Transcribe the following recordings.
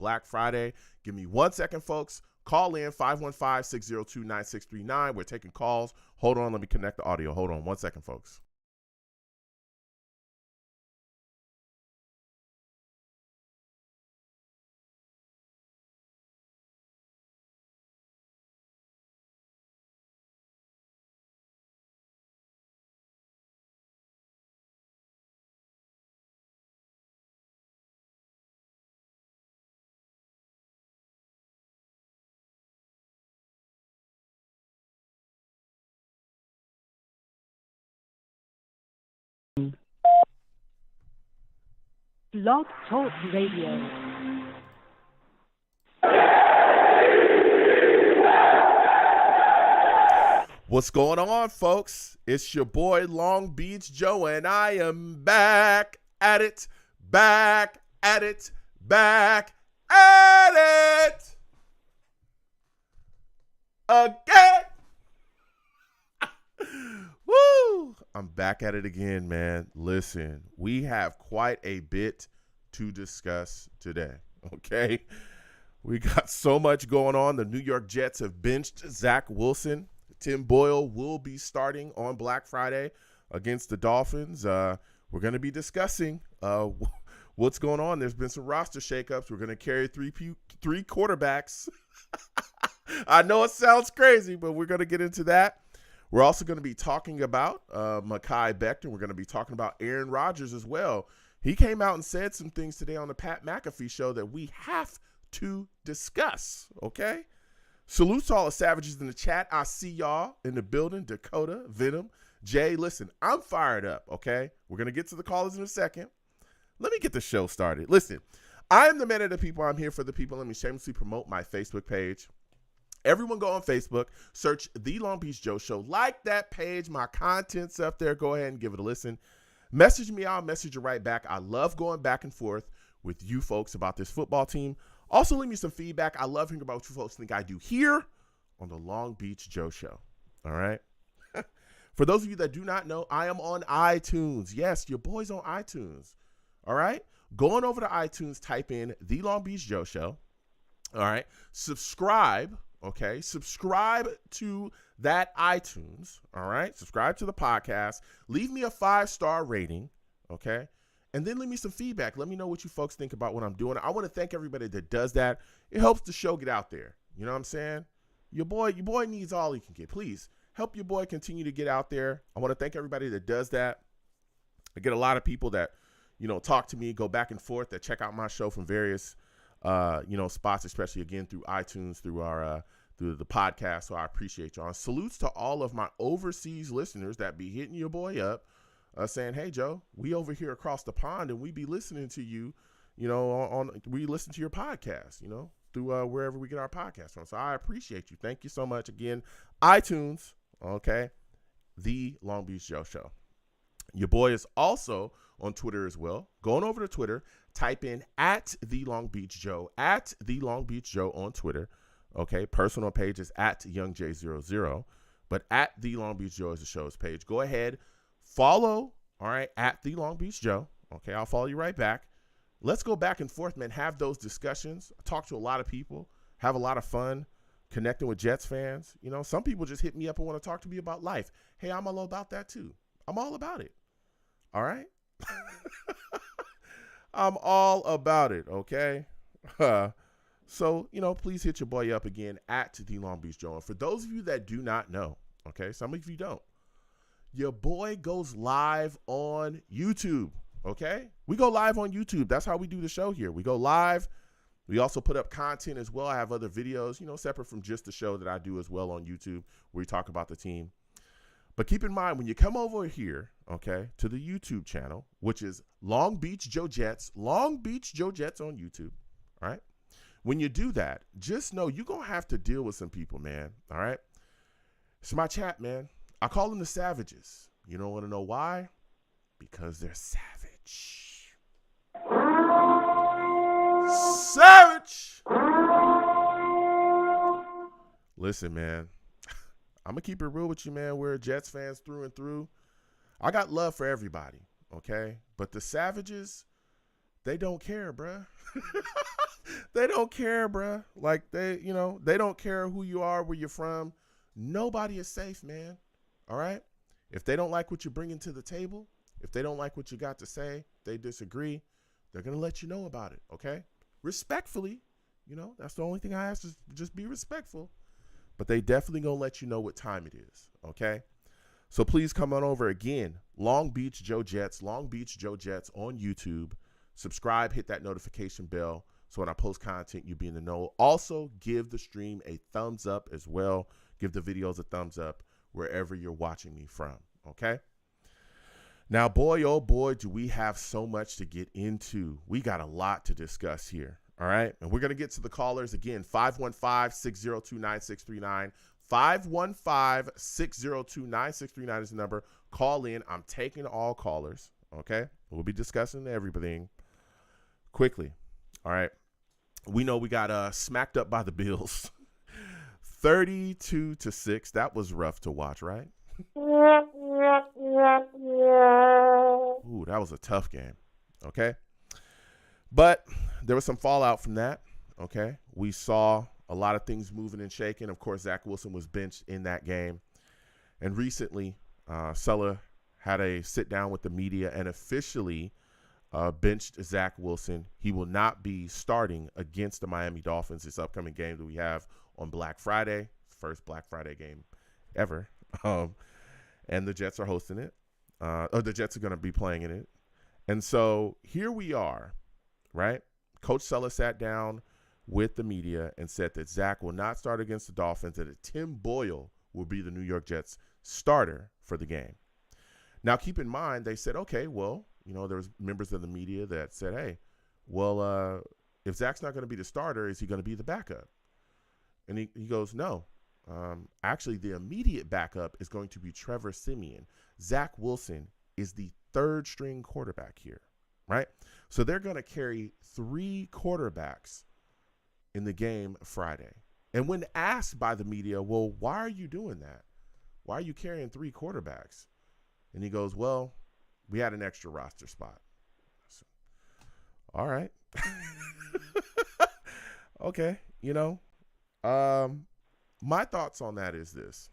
Black Friday. Give me 1 second, folks. Call in 515-602-9639. We're taking calls. Hold on. Let me connect the audio. Hold on 1 second, folks. Blog Talk Radio. What's going on, folks? It's your boy Long Beach Joe, and I am back at it, back at it, back at it again. Woo! I'm back at it again, man. Listen, we have quite a bit to discuss today, okay? We got so much going on. The New York Jets have benched Zach Wilson. Tim Boyle will be starting on Black Friday against the Dolphins. We're going to be discussing what's going on. There's been some roster shakeups. We're going to carry three quarterbacks. I know it sounds crazy, but we're going to get into that. We're also going to be talking about Mekhi Becton. We're going to be talking about Aaron Rodgers as well. He came out and said some things today on the Pat McAfee show that we have to discuss, okay? Salute to all the savages in the chat. I see y'all in the building. Dakota, Venom, Jay. Listen, I'm fired up, okay? We're going to get to the callers in a second. Let me get the show started. Listen, I am the man of the people. I'm here for the people. Let me shamelessly promote my Facebook page. Everyone go on Facebook, search The Long Beach Joe Show. Like that page. My content's up there. Go ahead and give it a listen. Message me. I'll message you right back. I love going back and forth with you folks about this football team. Also, leave me some feedback. I love hearing about what you folks think I do here on the Long Beach Joe Show. All right? For those of you that do not know, I am on iTunes. Yes, your boy's on iTunes. All right? Going over to iTunes, type in The Long Beach Joe Show. All right? Subscribe, okay? Subscribe to that iTunes, all right? Subscribe to the podcast. Leave me a 5-star rating, okay? And then leave me some feedback. Let me know what you folks think about what I'm doing. I want to thank everybody that does that. It helps the show get out there. You know what I'm saying? Your boy needs all he can get. Please help your boy continue to get out there. I want to thank everybody that does that. I get a lot of people that, talk to me, go back and forth, that check out my show from various, spots, especially again through iTunes, through our, through the podcast. So I appreciate y'all. And salutes to all of my overseas listeners that be hitting your boy up. Saying, hey, Joe, we over here across the pond and we be listening to you, we listen to your podcast, through wherever we get our podcast from. So I appreciate you. Thank you so much. Again, iTunes, okay, The Long Beach Joe Show. Your boy is also on Twitter as well. Going over to Twitter, type in at The Long Beach Joe, at The Long Beach Joe on Twitter. Okay, personal page is at YoungJ00, but at The Long Beach Joe is the show's page. Go ahead. Follow, all right, at The Long Beach Joe. Okay, I'll follow you right back. Let's go back and forth, man. Have those discussions. Talk to a lot of people. Have a lot of fun connecting with Jets fans. Some people just hit me up and want to talk to me about life. Hey, I'm all about that too. I'm all about it. All right? I'm all about it, okay? So, please hit your boy up again at The Long Beach Joe. And for those of you that do not know, okay, some of you don't, your boy goes live on YouTube, okay? We go live on YouTube. That's how we do the show here. We go live. We also put up content as well. I have other videos, separate from just the show that I do as well on YouTube where we talk about the team. But keep in mind, when you come over here, okay, to the YouTube channel, which is Long Beach Joe Jets, Long Beach Joe Jets on YouTube, all right? When you do that, just know you're going to have to deal with some people, man, all right? It's my chat, man. I call them the savages. You don't want to know why? Because they're savage. Savage! Listen, man. I'm going to keep it real with you, man. We're Jets fans through and through. I got love for everybody, okay? But the savages, they don't care, bruh. They don't care, bruh. Like they don't care who you are, where you're from. Nobody is safe, man. All right. If they don't like what you're bringing to the table, if they don't like what you got to say, they disagree, they're gonna let you know about it. Okay, respectfully. That's the only thing I ask is just be respectful. But they definitely gonna let you know what time it is. Okay. So please come on over again. Long Beach Joe Jets on YouTube. Subscribe, hit that notification bell. So when I post content, you'll be in the know. Also, give the stream a thumbs up as well. Give the videos a thumbs up wherever you're watching me from, okay? Now, boy, oh boy, do we have so much to get into. We got a lot to discuss here, all right? And we're going to get to the callers again. 515-602-9639. 515-602-9639 is the number. Call in. I'm taking all callers, okay? We'll be discussing everything quickly, all right? We know we got smacked up by the Bills. 32-6. That was rough to watch, right? Ooh, that was a tough game. Okay. But there was some fallout from that. Okay. We saw a lot of things moving and shaking. Of course, Zach Wilson was benched in that game. And recently, Sulla had a sit down with the media and officially benched Zach Wilson. He will not be starting against the Miami Dolphins this upcoming game that we have on Black Friday, first Black Friday game ever. And the Jets are hosting it. The Jets are going to be playing in it. And so here we are, right? Coach Sulla sat down with the media and said that Zach will not start against the Dolphins and that Tim Boyle will be the New York Jets starter for the game. Now, keep in mind, they said, okay, well, there's members of the media that said, hey, well, if Zach's not going to be the starter, is he going to be the backup? And he goes, no. Actually, the immediate backup is going to be Trevor Siemian. Zach Wilson is the third string quarterback here, right? So they're going to carry 3 quarterbacks in the game Friday. And when asked by the media, well, why are you doing that? Why are you carrying 3 quarterbacks? And he goes, well, we had an extra roster spot. So, all right. Okay. My thoughts on that is this.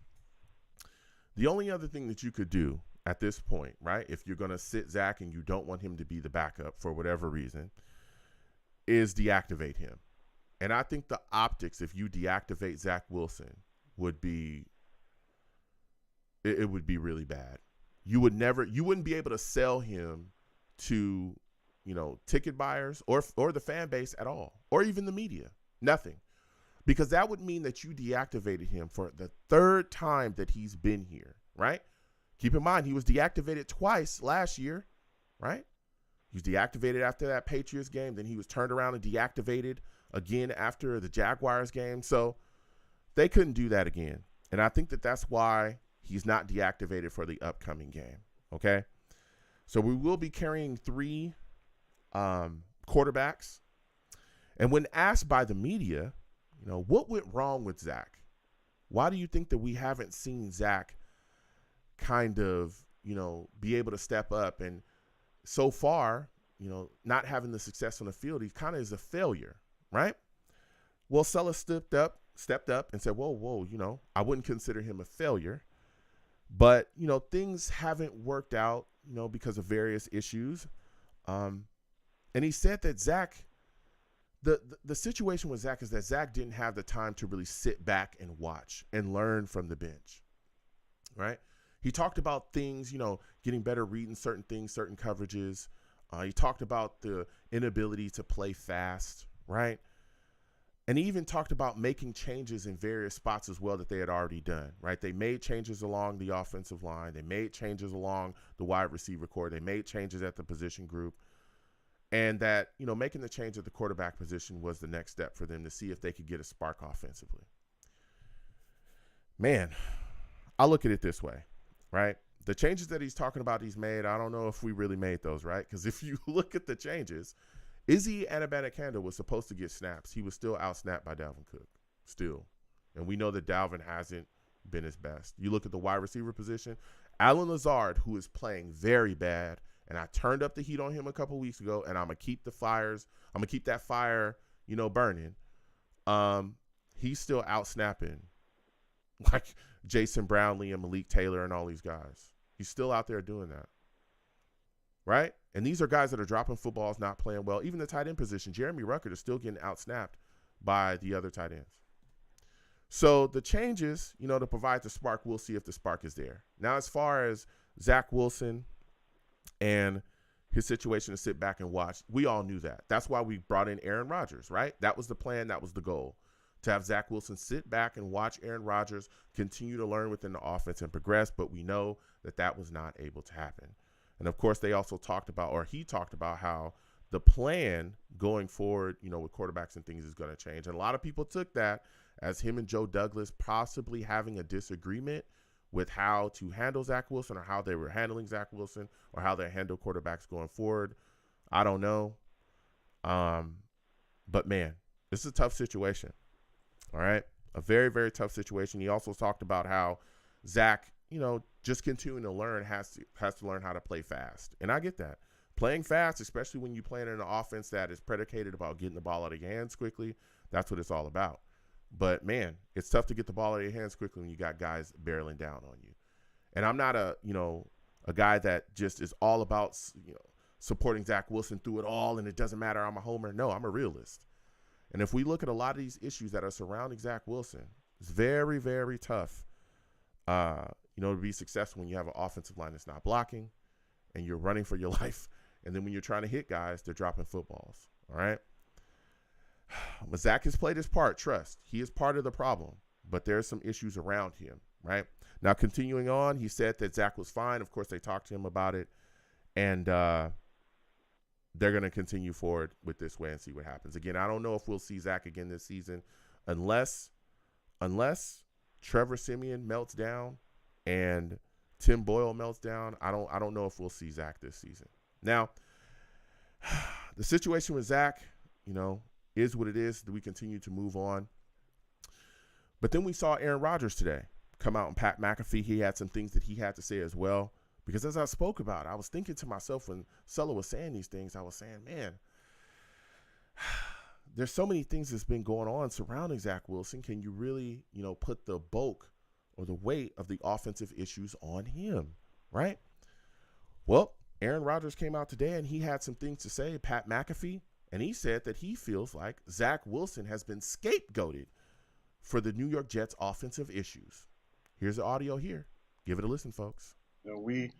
The only other thing that you could do at this point, right, if you're going to sit Zach and you don't want him to be the backup for whatever reason, is deactivate him. And I think the optics, if you deactivate Zach Wilson, would be really bad. You wouldn't be able to sell him to, ticket buyers or the fan base at all, or even the media. Nothing. Because that would mean that you deactivated him for the 3rd time that he's been here, right? Keep in mind, he was deactivated twice last year, right? He was deactivated after that Patriots game. Then he was turned around and deactivated again after the Jaguars game. So they couldn't do that again. And I think that that's why he's not deactivated for the upcoming game, okay? So we will be carrying 3 quarterbacks. And when asked by the media, what went wrong with Zach? Why do you think that we haven't seen Zach kind of, be able to step up? And so far, not having the success on the field, he kind of is a failure, right? Well, Sulla stepped up and said, whoa, I wouldn't consider him a failure. But, things haven't worked out, because of various issues. And he said that Zach, the situation with Zach is that Zach didn't have the time to really sit back and watch and learn from the bench, right? He talked about things, getting better reading certain things, certain coverages. He talked about the inability to play fast, right? And he even talked about making changes in various spots as well that they had already done, right? They made changes along the offensive line. They made changes along the wide receiver core. They made changes at the position group. And that, making the change at the quarterback position was the next step for them to see if they could get a spark offensively. Man, I look at it this way, right? The changes that he's talking about he's made, I don't know if we really made those, right? Because if you look at the changes, Izzy Abanikanda was supposed to get snaps. He was still out-snapped by Dalvin Cook, still. And we know that Dalvin hasn't been his best. You look at the wide receiver position, Allen Lazard, who is playing very bad, and I turned up the heat on him a couple weeks ago, and I'm going to keep that fire, burning, he's still out snapping like Jason Brownlee and Malik Taylor and all these guys. He's still out there doing that. Right? And these are guys that are dropping footballs, not playing well. Even the tight end position, Jeremy Ruckert is still getting out-snapped by the other tight ends. So the changes, to provide the spark, we'll see if the spark is there. Now, as far as Zach Wilson and his situation to sit back and watch, we all knew that. That's why we brought in Aaron Rodgers, right? That was the plan. That was the goal, to have Zach Wilson sit back and watch Aaron Rodgers continue to learn within the offense and progress. But we know that was not able to happen. And, of course, he talked about how the plan going forward, with quarterbacks and things is going to change. And a lot of people took that as him and Joe Douglas possibly having a disagreement with how to handle Zach Wilson, or how they were handling Zach Wilson, or how they handle quarterbacks going forward. I don't know. But, man, this is a tough situation. All right? A very, very tough situation. He also talked about how Zach, just continuing to learn, has to learn how to play fast. And I get that. Playing fast, especially when you're playing in an offense that is predicated about getting the ball out of your hands quickly, that's what it's all about. But, man, it's tough to get the ball out of your hands quickly when you got guys barreling down on you. And I'm not a guy that just is all about, supporting Zach Wilson through it all and it doesn't matter, I'm a homer. No, I'm a realist. And if we look at a lot of these issues that are surrounding Zach Wilson, it's very, very tough, to be successful when you have an offensive line that's not blocking and you're running for your life. And then when you're trying to hit guys, they're dropping footballs. All right. But Zach has played his part. Trust. He is part of the problem, but there's some issues around him. Right now, continuing on, he said that Zach was fine. Of course, they talked to him about it, and they're going to continue forward with this way and see what happens. Again, I don't know if we'll see Zach again this season unless Trevor Siemian melts down and Tim Boyle melts down. I don't know if we'll see Zach this season. Now, the situation with Zach, is what it is. We continue to move on. But then we saw Aaron Rodgers today come out, and Pat McAfee, he had some things that he had to say as well. Because as I spoke about, I was thinking to myself when Sulla was saying these things, I was saying, man, there's so many things that's been going on surrounding Zach Wilson. Can you really, put the bulk or the weight of the offensive issues on him, right? Well, Aaron Rodgers came out today and he had some things to say, Pat McAfee, and he said that he feels like Zach Wilson has been scapegoated for the New York Jets' offensive issues. Here's the audio here. Give it a listen, folks. We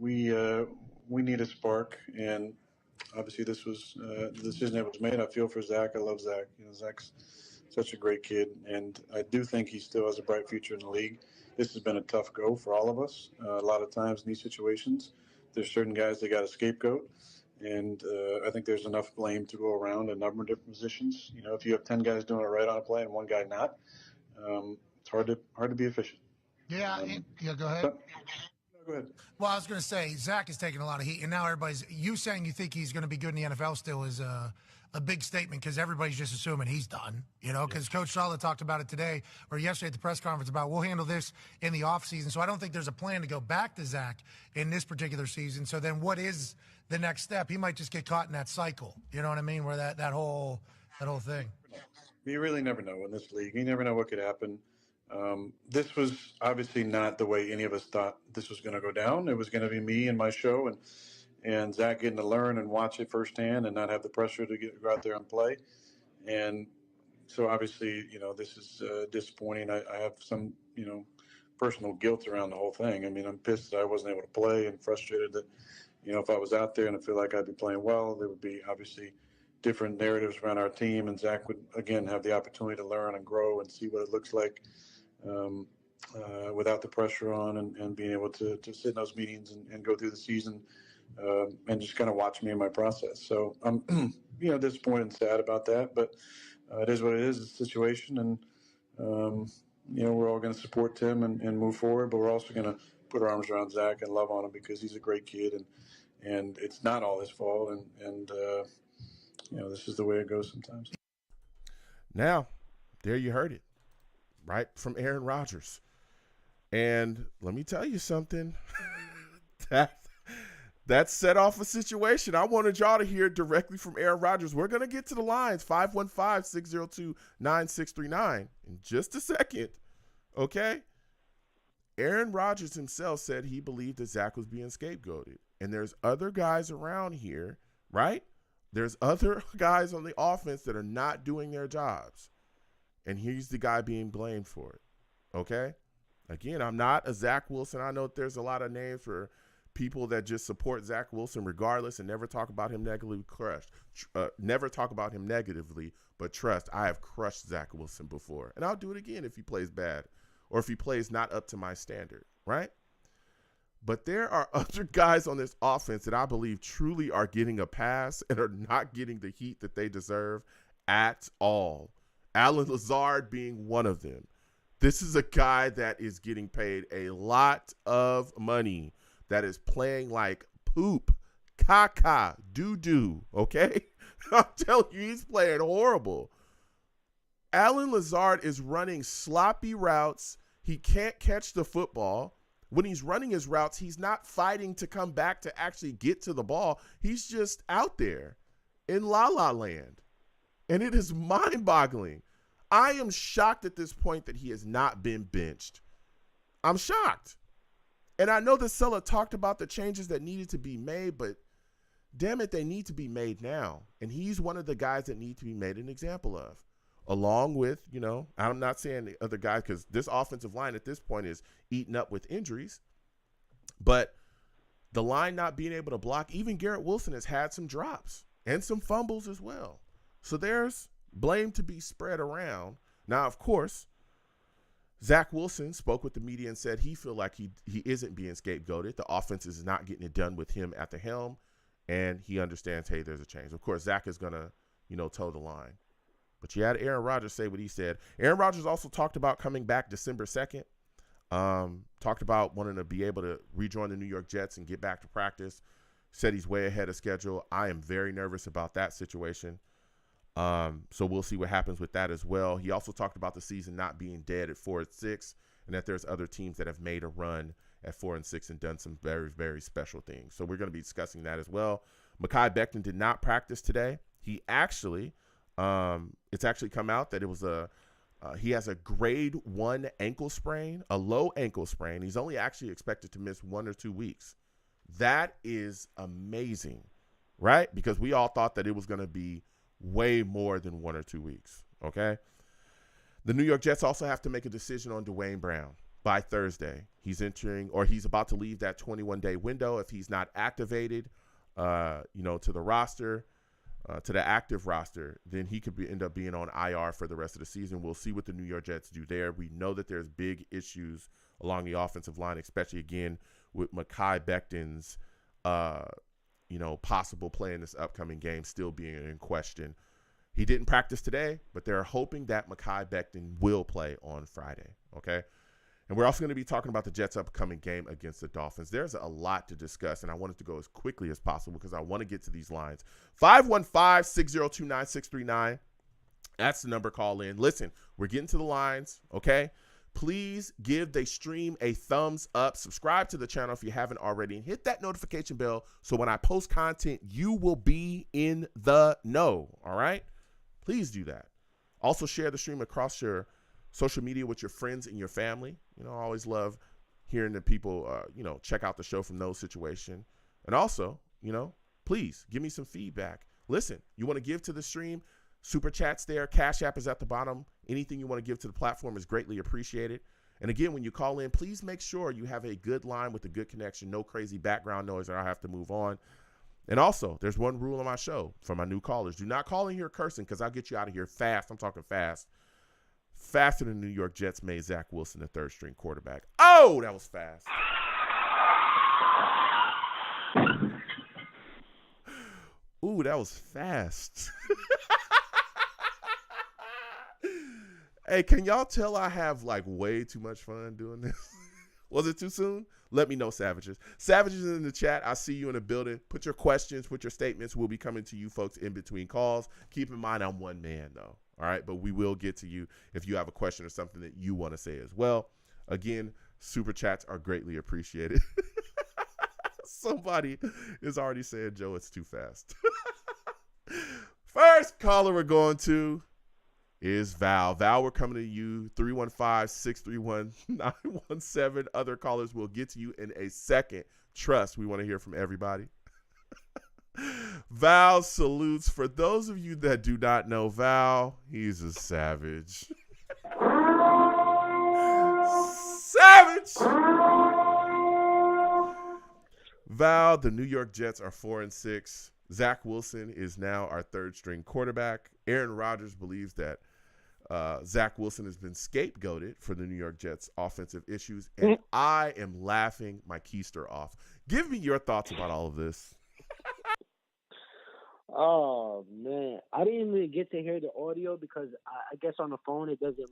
need a spark, and obviously this was the decision that was made. I feel for Zach. I love Zach. Zach's such a great kid, and I do think he still has a bright future in the league. This has been a tough go for all of us. A lot of times in these situations, there's certain guys that got a scapegoat, and I think there's enough blame to go around in a number of different positions. If you have 10 guys doing it right on a play and one guy not, it's hard to be efficient. Yeah, go ahead. Go ahead. Well, I was going to say, Zach is taking a lot of heat, and now you saying you think he's going to be good in the NFL still is a big statement, because everybody's just assuming he's done, because Coach Sulla talked about it today or yesterday at the press conference about we'll handle this in the offseason. So I don't think there's a plan to go back to Zach in this particular season. So then what is the next step? He might just get caught in that cycle, you know what I mean, where that whole thing. You really never know in this league. You never know what could happen. This was obviously not the way any of us thought this was going to go down. It was going to be me and my show and Zach getting to learn and watch it firsthand and not have the pressure to go out there and play. And so obviously, this is disappointing. I have some, personal guilt around the whole thing. I mean, I'm pissed that I wasn't able to play and frustrated that, if I was out there and I feel like I'd be playing well, there would be obviously different narratives around our team, and Zach would, again, have the opportunity to learn and grow and see what it looks like without the pressure on, and being able to sit in those meetings and go through the season and just kind of watch me in my process. So I'm disappointed and sad about that, but it is what it is. It's a situation, and we're all going to support Tim and move forward, but we're also going to put our arms around Zach and love on him, because he's a great kid, and it's not all his fault, and this is the way it goes sometimes. Now, there you heard it, right from Aaron Rodgers. And let me tell you something. that set off a situation. I wanted y'all to hear directly from Aaron Rodgers. We're going to get to the lines, 515-602-9639 in just a second, okay? Aaron Rodgers himself said he believed that Zach was being scapegoated. And there's other guys around here, right? There's other guys on the offense that are not doing their jobs. And he's the guy being blamed for it, okay? Again, I'm not a Zach Wilson. I know there's a lot of names for people that just support Zach Wilson regardless and never talk about him negatively. Never talk about him negatively, but trust, I have crushed Zach Wilson before. And I'll do it again if he plays bad or if he plays not up to my standard, right? But there are other guys on this offense that I believe truly are getting a pass and are not getting the heat that they deserve at all. Allen Lazard being one of them. This is a guy that is getting paid a lot of money, that is playing like poop, caca, doo-doo, okay? I'm telling you, he's playing horrible. Allen Lazard is running sloppy routes. He can't catch the football. When he's running his routes, he's not fighting to come back to actually get to the ball. He's just out there in la-la land. And it is mind-boggling. I am shocked at this point that he has not been benched. I'm shocked. And I know that Sella talked about the changes that needed to be made, but damn it, they need to be made now. And he's one of the guys that need to be made an example of. Along with, I'm not saying the other guys, because this offensive line at this point is eaten up with injuries. But the line not being able to block, even Garrett Wilson has had some drops and some fumbles as well. So there's blame to be spread around. Now, of course, Zach Wilson spoke with the media and said he feel like he isn't being scapegoated. The offense is not getting it done with him at the helm, and he understands, hey, there's a change. Of course, Zach is going to, toe the line. But you had Aaron Rodgers say what he said. Aaron Rodgers also talked about coming back December 2nd. Talked about wanting to be able to rejoin the New York Jets and get back to practice. Said he's way ahead of schedule. I am very nervous about that situation. So we'll see what happens with that as well. He also talked about the season not being dead at 4-6, and that there's other teams that have made a run at 4-6 and done some very, very special things. So we're going to be discussing that as well. Mekhi Becton did not practice today. He actually, it's actually come out that it was he has a grade 1 ankle sprain, a low ankle sprain. He's only actually expected to miss 1 or 2 weeks. That is amazing, right? Because we all thought that it was going to be way more than 1 or 2 weeks, okay? The New York Jets also have to make a decision on Dwayne Brown by Thursday. He's about to leave that 21-day window. If he's not activated, to the roster, to the active roster, then he could end up being on IR for the rest of the season. We'll see what the New York Jets do there. We know that there's big issues along the offensive line, especially, again, with Mekhi Becton's possible play in this upcoming game still being in question. He didn't practice today, but they're hoping that Mekhi Becton will play on Friday, okay? And we're also going to be talking about the Jets' upcoming game against the Dolphins. There's a lot to discuss, and I wanted to go as quickly as possible because I want to get to these lines. 515-602-9639. That's the number. Call in. Listen, we're getting to the lines, okay? Please give the stream a thumbs up. Subscribe to the channel if you haven't already, and hit that notification bell so when I post content, you will be in the know, all right? Please do that. Also, share the stream across your social media with your friends and your family. I always love hearing that people, check out the show from those situations. And also, please give me some feedback. Listen, you want to give to the stream? Super Chat's there. Cash App is at the bottom. Anything you want to give to the platform is greatly appreciated. And again, when you call in, please make sure you have a good line with a good connection, no crazy background noise, or I have to move on. And also, there's one rule on my show for my new callers. Do not call in here cursing because I'll get you out of here fast. I'm talking fast. Faster than New York Jets made Zach Wilson the third-string quarterback. Oh, that was fast. Ooh, that was fast. Hey, can y'all tell I have way too much fun doing this? Was it too soon? Let me know, Savages. Savages in the chat. I see you in the building. Put your questions, put your statements. We'll be coming to you folks in between calls. Keep in mind, I'm one man, though. All right, but we will get to you if you have a question or something that you want to say as well. Again, super chats are greatly appreciated. Somebody is already saying, Joe, it's too fast. First caller we're going to is Val. Val, we're coming to you, 315-631-917. Other callers will get to you in a second. Trust, we want to hear from everybody. Val salutes. For those of you that do not know Val, he's a savage. Savage! Val, the New York Jets are 4-6. Zach Wilson is now our third string quarterback. Aaron Rodgers believes that Zach Wilson has been scapegoated for the New York Jets' offensive issues, and I am laughing my keister off. Give me your thoughts about all of this. Oh man, I didn't even get to hear the audio because I guess on the phone it doesn't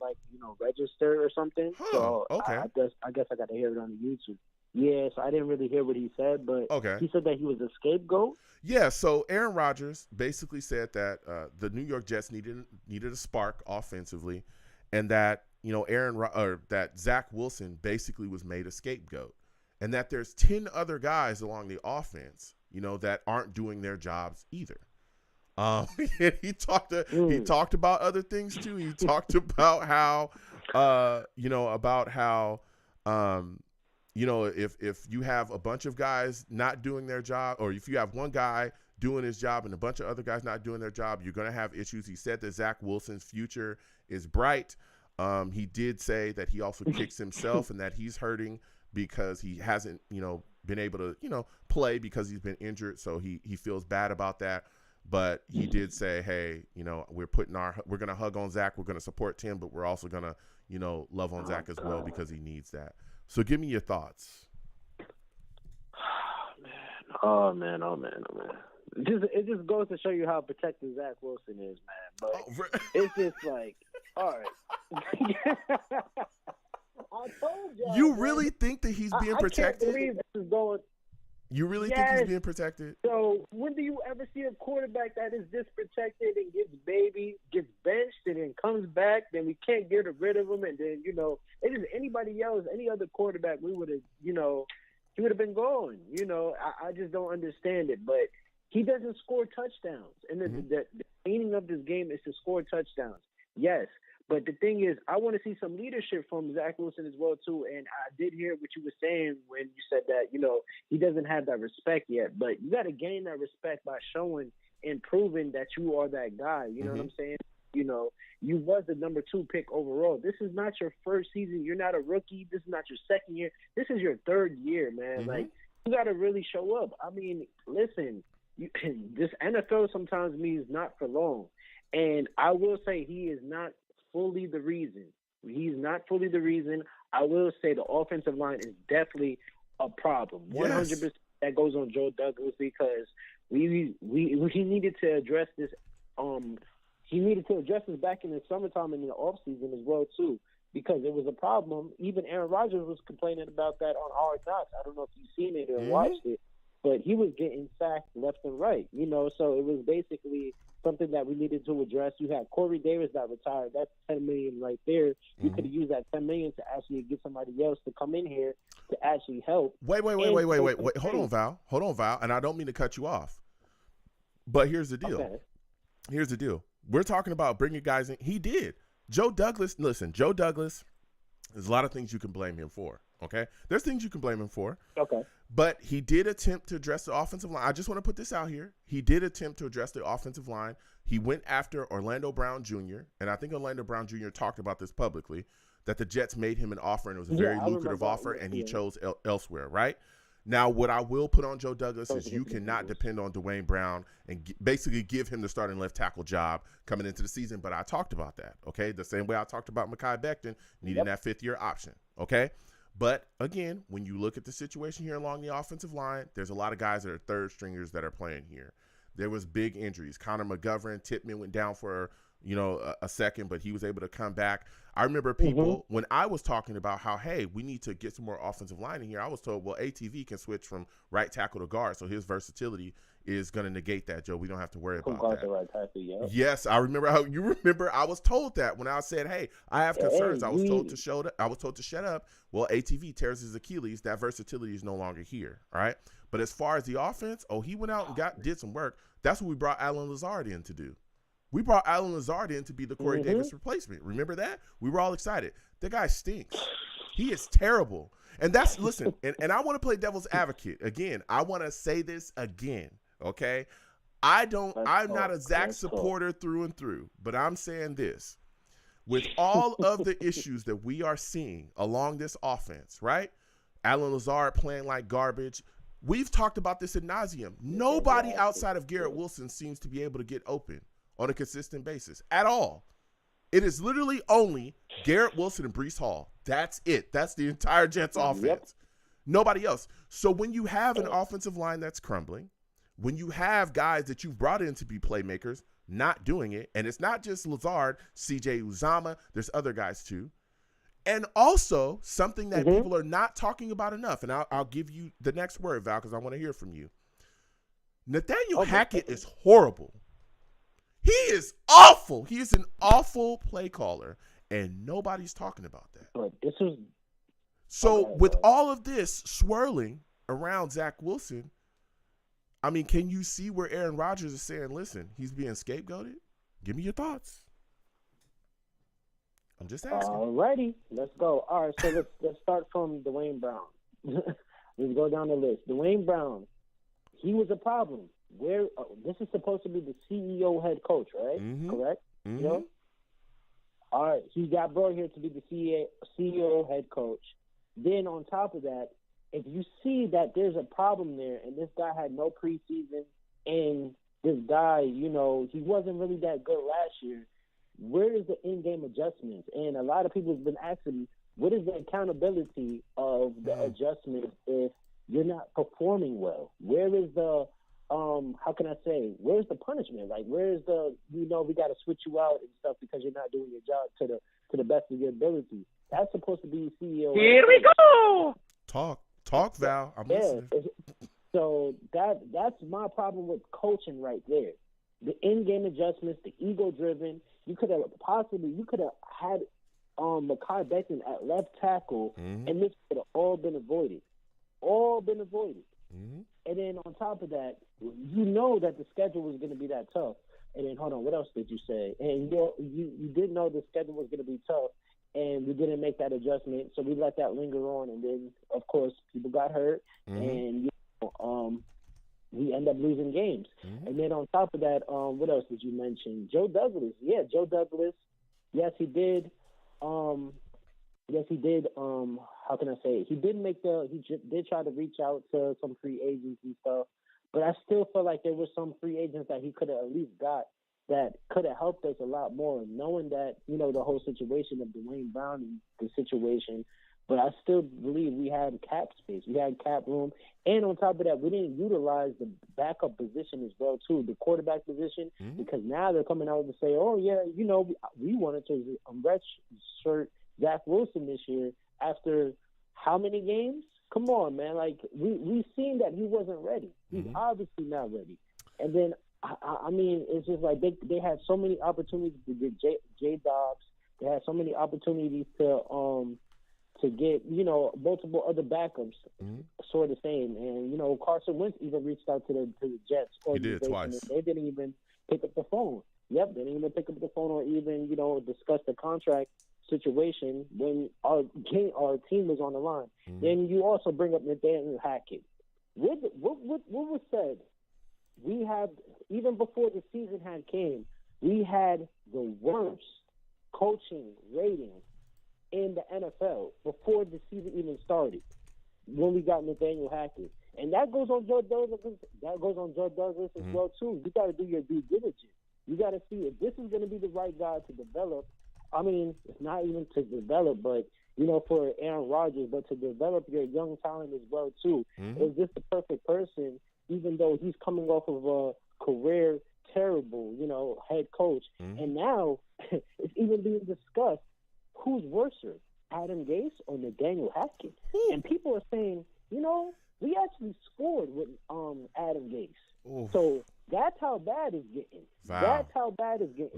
register or something. So okay. I guess I got to hear it on the YouTube. Yeah, so I didn't really hear what he said, but he said that he was a scapegoat. Yeah, so Aaron Rodgers basically said that the New York Jets needed a spark offensively, and that that Zach Wilson basically was made a scapegoat, and that there's 10 other guys along the offense, that aren't doing their jobs either. He talked about other things too. He talked about how if you have a bunch of guys not doing their job, or if you have one guy doing his job and a bunch of other guys not doing their job, you're going to have issues. He said that Zach Wilson's future is bright. He did say that he also kicks himself and that he's hurting because he hasn't, been able to, play because he's been injured. So he feels bad about that. But he did say, hey, we're going to hug on Zach. We're going to support Tim, but we're also going to, love on Zach as well because he needs that. So give me your thoughts. Oh, man. It just goes to show you how protected Zach Wilson is, man. But it's just like, all right. I told y'all. You really think that he's being protected? I can't believe this is going. You really think he's being protected? So when do you ever see a quarterback that is this protected and gets benched and then comes back, then we can't get rid of him, and then, it is anybody else, any other quarterback, we would have, he would have been gone. I just don't understand it. But he doesn't score touchdowns. And the meaning of this game is to score touchdowns. Yes. But the thing is, I want to see some leadership from Zach Wilson as well, too. And I did hear what you were saying when you said that, he doesn't have that respect yet. But you got to gain that respect by showing and proving that you are that guy. You know what I'm saying? You was the number 2 pick overall. This is not your first season. You're not a rookie. This is not your second year. This is your third year, man. Like, you got to really show up. I mean, listen, this NFL sometimes means not for long. And I will say he is not fully the reason. He's not fully the reason. I will say the offensive line is definitely a problem. 100% that goes on Joe Douglas, because he needed to address this. He needed to address this back in the summertime and in the offseason as well too, because it was a problem. Even Aaron Rodgers was complaining about that on Hard Knocks. I don't know if you've seen it or watched it, but he was getting sacked left and right. So it was basically something that we needed to address. You had Corey Davis that retired. That's $10 million right there. You could have used that $10 million to actually get somebody else to come in here to actually help. Wait. Hold on, Val. And I don't mean to cut you off, but here's the deal. Okay. Here's the deal. We're talking about bringing guys in. He did. Joe Douglas, there's a lot of things you can blame him for. Okay? There's things you can blame him for. Okay. But he did attempt to address the offensive line. I just want to put this out here. He did attempt to address the offensive line. He went after Orlando Brown Jr., and I think Orlando Brown Jr. talked about this publicly, that the Jets made him an offer, and it was a very lucrative offer, and he chose elsewhere, right? Now, what I will put on Joe Douglas is you cannot depend on Dwayne Brown and basically give him the starting left tackle job coming into the season, but I talked about that, okay? The same way I talked about Mekhi Becton needing that fifth-year option, okay? But, again, when you look at the situation here along the offensive line, there's a lot of guys that are third stringers that are playing here. There was big injuries. Connor McGovern, Tippmann went down for, a second, but he was able to come back. I remember people, when I was talking about how, hey, we need to get some more offensive line in here, I was told, well, ATV can switch from right tackle to guard, so his versatility is going to negate that, Joe. We don't have to worry about that. Right tackle, yeah. Yes, I remember how you remember I was told that when I said, hey, I have concerns. I was told to shut up. Well, ATV tears his Achilles. That versatility is no longer here, all right? But as far as the offense, he went out and did some work. That's what we brought Alan Lazard in to do. We brought Alan Lazard in to be the Corey Davis replacement. Remember that? We were all excited. The guy stinks. He is terrible. And that's, listen, and I want to play devil's advocate. Again, I want to say this again, okay? I'm not a Zach supporter through and through, but I'm saying this. With all of the issues that we are seeing along this offense, right? Alan Lazard playing like garbage. We've talked about this ad nauseum. Nobody outside of Garrett Wilson seems to be able to get open on a consistent basis at all. It is literally only Garrett Wilson and Breece Hall. That's it. That's the entire Jets offense. Yep. Nobody else. So when you have an offensive line that's crumbling, when you have guys that you've brought in to be playmakers not doing it, and it's not just Lazard, CJ Uzama, there's other guys too. And also something that people are not talking about enough, and I'll give you the next word, Val, because I want to hear from you. Nathaniel Hackett is horrible. He is awful. He is an awful play caller, and nobody's talking about that. But this is with all of this swirling around Zach Wilson, I mean, can you see where Aaron Rodgers is saying, listen, he's being scapegoated? Give me your thoughts. I'm just asking. Alrighty, let's go. All right, so let's start from Dwayne Brown. Let's go down the list. Dwayne Brown, he was a problem. This is supposed to be the CEO head coach, right? Correct? Mm-hmm. You know? All right, he got brought here to be the CEO head coach. Then on top of that, if you see that there's a problem there and this guy had no preseason and this guy, you know, he wasn't really that good last year, where is the in-game adjustments? And a lot of people have been asking me, what is the accountability of the adjustments if you're not performing well? Where is the, where's the punishment? Like, where's the, you know, we got to switch you out and stuff because you're not doing your job to the best of your ability. That's supposed to be CEO. Here we go. Talk, Val. I'm listening. So that's my problem with coaching right there. The in-game adjustments, the ego-driven. You could have had Mekhi Becton at left tackle, and this could have all been avoided. And then on top of that, you know that the schedule was going to be that tough. And then, hold on, what else did you say? And you did know the schedule was going to be tough, and we didn't make that adjustment, so we let that linger on. And then, of course, people got hurt, and we end up losing games. And then on top of that, what else did you mention? Joe Douglas. Yeah, Joe Douglas. Yes, he did. How can I say it? He did try to reach out to some free agents and stuff, but I still feel like there were some free agents that he could have at least got that could have helped us a lot more, knowing that, you know, the whole situation of Dwayne Brown and the situation. But I still believe we had cap space. We had cap room. And on top of that, we didn't utilize the backup position as well, too, the quarterback position, because now they're coming out to say, oh, yeah, you know, we wanted to redshirt Zach Wilson this year after how many games? Come on, man. Like, we've seen that he wasn't ready. He's obviously not ready. And then, I mean, it's just like they had so many opportunities to get J Dobbs. They had so many opportunities to get, you know, multiple other backups, sort of saying. And, you know, Carson Wentz even reached out to the Jets. He did twice. They didn't even pick up the phone. Yep, they didn't even pick up the phone or even, you know, discuss the contract situation when our team was on the line. Then you also bring up Nathaniel Hackett. What was said? We had, even before the season had came, we had the worst coaching rating in the NFL before the season even started when we got Nathaniel Hackett. And that goes on Joe Douglas. That goes on Joe Douglas as well, too. You got to do your due diligence. You got to see if this is going to be the right guy to develop. I mean, it's not even to develop, but, you know, for Aaron Rodgers, but to develop your young talent as well, too. Is this the perfect person, even though he's coming off of a career terrible, you know, head coach? And now it's even being discussed who's worse, Adam Gase or Nathaniel Hackett? And people are saying, you know, we actually scored with Adam Gase. So that's how bad it's getting.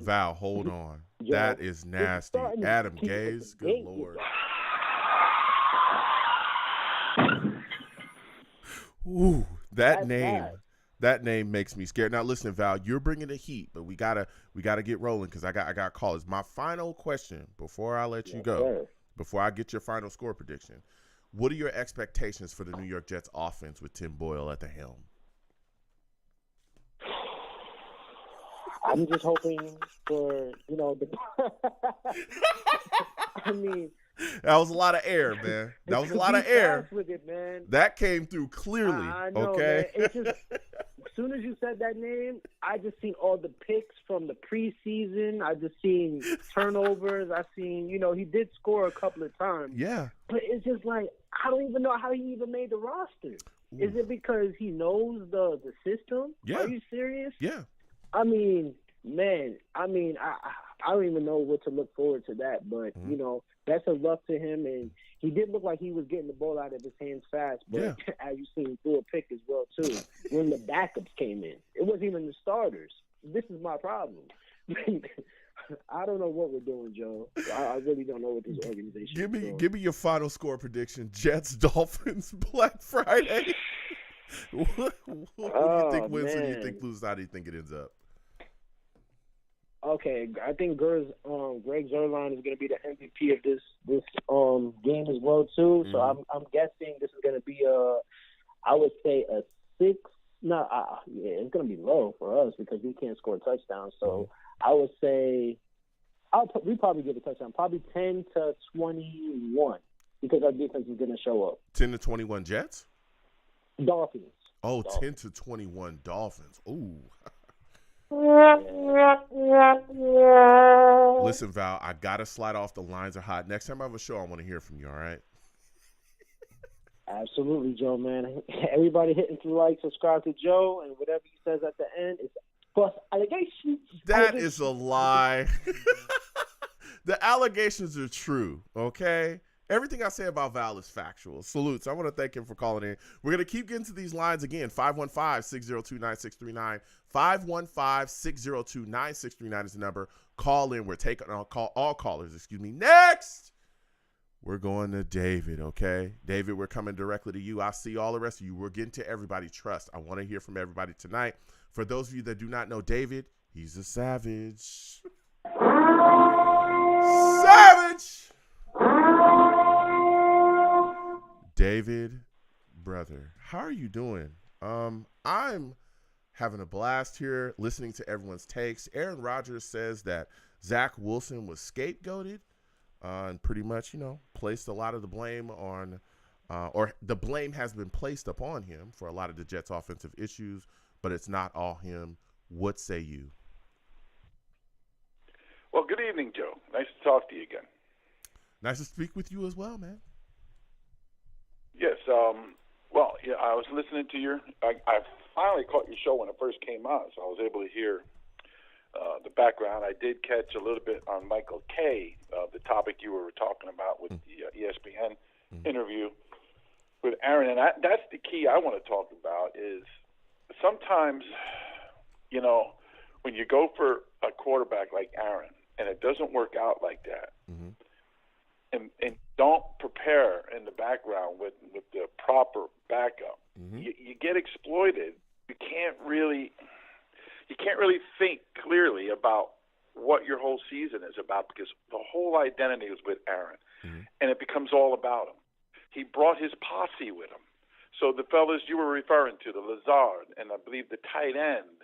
Val, hold on. Joe, that is nasty. Adam Gase, good Lord. Ooh, That That's name. bad. That name makes me scared. Now, listen, Val, you're bringing the heat, but we gotta get rolling because I got callers. My final question before I let you Yes, go, sir. before I get your final score prediction, what are your expectations for the New York Jets offense with Tim Boyle at the helm? I'm just hoping for, the. I mean, That was a lot of air, man. it That was a could lot be of air. fast with it, man. That came through clearly. I know, Okay. man. It's just, as soon as you said that name, I just seen all the picks from the preseason. I just seen turnovers. I seen, he did score a couple of times. Yeah. But it's just like, I don't even know how he even made the roster. Ooh. Is it because he knows the system? Yeah. Are you serious? Yeah. I mean, man, I don't even know what to look forward to that. But, best of luck to him. And he did look like he was getting the ball out of his hands fast. But Yeah. as you seen, threw a pick as well, too, when the backups came in. It wasn't even the starters. This is my problem. I don't know what we're doing, Joe. I really don't know what this organization is doing. Give me your final score prediction. Jets, Dolphins, Black Friday. What do you think wins? Who do you think loses? How do you think it ends up? Okay, I think Greg Zuerlein is going to be the MVP of this game as well too. Mm-hmm. So I'm guessing this is going to be I would say a 6. No, it's going to be low for us because we can't score touchdowns. So I would say we probably give a touchdown, probably 10-21 because our defense is going to show up. 10-21 Jets. Dolphins. Oh, Dolphins. 10-21 Dolphins. Ooh. Listen, Val, I gotta slide off. The lines are hot. Next time I have a show, I want to hear from you. All right. Absolutely, Joe, man. Everybody hitting through subscribe to Joe, and whatever he says at the end is plus allegations. That is a lie. The allegations are true, okay? Everything I say about Val is factual. Salutes. I want to thank him for calling in. We're going to keep getting to these lines again. 515-602-9639. 515-602-9639 is the number. Call in. We're taking all callers, Next, we're going to David, okay? David, we're coming directly to you. I see all the rest of you. We're getting to everybody. Trust. I want to hear from everybody tonight. For those of you that do not know David, he's a savage. Savage! David, brother, how are you doing? I'm having a blast here listening to everyone's takes. Aaron Rodgers says that Zach Wilson was scapegoated and pretty much, placed a lot of the blame on or the blame has been placed upon him for a lot of the Jets' offensive issues, but it's not all him. What say you? Well, good evening, Joe. Nice to talk to you again. Nice to speak with you as well, man. Yes. I was listening to I finally caught your show when it first came on, so I was able to hear the background. I did catch a little bit on Michael Kay, the topic you were talking about with the ESPN interview with Aaron, and that's the key I want to talk about is sometimes, when you go for a quarterback like Aaron and it doesn't work out like that, and don't prepare in the background with the proper backup, you get exploited. You can't really think clearly about what your whole season is about because the whole identity is with Aaron, and it becomes all about him. He brought his posse with him. So the fellas you were referring to, the Lazard, and I believe the tight end,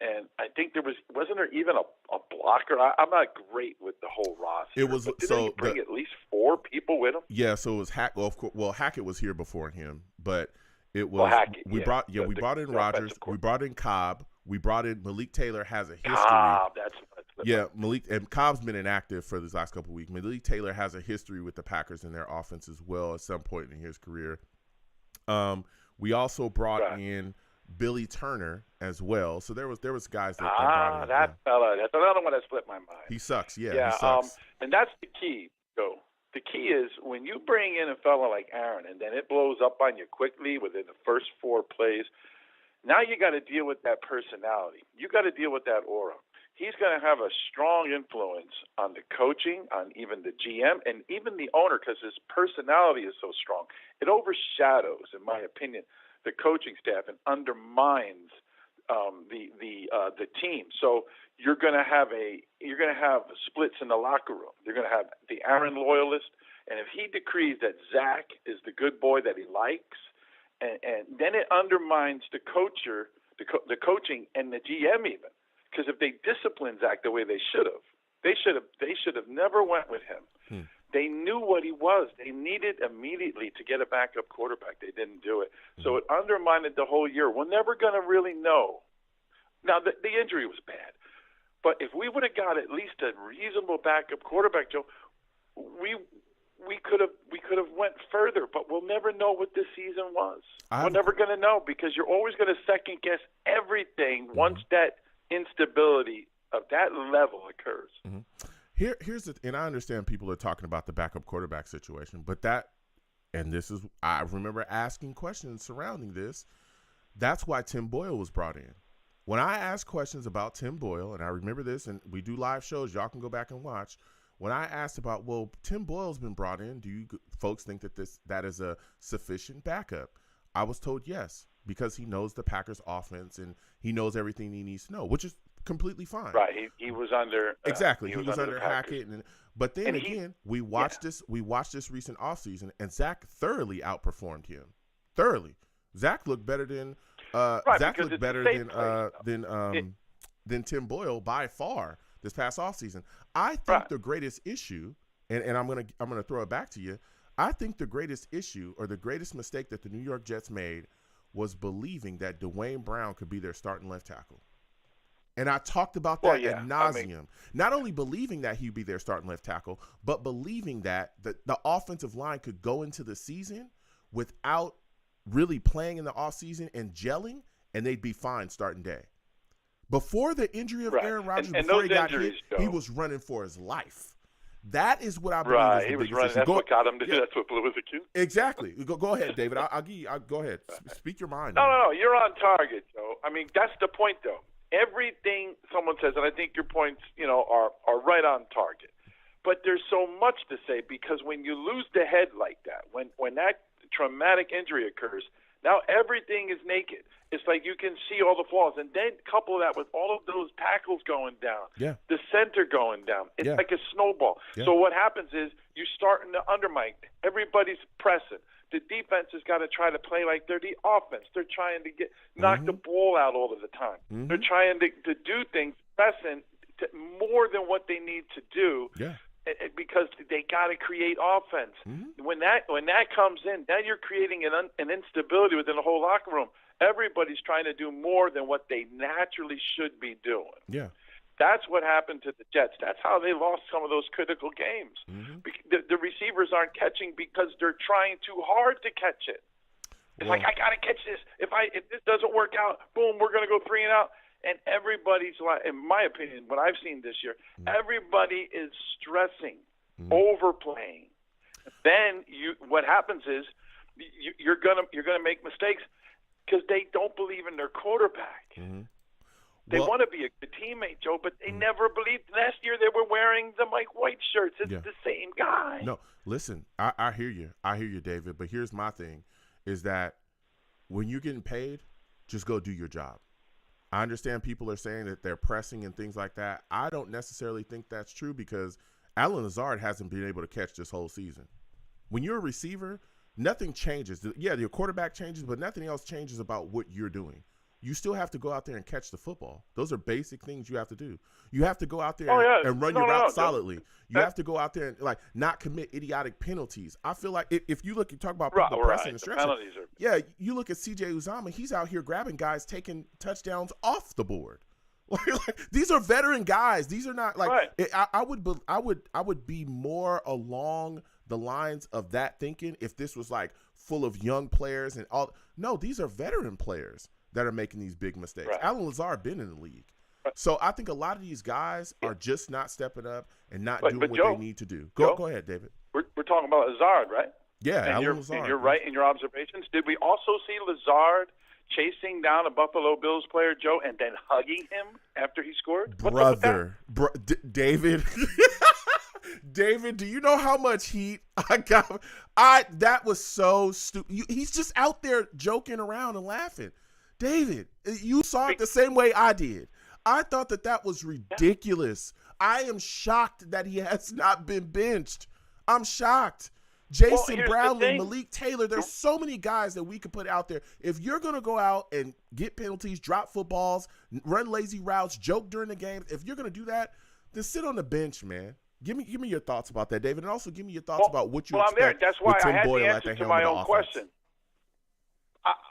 and I think wasn't there even a blocker? I'm not great with the whole roster. It was but didn't he bring at least 4 people with him? Yeah, so it was Hackett was here before him, but it was Hackett, we brought in Rodgers, we brought in Cobb, we brought in Malik Taylor has a history. Malik and Cobb's been inactive for this last couple of weeks. Malik Taylor has a history with the Packers and their offense as well at some point in his career. We also brought in Billy Turner as well. So there was guys that brought in. Fella, that's another one that slipped my mind. He sucks, he sucks. And that's the key, Joe. The key is when you bring in a fella like Aaron and then it blows up on you quickly within the first 4 plays, now you got to deal with that personality. You got to deal with that aura. He's going to have a strong influence on the coaching, on even the GM, and even the owner because his personality is so strong. It overshadows, in my opinion, the coaching staff and undermines the team. So you're going to have splits in the locker room. You're going to have the Aaron loyalist, and if he decrees that Zach is the good boy that he likes, and then it undermines the coaching and the GM even, because if they disciplined Zach the way they should have never went with him. They knew what he was. They needed immediately to get a backup quarterback. They didn't do it. So it undermined the whole year. We're never going to really know. Now, the injury was bad. But if we would have got at least a reasonable backup quarterback, Joe, we could have went further. But we'll never know what this season was. We're never going to know, because you're always going to second guess everything once that instability of that level occurs. Here's and I understand people are talking about the backup quarterback situation, but I remember asking questions surrounding this. That's why Tim Boyle was brought in. When I asked questions about Tim Boyle, and I remember this, and we do live shows, y'all can go back and watch. When I asked about, well, Tim Boyle's been brought in, do you folks think that is a sufficient backup? I was told yes, because he knows the Packers offense and he knows everything he needs to know, which is completely fine. Right. He was under exactly. He was under Hackett, but then again, we watched this recent offseason, and Zach thoroughly outperformed him. Thoroughly, Zach looked better than than Tim Boyle by far this past offseason. I think the greatest issue, and I'm gonna throw it back to you. I think the greatest issue, or the greatest mistake that the New York Jets made, was believing that Dwayne Brown could be their starting left tackle. And I talked about that ad nauseum. Not only believing that he'd be their starting left tackle, but believing that the offensive line could go into the season without really playing in the offseason and gelling, and they'd be fine starting day. Before the injury of Aaron Rodgers, before he got hit, he was running for his life. That is what I believe. Right, he was running. That's what got him to do. That's what blew his Achilles. Exactly. Go ahead, David. I'll give you. Go ahead. Speak your mind. No. You're on target, Joe. I mean, that's the point, though. Everything someone says, and I think your points, are right on target. But there's so much to say, because when you lose the head like that, when that traumatic injury occurs, now everything is naked. It's like you can see all the flaws, and then couple that with all of those tackles going down, the center going down. It's like a snowball. So what happens is you're starting to undermine. Everybody's pressing. The defense has got to try to play like they're the offense. They're trying to knock the ball out all of the time. They're trying to do things, pressing more than what they need to do. Because they got to create offense. When that comes in, then you're creating an instability within the whole locker room. Everybody's trying to do more than what they naturally should be doing. That's what happened to the Jets. That's how they lost some of those critical games. The receivers aren't catching because they're trying too hard to catch it. It's like, I got to catch this. If this doesn't work out, boom, we're going to go 3 and out. And everybody's, in my opinion, what I've seen this year, everybody is stressing, overplaying. Then what happens is you're gonna make mistakes because they don't believe in their quarterback. They want to be a good teammate, Joe, but they never believed. Last year they were wearing the Mike White shirts. It's the same guy. No, listen, I hear you. I hear you, David. But here's my thing, is that when you're getting paid, just go do your job. I understand people are saying that they're pressing and things like that. I don't necessarily think that's true, because Allen Lazard hasn't been able to catch this whole season. When you're a receiver, nothing changes. Yeah, your quarterback changes, but nothing else changes about what you're doing. You still have to go out there and catch the football. Those are basic things you have to do. You have to go out there and run your route solidly. You have to go out there and not commit idiotic penalties. I feel like if you talk about people pressing and stressing, you look at C.J. Uzomah. He's out here grabbing guys, taking touchdowns off the board. These are veteran guys. These are not I would be more along the lines of that thinking if this was full of young players and all. No, these are veteran players that are making these big mistakes. Allen Lazard been in the league. So I think a lot of these guys are just not stepping up and not doing what they need to do. Go ahead, David. We're talking about Lazard, right? Yeah, and Lazard. You're right in your observations. Did we also see Lazard chasing down a Buffalo Bills player, Joe, and then hugging him after he scored? Brother, David. David, do you know how much heat I got? That was so stupid. He's just out there joking around and laughing. David, you saw it the same way I did. I thought that was ridiculous. I am shocked that he has not been benched. I'm shocked. Jason Brownlee, Malik Taylor, there's so many guys that we could put out there. If you're going to go out and get penalties, drop footballs, run lazy routes, joke during the game, if you're going to do that, then sit on the bench, man. Give me your thoughts about that, David, and also give me your thoughts about what you expect. I'm there. That's why with Tim I had Boyle the at answer the to my helm own of the offense. question.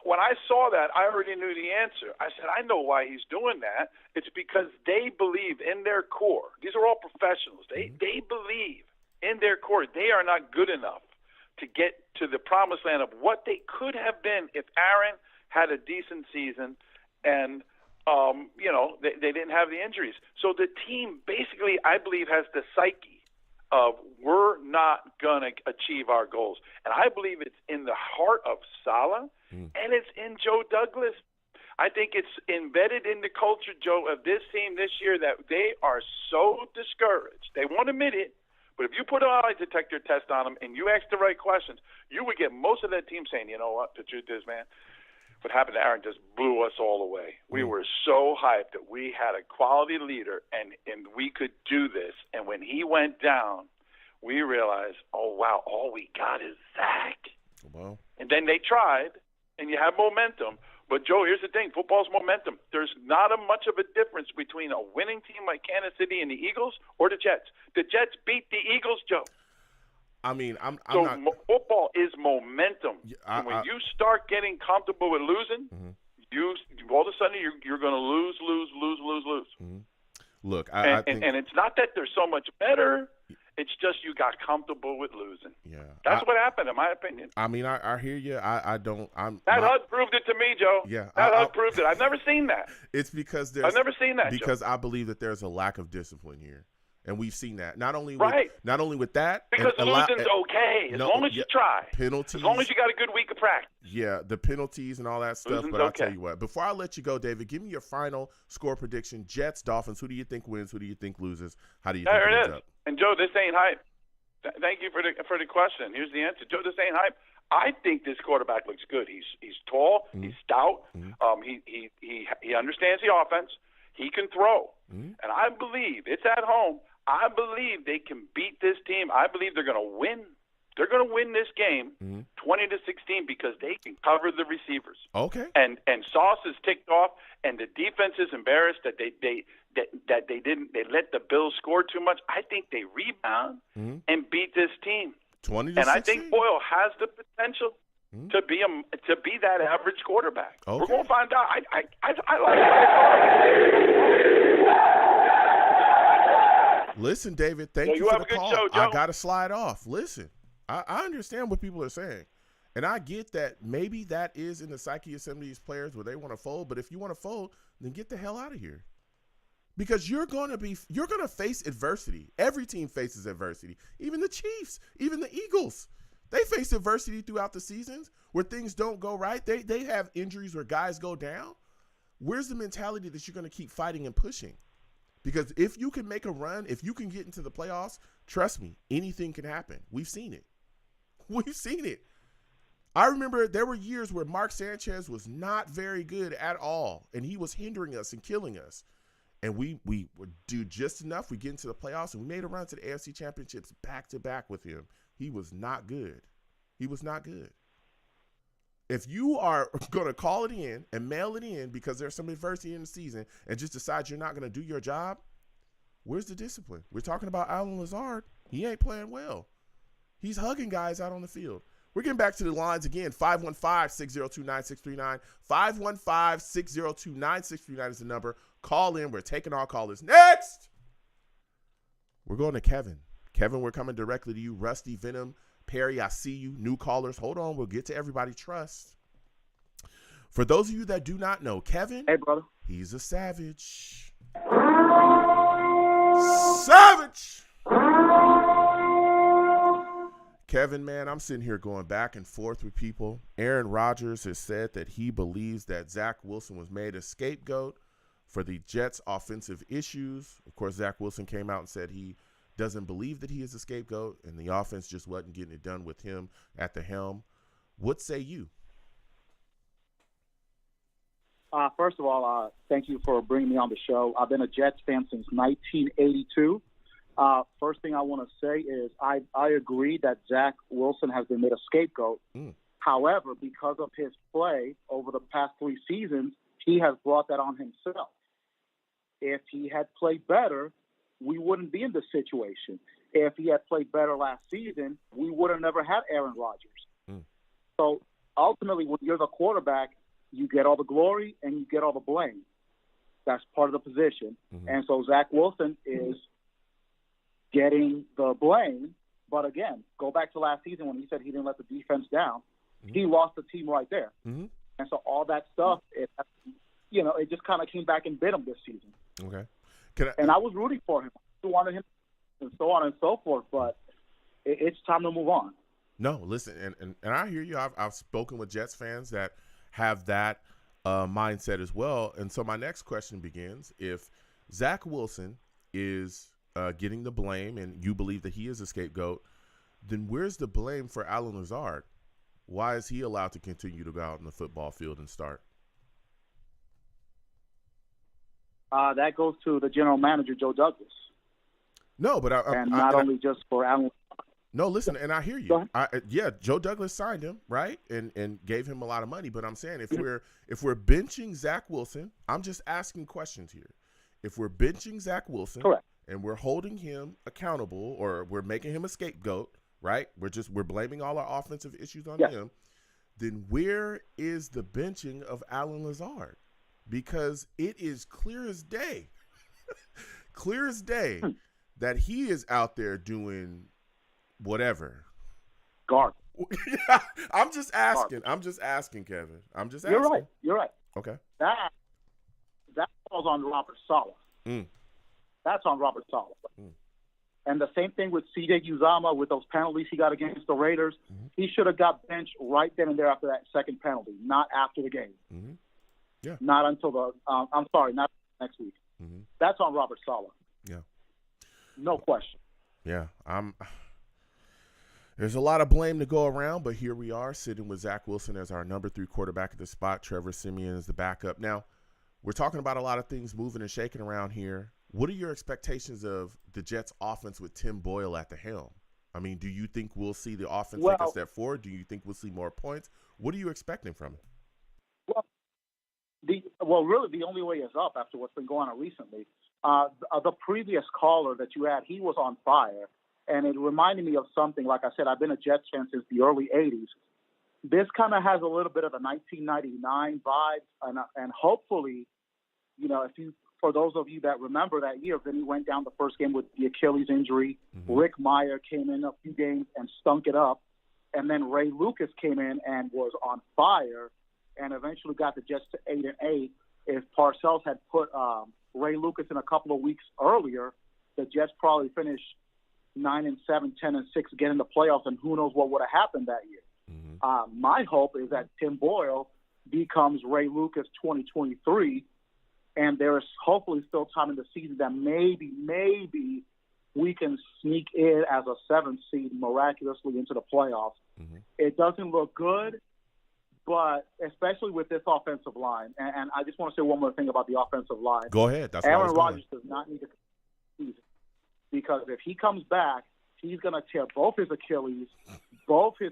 When I saw that, I already knew the answer. I said, I know why he's doing that. It's because they believe in their core. These are all professionals. They believe in their core they are not good enough to get to the promised land of what they could have been if Aaron had a decent season and they didn't have the injuries. So the team basically, I believe, has the psyche of we're not going to achieve our goals. And I believe it's in the heart of Saleh and it's in Joe Douglas. I think it's embedded in the culture, Joe, of this team this year that they are so discouraged. They won't admit it, but if you put a lie detector test on them and you ask the right questions, you would get most of that team saying, you know what, the truth is, man, what happened to Aaron just blew us all away. We were so hyped that we had a quality leader and we could do this. And when he went down, we realized, oh, wow, all we got is Zach. Wow. And then they tried, and you have momentum. But, Joe, here's the thing. Football's momentum. There's not much of a difference between a winning team like Kansas City and the Eagles or the Jets. The Jets beat the Eagles, Joe. I mean, I'm not. Football is momentum. Yeah, when you start getting comfortable with losing, you all of a sudden you're going to lose. Look, I think, and it's not that they're so much better. It's just you got comfortable with losing. Yeah, that's what happened, in my opinion. I mean, I hear you. HUD proved it to me, Joe. Yeah, HUD proved it. I've never seen that. It's because I've never seen that, because Joe. I believe that there's a lack of discipline here. And we've seen that not only with that, because losing's okay as long as you try. Penalties, as long as you got a good week of practice. Yeah, the penalties and all that stuff. Losing's but I'll okay. tell you what. Before I let you go, David, give me your final score prediction. Jets, Dolphins. Who do you think wins? Who do you think loses? How do you think it ends up? And Joe, this ain't hype. Thank you for the question. Here's the answer, Joe. This ain't hype. I think this quarterback looks good. He's tall. He's stout. He understands the offense. He can throw. And I believe it's at home. I believe they can beat this team. I believe they're going to win. They're going to win this game 20-16 because they can cover the receivers. Okay. And Sauce is ticked off, and the defense is embarrassed that they let the Bills score too much. I think they rebound and beat this team. 20-16. And I think Boyle has the potential to be that average quarterback. Okay. We're going to find out. I like Listen, David, thank you for the call. Show, I got to slide off. Listen, I understand what people are saying. And I get that maybe that is in the psyche of some of these players where they want to fold. But if you want to fold, then get the hell out of here. Because you're going to face adversity. Every team faces adversity. Even the Chiefs, even the Eagles. They face adversity throughout the seasons where things don't go right. They have injuries where guys go down. Where's the mentality that you're going to keep fighting and pushing? Because if you can make a run, if you can get into the playoffs, trust me, anything can happen. We've seen it. We've seen it. I remember there were years where Mark Sanchez was not very good at all, and he was hindering us and killing us. And we would do just enough. We get into the playoffs, and we made a run to the AFC Championships back-to-back with him. He was not good. He was not good. If you are going to call it in and mail it in because there's some adversity in the season and just decide you're not going to do your job, where's the discipline? We're talking about Allen Lazard. He ain't playing well. He's hugging guys out on the field. We're getting back to the lines again. 515-602-9639. 515-602-9639 is the number. Call in. We're taking our callers. Next! We're going to Kevin. Kevin, we're coming directly to you. Rusty, Venom, Perry, I see you. New callers. Hold on. We'll get to everybody. Trust. For those of you that do not know, Kevin, hey, brother, he's a savage. Savage! Kevin, man, I'm sitting here going back and forth with people. Aaron Rodgers has said that he believes that Zach Wilson was made a scapegoat for the Jets' offensive issues. Of course, Zach Wilson came out and said he doesn't believe that he is a scapegoat, and the offense just wasn't getting it done with him at the helm. What say you? First of all, thank you for bringing me on the show. I've been a Jets fan since 1982. First thing I want to say is I agree that Zach Wilson has been made a scapegoat. However, because of his play over the past 3 seasons, he has brought that on himself. If he had played better, we wouldn't be in this situation. If he had played better last season, we would have never had Aaron Rodgers. So ultimately, when you're the quarterback, you get all the glory and you get all the blame. That's part of the position. And so Zach Wilson is getting the blame. But again, go back to last season when he said he didn't let the defense down. He lost the team right there. And so all that stuff, it just kind of came back and bit him this season. Okay. And I was rooting for him. I wanted him and so on and so forth. But it's time to move on. No, listen, and I hear you. I've spoken with Jets fans that have that mindset as well. And so my next question begins: if Zach Wilson is getting the blame and you believe that he is a scapegoat, then where's the blame for Allen Lazard? Why is he allowed to continue to go out in the football field and start? That goes to the general manager, Joe Douglas. No, but only just for Allen. No, listen, and I hear you. Joe Douglas signed him, right, and gave him a lot of money. But I'm saying if we're benching Zach Wilson, I'm just asking questions here. If we're benching Zach Wilson, correct, and we're holding him accountable, or we're making him a scapegoat, right? We're blaming all our offensive issues on him. Then where is the benching of Allen Lazard? Because it is clear as day, that he is out there doing whatever. Garbage. I'm just asking, Kevin. I'm just asking. You're right. Okay. That falls on Robert Saleh. That's on Robert Saleh. And the same thing with C.J. Uzomah with those penalties he got against the Raiders. He should have got benched right then and there after that second penalty, not after the game. Yeah. Not until not next week. That's on Robert Saleh. Yeah. No question. Yeah. There's a lot of blame to go around, but here we are sitting with Zach Wilson as our number 3 quarterback at the spot. Trevor Siemian is the backup. Now, we're talking about a lot of things moving and shaking around here. What are your expectations of the Jets offense with Tim Boyle at the helm? I mean, do you think we'll see the offense take a step forward? Do you think we'll see more points? What are you expecting from it? Really, the only way is up after what's been going on recently. The previous caller that you had, he was on fire, and it reminded me of something. Like I said, I've been a Jets fan since the early 80s. This kind of has a little bit of a 1999 vibe, and hopefully, for those of you that remember that year, then he went down the first game with the Achilles injury. Rick Meyer came in a few games and stunk it up, and then Ray Lucas came in and was on fire, and eventually got the Jets to 8-8. If Parcells had put Ray Lucas in a couple of weeks earlier, the Jets probably finished 9-7, 10-6, get in the playoffs, and who knows what would have happened that year. My hope is that Tim Boyle becomes Ray Lucas 2023, and there is hopefully still time in the season that maybe we can sneak in as a 7th seed miraculously into the playoffs. It doesn't look good, but especially with this offensive line, and I just want to say one more thing about the offensive line. Go ahead. That's Aaron Rodgers does not need to season, because if he comes back, he's going to tear both his Achilles, both his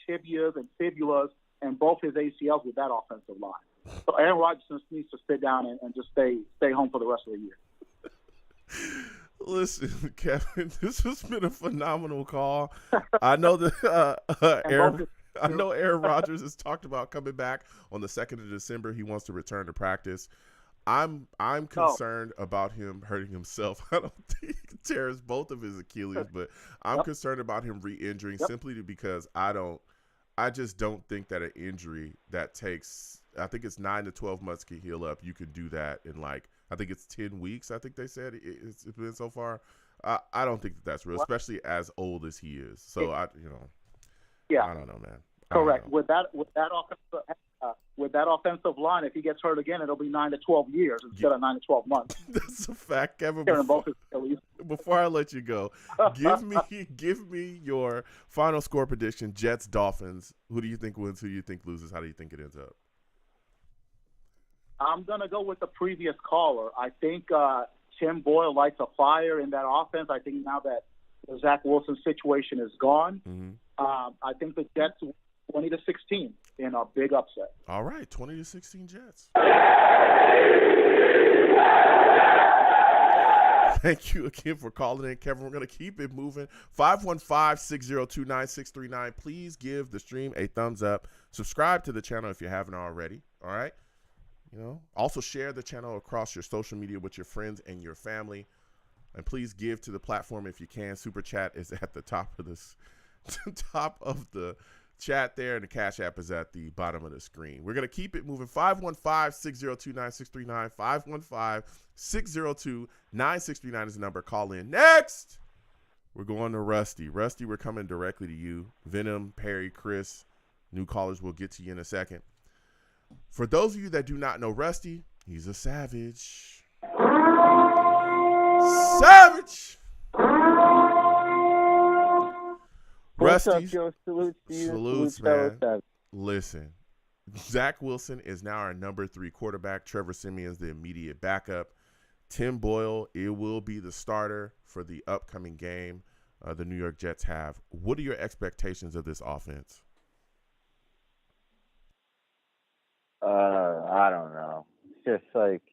tibias and fibulas, and both his ACLs with that offensive line. So Aaron Rodgers needs to sit down and just stay home for the rest of the year. Listen, Kevin, this has been a phenomenal call. I know that Aaron Rodgers has talked about coming back on the 2nd of December. He wants to return to practice. I'm concerned about him hurting himself. I don't think he tears both of his Achilles, but I'm concerned about him re-injuring simply because I just don't think that an injury that takes, I think it's 9 to 12 months to heal up. You could do that in I think it's 10 weeks. I think they said it's been so far. I don't think that's real, especially as old as he is. So I don't know, man. Correct. With that offensive, with that offensive line, if he gets hurt again, it'll be 9 to 12 years instead of 9 to 12 months. That's a fact, Kevin. Before I let you go, give me your final score prediction. Jets, Dolphins. Who do you think wins? Who do you think loses? How do you think it ends up? I'm going to go with the previous caller. I think Tim Boyle lights a fire in that offense. I think now that the Zach Wilson situation is gone, I think the Jets 20-16 in a big upset. All right, 20-16 Jets. Thank you again for calling in, Kevin. We're going to keep it moving. 515-602-9639. Please give the stream a thumbs up. Subscribe to the channel if you haven't already. All right. Also share the channel across your social media with your friends and your family. And please give to the platform if you can. Super Chat is at the top of the chat there, and the Cash App is at the bottom of the screen. We're going to keep it moving. 515-602-9639. 515-602-9639 is the number. Call in. Next, we're going to Rusty. Rusty, we're coming directly to you. Venom, Perry, Chris, new callers, we'll get to you in a second. For those of you that do not know Rusty, he's a savage. Savage! What's Rusty, up, Joe? Salutes to you. Salutes, man. Listen, Zach Wilson is now our number 3 quarterback. Trevor Siemian's the immediate backup. Tim Boyle, it will be the starter for the upcoming game the New York Jets have. What are your expectations of this offense? I don't know. It's just like,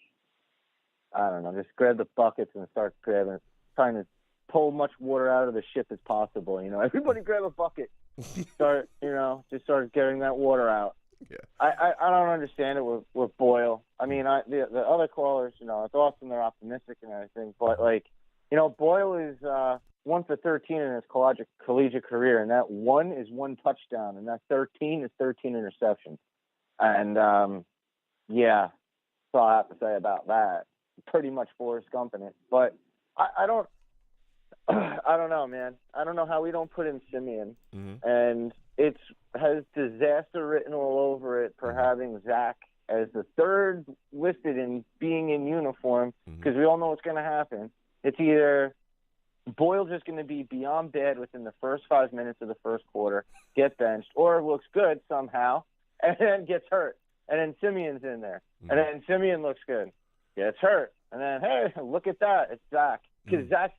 I don't know. Just grab the buckets and start trying to pull much water out of the ship as possible. Everybody grab a bucket. Start getting that water out. Yeah. I don't understand it with Boyle. I mean, the other callers, it's awesome they're optimistic and everything, but Boyle is 1 for 13 in his collegiate career, and that 1 is 1 touchdown, and that 13 is 13 interceptions. And that's all I have to say about that. Pretty much Forrest Gump in it, but I don't know, man. I don't know how we don't put in Siemian, and it has disaster written all over it for having Zach as the third listed in being in uniform, because we all know what's going to happen. It's either Boyle's just going to be beyond bad within the first 5 minutes of the first quarter, get benched, or looks good somehow, and then gets hurt. And then Siemian's in there. And then Siemian looks good, gets hurt. And then, hey, look at that. It's Zach. Because Zach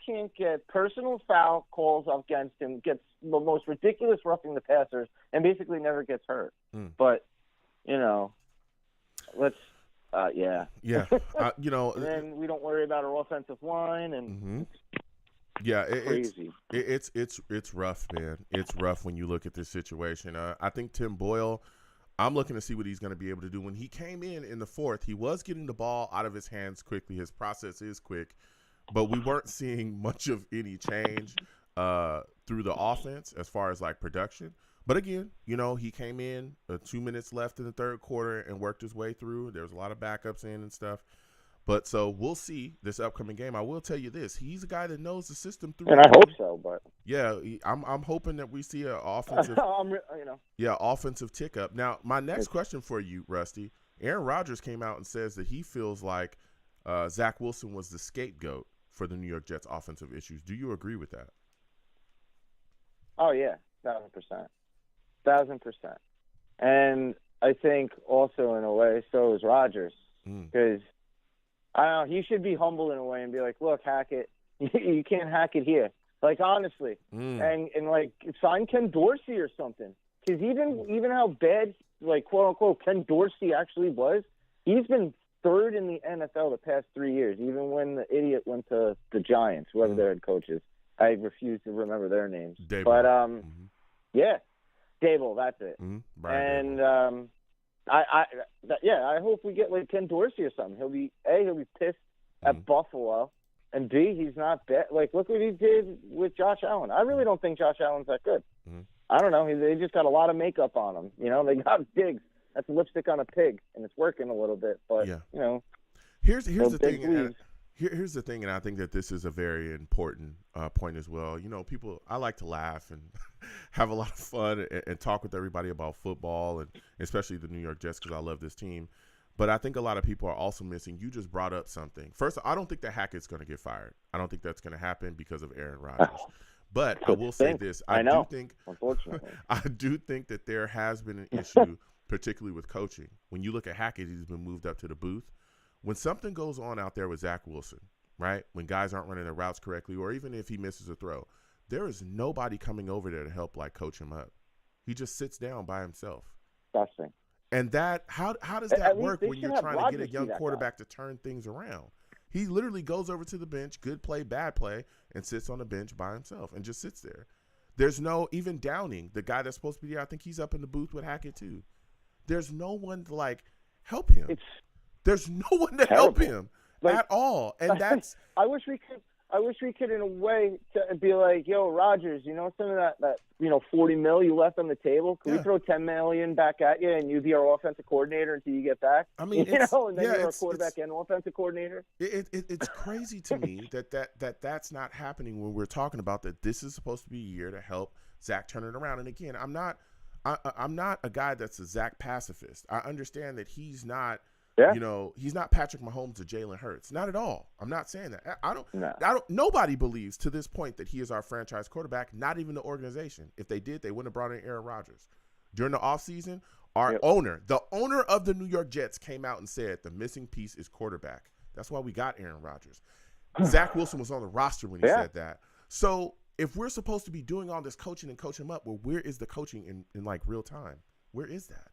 can't get personal foul calls against him, gets the most ridiculous roughing the passers, and basically never gets hurt. But, let's, yeah. Yeah. And then we don't worry about our offensive line, and it's crazy. It's rough, man. It's rough when you look at this situation. I think Tim Boyle, I'm looking to see what he's going to be able to do. When he came in the fourth, he was getting the ball out of his hands quickly. His process is quick, but we weren't seeing much of any change through the offense as far as like production. But again, he came in 2 minutes left in the third quarter and worked his way through. There was a lot of backups in and stuff. But so we'll see this upcoming game. I will tell you this: he's a guy that knows the system through. And I hope so, but yeah, I'm hoping that we see an offensive, offensive tick up. Now, my next question for you, Rusty: Aaron Rodgers came out and says that he feels like Zach Wilson was the scapegoat for the New York Jets' offensive issues. Do you agree with that? Oh yeah, 1,000%, 1,000%. And I think also in a way, so is Rodgers, because. I don't know, he should be humble in a way and be like, look, Hackett, you can't hack it here. Like, honestly. And like, sign Ken Dorsey or something. Because even how bad, like, quote-unquote, Ken Dorsey actually was, he's been third in the NFL the past 3 years, even when the idiot went to the Giants, whoever their head coach is. I refuse to remember their names. Dable. But, yeah, Dable, that's it. Brian and, Dable. I hope we get like Ken Dorsey or something. He'll be pissed at Buffalo, and B, he's not bad. Like, look what he did with Josh Allen. I really don't think Josh Allen's that good. I don't know. They just got a lot of makeup on him. They got Diggs. That's lipstick on a pig, and it's working a little bit. But here's the thing. Here's the thing, and I think that this is a very important point as well. You know, I like to laugh and have a lot of fun and talk with everybody about football, and especially the New York Jets, because I love this team. But I think a lot of people are also missing. You just brought up something. First, I don't think that Hackett's going to get fired. I don't think that's going to happen because of Aaron Rodgers. But I will say this. I do think, unfortunately, I do think that there has been an issue, particularly with coaching. When you look at Hackett, he's been moved up to the booth. When something goes on out there with Zach Wilson, right, when guys aren't running their routes correctly, or even if he misses a throw, there is nobody coming over there to help, like, coach him up. He just sits down by himself. Disgusting. And that how does that work when you're trying to get a young quarterback to turn things around? He literally goes over to the bench, good play, bad play, and sits on the bench by himself and just sits there. There's no even Downing, the guy that's supposed to be there. I think he's up in the booth with Hackett too. There's no one to, like, help him. There's no one to help him at all, and that's. I wish we could, in a way, be like, yo, Rodgers, you know, some of that $40 million you left on the table. Can we throw $10 million back at you, and you be our offensive coordinator until you get back? I mean, and then you're our quarterback and offensive coordinator. It's crazy to me that's not happening when we're talking about that. This is supposed to be a year to help Zach turn it around. And again, I'm not a guy that's a Zach pacifist. I understand that he's not. Yeah. You know, he's not Patrick Mahomes or Jalen Hurts. Not at all. I'm not saying that. I don't. Nobody believes to this point that he is our franchise quarterback, not even the organization. If they did, they wouldn't have brought in Aaron Rodgers. During the offseason, our owner, the owner of the New York Jets, came out and said the missing piece is quarterback. That's why we got Aaron Rodgers. Zach Wilson was on the roster when he said that. So if we're supposed to be doing all this coaching and coach him up, well, where is the coaching in like real time? Where is that?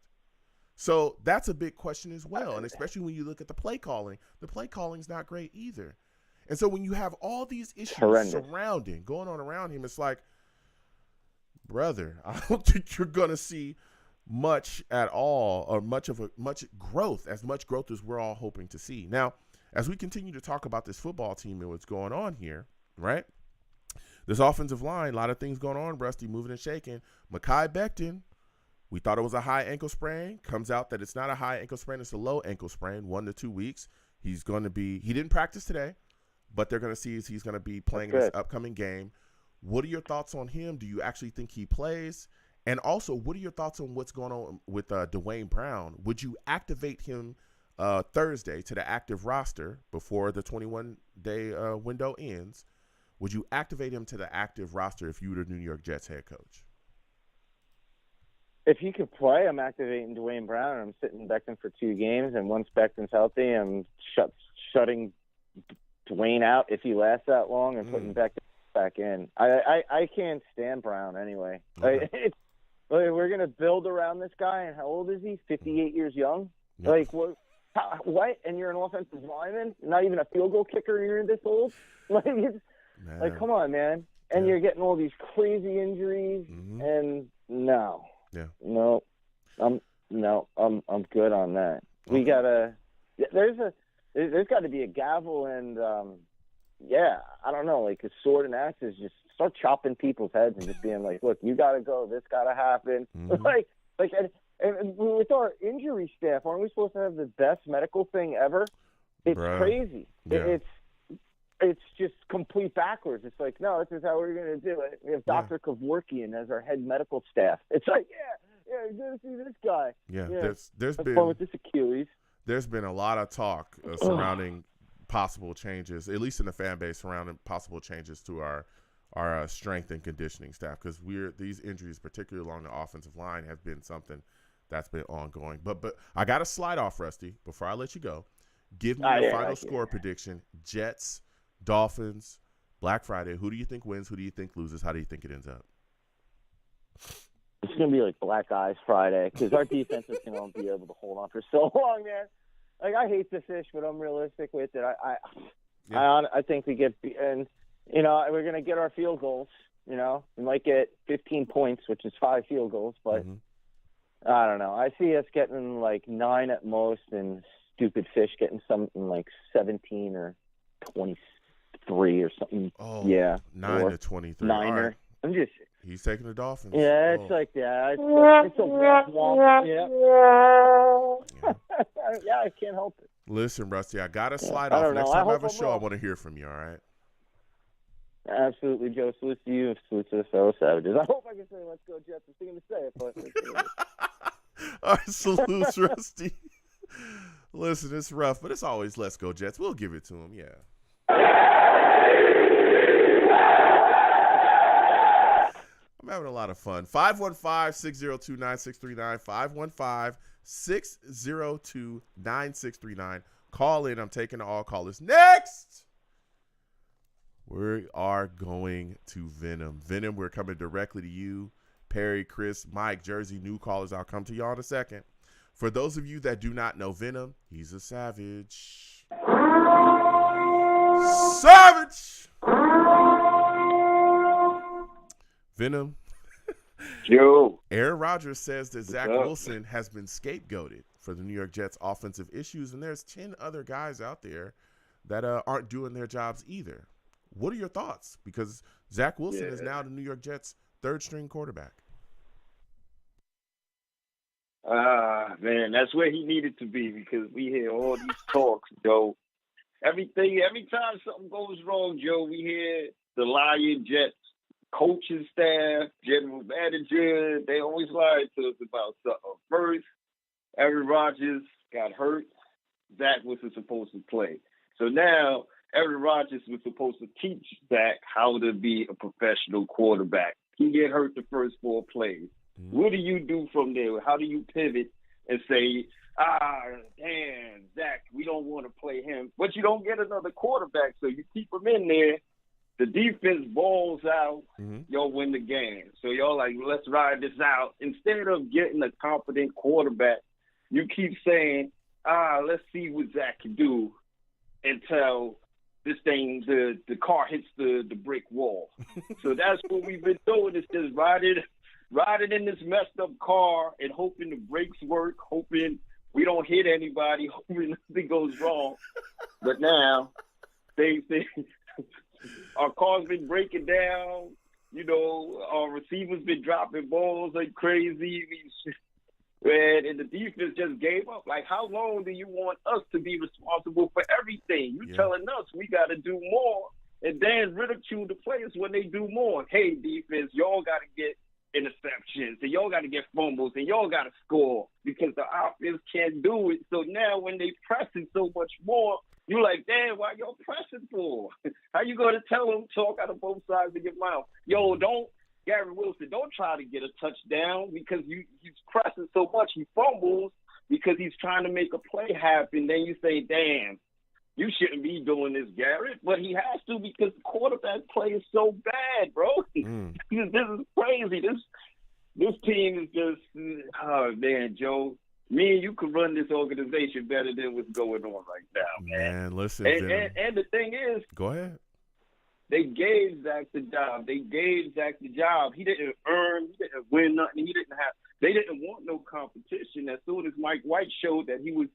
So that's a big question as well, and especially when you look at the play calling is not great either. And so when you have all these issues going on around him, it's like, brother, I don't think you're going to see much at all, or much growth as we're all hoping to see. Now, as we continue to talk about this football team and what's going on here, right? This offensive line, a lot of things going on, Rusty, moving and shaking. Mekhi Becton. We thought it was a high ankle sprain. Comes out that it's not a high ankle sprain. It's a low ankle sprain, 1 to 2 weeks. He didn't practice today, but they're going to see if he's going to be playing in this upcoming game. What are your thoughts on him? Do you actually think he plays? And also, what are your thoughts on what's going on with Dwayne Brown? Would you activate him Thursday to the active roster before the 21-day window ends? Would you activate him to the active roster if you were the New York Jets head coach? If he could play, I'm activating Dwayne Brown. I'm sitting Becton for 2 games, and once Becton's healthy, I'm shutting Dwayne out if he lasts that long and putting Becton back in. I can't stand Brown anyway. Okay. We're going to build around this guy, and how old is he? 58 years young? Yep. Like, what? And you're an offensive lineman? Not even a field goal kicker, and you're this old? Like, come on, man. And you're getting all these crazy injuries, and no. Yeah. No, I'm good on that. Okay. We gotta. There's got to be a gavel and I don't know, like a sword and axes. Just start chopping people's heads and just being like, look, you gotta go. This gotta happen. And with our injury staff, aren't we supposed to have the best medical thing ever? It's crazy. Yeah. It's just complete backwards. It's like, no, this is how we're going to do it. We have Dr. Kevorkian as our head medical staff. It's like, you're going to see this guy. Yeah. There's been with this Achilles. There's been a lot of talk surrounding possible changes, at least in the fan base, surrounding possible changes to our strength and conditioning staff, because these injuries, particularly along the offensive line, have been something that's been ongoing. But I got to slide off, Rusty, before I let you go. Give me your final score prediction. Jets, Dolphins, Black Friday. Who do you think wins? Who do you think loses? How do you think it ends up? It's going to be like Black Eyes Friday, because our defense is going to be able to hold on for so long, man. Like, I hate to fish, but I'm realistic with it. I think we get, and we're going to get our field goals. We might get 15 points, which is 5 field goals, but I don't know. I see us getting like 9 at most, and stupid fish getting something like 17 or 23 or something. Oh, yeah, 9 to 23. Niner. Right. I'm just. He's taking the Dolphins. Yeah, it's like that. It's a womp. Yeah. Yeah, I can't help it. Listen, Rusty, I got to slide I off. don't Next know. time I have hope a I'm show, I wrong. want to hear from you, all right? Absolutely, Joe. Salute to you and salute to the fellow Savages. I hope I can say let's go Jets. I'm thinking to say it, but All right, salutes, Rusty. Listen, it's rough, but it's always let's go Jets. We'll give it to him, yeah. I'm having a lot of fun. 515-602-9639, 515-602-9639. Call in. I'm taking all callers. Next, we are going to Venom. Venom, we're coming directly to you. Perry, Chris, Mike, Jersey, new callers. I'll come to y'all in a second. For those of you that do not know Venom, he's a savage. Savage! Venom. Yo. Aaron Rodgers says that Zach Wilson has been scapegoated for the New York Jets' offensive issues, and there's 10 other guys out there that aren't doing their jobs either. What are your thoughts? Because Zach Wilson is now the New York Jets' third-string quarterback. Man, that's where he needed to be because we hear all these talks, Joe. Every time something goes wrong, Joe, we hear the lying Jets coaching staff, general manager. They always lie to us about something. First, Aaron Rodgers got hurt. Zach wasn't supposed to play. So now Aaron Rodgers was supposed to teach Zach how to be a professional quarterback. He get hurt the first 4 plays. Mm-hmm. What do you do from there? How do you pivot and say, damn, Zach, we don't want to play him. But you don't get another quarterback, so you keep him in there. The defense balls out, y'all win the game. So y'all like, let's ride this out. Instead of getting a competent quarterback, you keep saying, let's see what Zach can do until this thing, the car hits the brick wall. So that's what we've been doing, is just riding in this messed up car and hoping the brakes work, hoping we don't hit anybody, hoping nothing goes wrong. But now they our car's been breaking down. You know, our receivers been dropping balls like crazy. And the defense just gave up. Like, how long do you want us to be responsible for everything? You telling us we got to do more, and then ridicule the players when they do more. Hey, defense, y'all got to get interceptions, and y'all got to get fumbles, and y'all got to score because the offense can't do it. So now when they pressing so much more, you're like, damn, why y'all pressing for? How you going to tell them, talk out of both sides of your mouth? Yo, Gary Wilson, don't try to get a touchdown because he's pressing so much he fumbles because he's trying to make a play happen. Then you say, damn, you shouldn't be doing this, Garrett. But he has to because the quarterback play is so bad, bro. This is crazy. This team is just, oh, man, Joe. Me and you could run this organization better than what's going on right now, man. Man, listen. And the thing is, go ahead. They gave Zach the job. He didn't win nothing. They didn't want no competition. As soon as Mike White showed that he was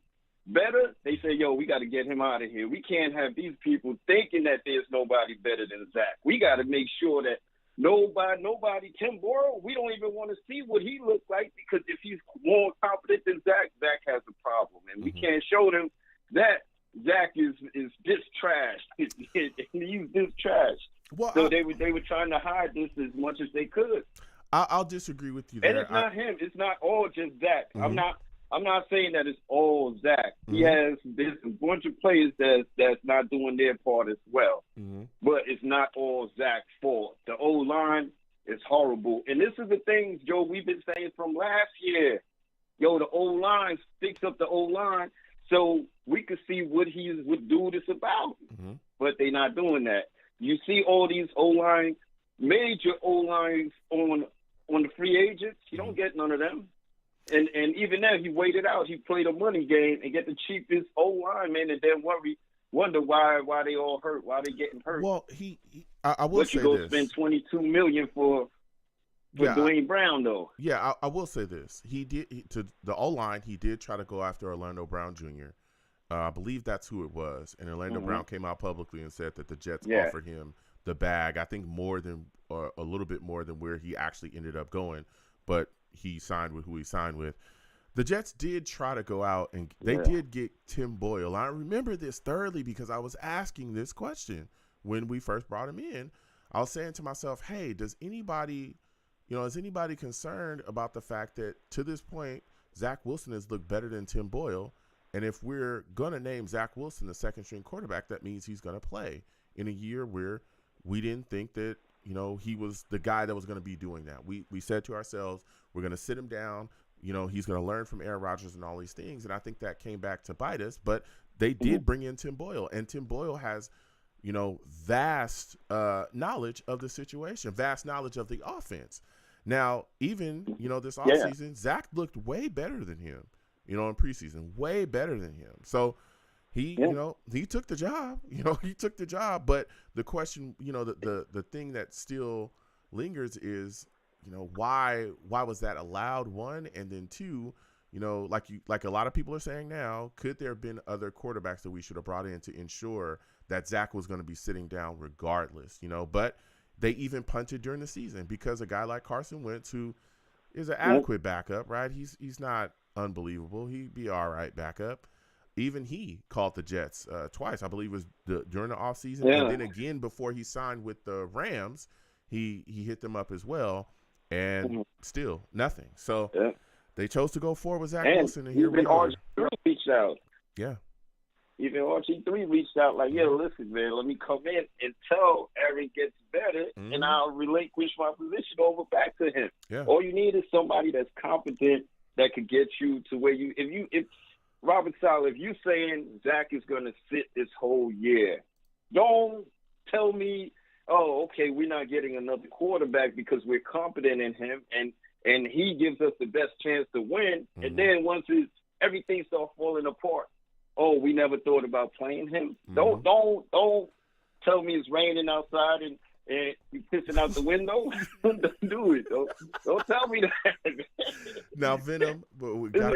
better, they said, yo, we got to get him out of here. We can't have these people thinking that there's nobody better than Zach. We got to make sure that nobody, Tim Boyle, we don't even want to see what he looks like because if he's more competent than Zach has a problem. And we can't show them that Zach is this trash. He's this trash. Well, so they were trying to hide this as much as they could. I'll disagree with you there. And it's not him. It's not all just Zach. I'm not saying that it's all Zach. There's a bunch of players that's not doing their part as well. But it's not all Zach's fault. The O-line is horrible. And this is the things, Joe, we've been saying from last year. Yo, the O-line, fix up the O-line so we could see what he would do this about. But they're not doing that. You see all these O-line, major O-lines on the free agents. You don't get none of them. And even then, he waited out. He played a money game and get the cheapest O-lineman and then wonder why they all hurt, why they getting hurt. Well, I will say this. But you go spend $22 million for Dwayne Brown, though. Yeah, I will say this. To the O-line, he did try to go after Orlando Brown Jr. I believe that's who it was. And Orlando Brown came out publicly and said that the Jets offered him the bag, I think a little bit more than where he actually ended up going. But he signed with who he signed with. The Jets did try to go out, and they did get Tim Boyle. I remember this thoroughly because I was asking this question when we first brought him in. I was saying to myself, hey, is anybody concerned about the fact that to this point, Zach Wilson has looked better than Tim Boyle? And if we're going to name Zach Wilson the second-string quarterback, that means he's going to play in a year where we didn't think that, he was the guy that was going to be doing that. We said to ourselves, we're going to sit him down. He's going to learn from Aaron Rodgers and all these things. And I think that came back to bite us. But they did bring in Tim Boyle. And Tim Boyle has, vast knowledge of the situation, vast knowledge of the offense. Now, even, this offseason, Zach looked way better than him. In preseason, way better than him. So he took the job. He took the job. But the question, the thing that still lingers is, why was that allowed? One, and then two, like a lot of people are saying now, could there have been other quarterbacks that we should have brought in to ensure that Zach was going to be sitting down regardless? But they even punted during the season because a guy like Carson Wentz, who is an adequate backup, right? He's not unbelievable. He'd be all right backup. Even he called the Jets twice. I believe it was during the offseason. And then again before he signed with the Rams, he hit them up as well. And still nothing. So they chose to go forward with Zach Wilson. And here we are. RG3 reached out. Yeah. Even RG3 reached out like, listen, man, let me come in until Aaron gets better, and I'll relinquish my position over back to him. Yeah. All you need is somebody that's competent that could get you to where if Robert Saleh, if you saying Zach is going to sit this whole year, don't tell me, oh, okay, we're not getting another quarterback because we're confident in him and he gives us the best chance to win. And then once everything starts falling apart, oh, we never thought about playing him. Don't tell me it's raining outside and you pissing out the window. Don't do it. Don't tell me that. Now, Venom, but we got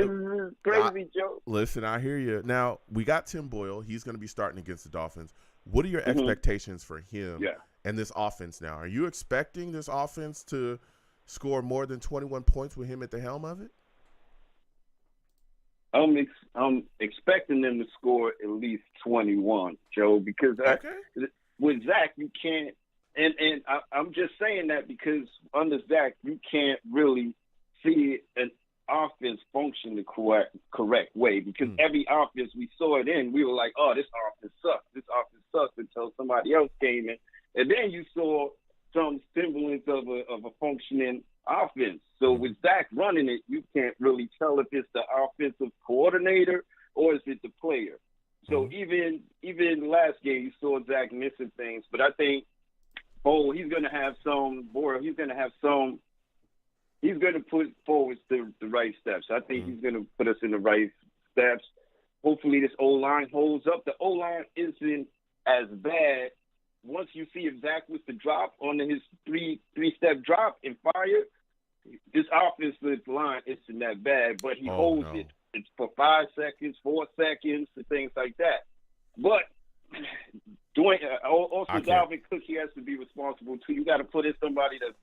crazy, Joe. Listen, I hear you. Now, we got Tim Boyle. He's going to be starting against the Dolphins. What are your expectations for him and this offense now? Are you expecting this offense to score more than 21 points with him at the helm of it? I'm expecting them to score at least 21, Joe, because with Zach, you can't. And I'm just saying that because under Zach, you can't really see an offense function the correct way because every offense we saw it in, we were like, oh, this offense sucks. This offense sucks until somebody else came in. And then you saw some semblance of a functioning offense. So with Zach running it, you can't really tell if it's the offensive coordinator or is it the player. So even last game, you saw Zach missing things, but I think he's going to put forward the right steps. I think he's going to put us in the right steps. Hopefully this O-line holds up. The O-line isn't as bad. Once you see if Zach was to drop on his three-step drop and fire, this offensive line isn't that bad, but he holds it. It's for 5 seconds, 4 seconds, and things like that. But Dalvin Cook, he has to be responsible too. You got to put in somebody that's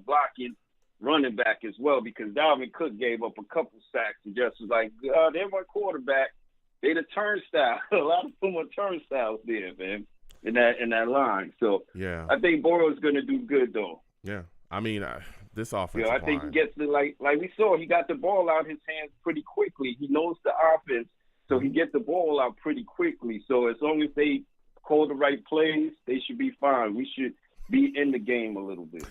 blocking running back as well because Dalvin Cook gave up a couple sacks and just was like, they're my quarterback. They're the turnstile. A lot of them are turnstiles there, man, in that line. So I think Burrow's going to do good though. Yeah, I mean this offense. I think he gets like we saw. He got the ball out his hands pretty quickly. He knows the offense, so he gets the ball out pretty quickly. So as long as they call the right plays, they should be fine. We should be in the game a little bit.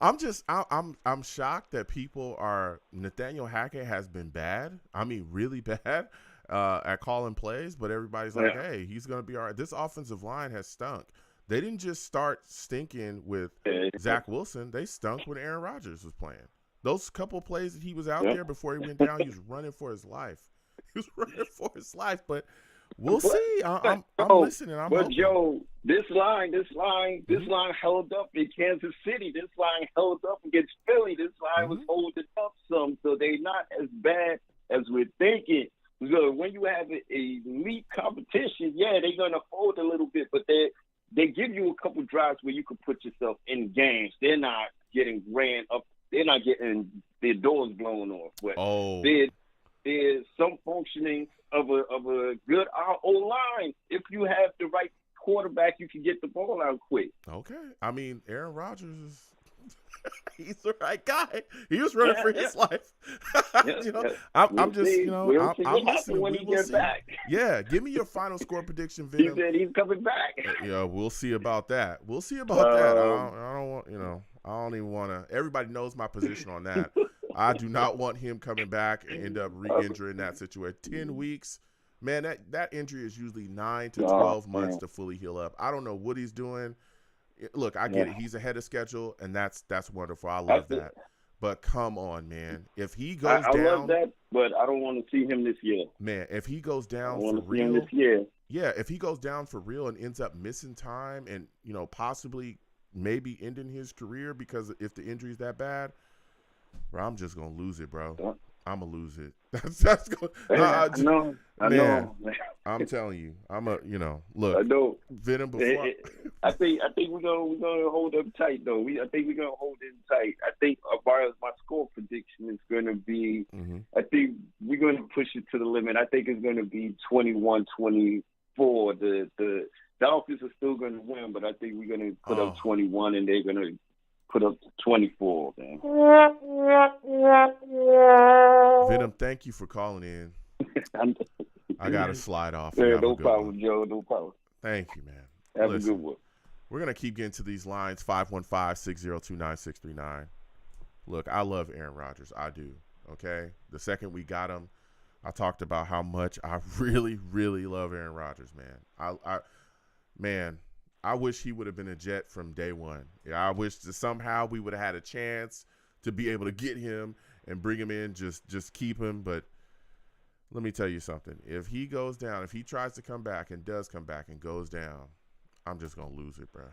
I'm shocked that people are. Nathaniel Hackett has been bad. I mean, really bad at calling plays. But everybody's like, hey, he's going to be all right. This offensive line has stunk. They didn't just start stinking with Zach Wilson. They stunk when Aaron Rodgers was playing. Those couple plays that he was out there before he went down, he was running for his life. But we'll see. I'm listening. I'm hoping. Joe, this line held up in Kansas City. This line held up against Philly. This line was holding up some, so they're not as bad as we're thinking. So when you have an elite competition, they're going to fold a little bit, but they give you a couple drives where you can put yourself in games. They're not getting ran up. They're not getting their doors blown off. But there's some functioning of a good O line. If you have the right quarterback, you can get the ball out quick. Okay. I mean, Aaron Rodgers is he's the right guy. He was running for his life. I'm just, We'll see I'm what happens listening. when We he will gets see. back. Yeah, give me your final score prediction, He Venom. said he's coming back. Yeah, we'll see about that. We'll see about that. I don't want, I don't even want to. Everybody knows my position on that. I do not want him coming back and end up re-injuring that situation. 10 weeks, man, that injury is usually 9 to 12 months to fully heal up. I don't know what he's doing. Look, I get it. He's ahead of schedule, and that's wonderful. I love that. But come on, man. If he goes down, I love that, but I don't want to see him this year. Man, if he goes down for real, him this year. Yeah, if he goes down for real and ends up missing time and possibly maybe ending his career because if the injury's that bad, bro, I'm just gonna lose it, bro. I'm gonna lose it. That's going. I know. I'm telling you. Look. I know. Venom before. I think we're gonna hold them tight though. I think we're gonna hold them tight. I think as far as my score prediction is gonna be, I think we're gonna push it to the limit. I think it's gonna be 21-24. The Dolphins are still gonna win, but I think we're gonna put up 21, and they're gonna put up 24, man. Venom, thank you for calling in. I got to slide off. Yeah, no problem, Joe. No problem. Thank you, man. Have a good one. We're going to keep getting to these lines, 515-602-9639. Look, I love Aaron Rodgers. I do, okay? The second we got him, I talked about how much I really, really love Aaron Rodgers, man. I wish he would have been a Jet from day one. Yeah, I wish that somehow we would have had a chance to be able to get him and bring him in, just keep him. But let me tell you something. If he goes down, if he tries to come back and does come back and goes down, I'm just going to lose it, bro.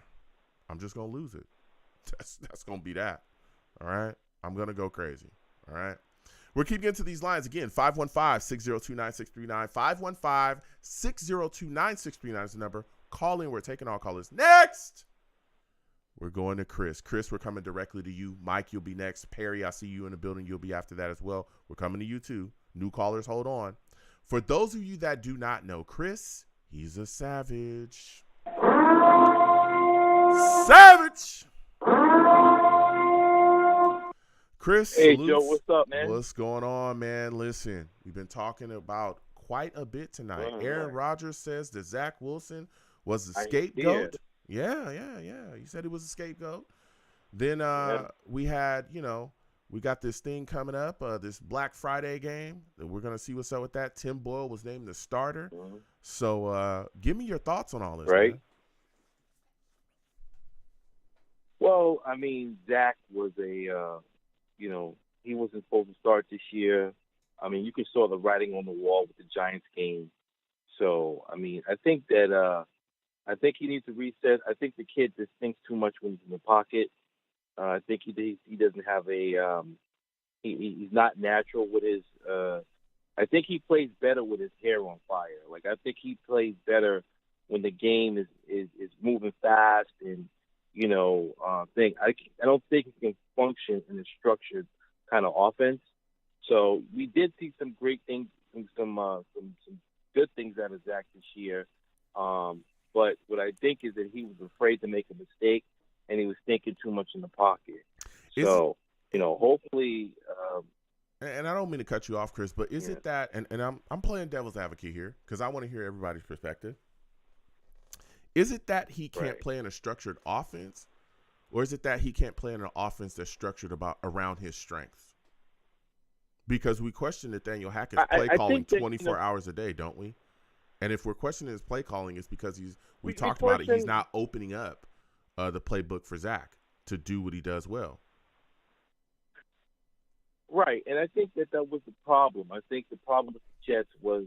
I'm just going to lose it. That's going to be that. All right? I'm going to go crazy. All right? We're keeping getting to these lines again. 515-602-9639. 515-602-9639 is the number. Call in. We're taking all callers. Next, we're going to Chris. Chris, we're coming directly to you. Mike, you'll be next. Perry, I see you in the building. You'll be after that as well. We're coming to you too. New callers, hold on. For those of you that do not know Chris, he's a savage. Savage! Chris, hey, salutes. Joe, what's up, man? What's going on, man? Listen, we've been talking about quite a bit tonight. Aaron Rodgers says that Zach Wilson was the scapegoat. Yeah. He said he was a scapegoat. Then we had, we got this thing coming up, this Black Friday game. We're going to see what's up with that. Tim Boyle was named the starter. So give me your thoughts on all this, right? Man. Well, I mean, Zach was he wasn't supposed to start this year. I mean, you can saw the writing on the wall with the Giants game. So, I mean, I think that I think he needs to reset. I think the kid just thinks too much when he's in the pocket. I think he doesn't have he's not natural with his. I think he plays better with his hair on fire. Like, I think he plays better when the game is moving fast and thing. I don't think he can function in a structured kind of offense. So we did see some great things, some good things out of Zach this year. But what I think is that he was afraid to make a mistake, and he was thinking too much in the pocket. So, hopefully. And I don't mean to cut you off, Chris, but is it that? And I'm playing devil's advocate here because I want to hear everybody's perspective. Is it that he can't play in a structured offense, or is it that he can't play in an offense that's structured around his strengths? Because we question Nathaniel Hackett's play calling 24 hours a day, don't we? And if we're questioning his play calling, it's because we talked about it. He's not opening up the playbook for Zach to do what he does well. Right, and I think that was the problem. I think the problem with the Jets was,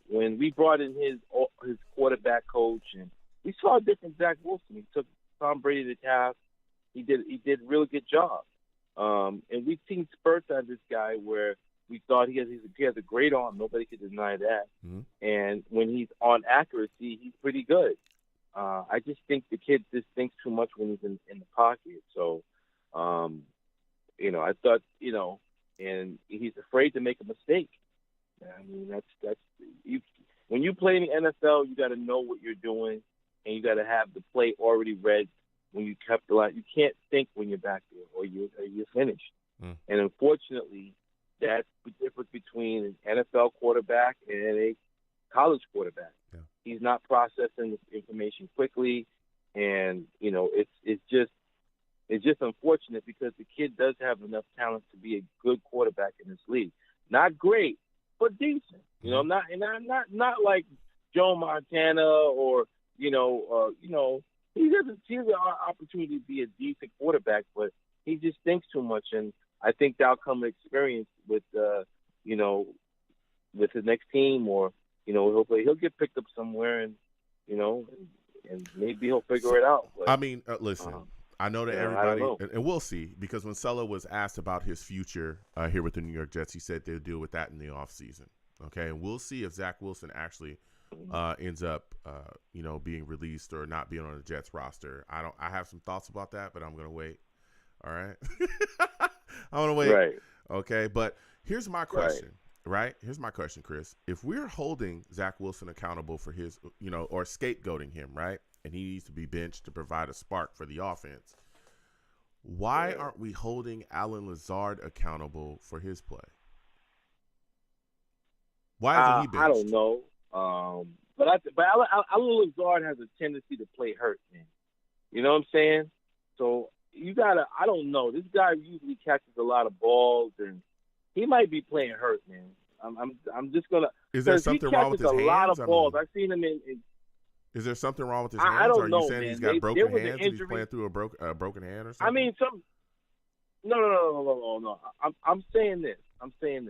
when we brought in his quarterback coach, and we saw a different Zach Wilson. He took Tom Brady to task. He did a really good job. And we've seen spurts out of this guy where we thought he has a great arm. Nobody could deny that. Mm-hmm. And when he's on accuracy, he's pretty good. I just think the kid just thinks too much when he's in the pocket. So, I thought, and he's afraid to make a mistake. I mean, that's you. When you play in the NFL, you got to know what you're doing, and you got to have the play already read when you kept the line. You can't think when you're back there, or you're finished. And unfortunately, that's the difference between an NFL quarterback and a college quarterback. Yeah. He's not processing the information quickly, and it's just unfortunate because the kid does have enough talent to be a good quarterback in this league. Not great, but decent. Not like Joe Montana or he has an opportunity to be a decent quarterback, but he just thinks too much, and I think that'll come with experience with with his next team, or he'll get picked up somewhere, and maybe he'll figure it out. But, I mean, listen. I know that everybody, and we'll see, because when Sulla was asked about his future here with the New York Jets, he said they'll deal with that in the offseason. Okay, and we'll see if Zach Wilson actually ends up, being released or not being on the Jets roster. I have some thoughts about that, but I'm going to wait. All right, I'm going to wait. Right. Okay, but here's my question. Right? Here's my question, Chris. If we're holding Zach Wilson accountable for his, or scapegoating him, right, and he needs to be benched to provide a spark for the offense, why aren't we holding Allen Lazard accountable for his play? Why isn't he benched? I don't know. But Allen Lazard has a tendency to play hurt, man. You know what I'm saying? So you gotta. I don't know. This guy usually catches a lot of balls, and he might be playing hurt, man. I'm just gonna. Is there something wrong with his hands? He catches a lot of balls. I've seen him in. Is there something wrong with his hands? I don't know, Are you saying man. he's got broken hands and he's injury. playing through a broken hand or something? I mean, No. I'm saying this. I'm saying,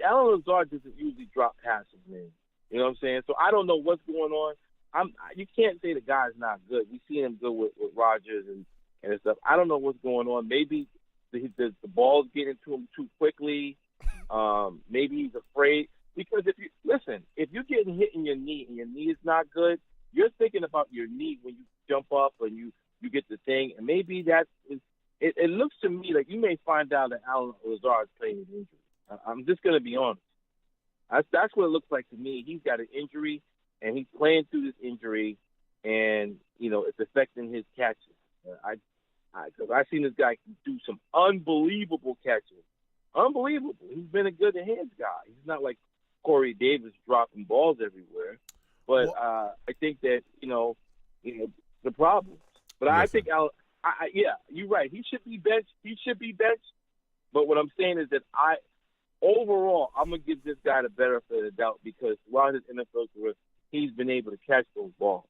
Allen Lazard doesn't usually drop passes, man. You know what I'm saying? So I don't know what's going on. You can't say the guy's not good. We've seen him good with Rodgers and stuff. I don't know what's going on. Maybe the ball's getting to him too quickly. Maybe he's afraid. Because if you're getting hit in your knee and your knee is not good, you're thinking about your knee when you jump up and you get the thing. And maybe it looks to me like you may find out that Allen Lazard's playing an injury. I'm just going to be honest. That's what it looks like to me. He's got an injury, and he's playing through this injury, and, it's affecting his catches. Because I've seen this guy do some unbelievable catches. Unbelievable. He's been a good hands guy. He's not like Corey Davis dropping balls everywhere. But I think that, the problems. But I think, you're right. He should be benched. But what I'm saying is that overall, I'm going to give this guy the benefit of the doubt because throughout his NFL career, he's been able to catch those balls.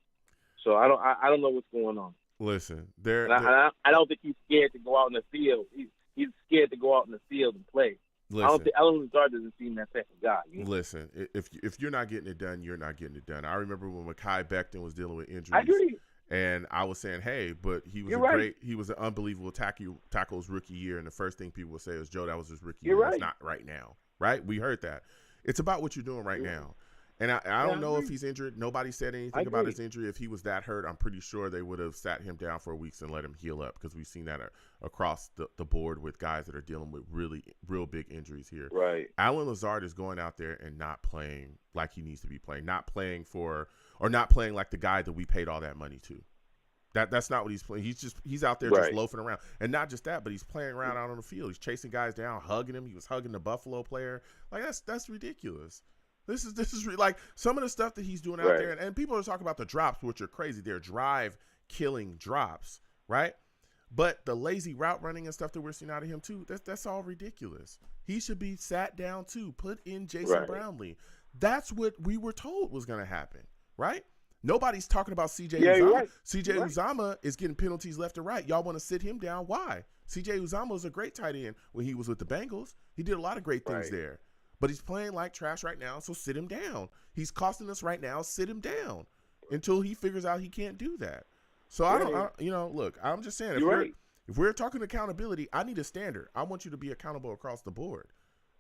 So I don't know what's going on. Listen, I don't think he's scared to go out in the field. He's scared to go out in the field and play. Listen, I don't think Allen Lazard doesn't seem that type of guy. Listen, if you're not getting it done, you're not getting it done. I remember when Mekhi Becton was dealing with injuries. I agree. And I was saying, hey, but he was he was an unbelievable tackles rookie year. And the first thing people would say is, Joe, that was his rookie year. Right. It's not right now. Right? We heard that. It's about what you're doing right now. And I don't know if he's injured. Nobody said anything about his injury. If he was that hurt, I'm pretty sure they would have sat him down for weeks and let him heal up because we've seen that across the board with guys that are dealing with real big injuries here. Right. Allen Lazard is going out there and not playing like he needs to be playing, not playing like the guy that we paid all that money to. That's not what he's playing. He's out there just loafing around. And not just that, but he's playing around out on the field. He's chasing guys down, hugging them. He was hugging the Buffalo player. Like that's ridiculous. This is like some of the stuff that he's doing out there, and people are talking about the drops, which are crazy. They're drive-killing drops, right? But the lazy route running and stuff that we're seeing out of him too, that's all ridiculous. He should be sat down too. Put in Jason Brownlee. That's what we were told was going to happen, right? Nobody's talking about C.J. Uzomah. Right. C.J. Uzomah is getting penalties left and right. Y'all want to sit him down? Why? C.J. Uzomah was a great tight end when he was with the Bengals. He did a lot of great things there. But he's playing like trash right now, so sit him down. He's costing us right now. Sit him down until he figures out he can't do that. So look, I'm just saying, if we're talking accountability, I need a standard. I want you to be accountable across the board.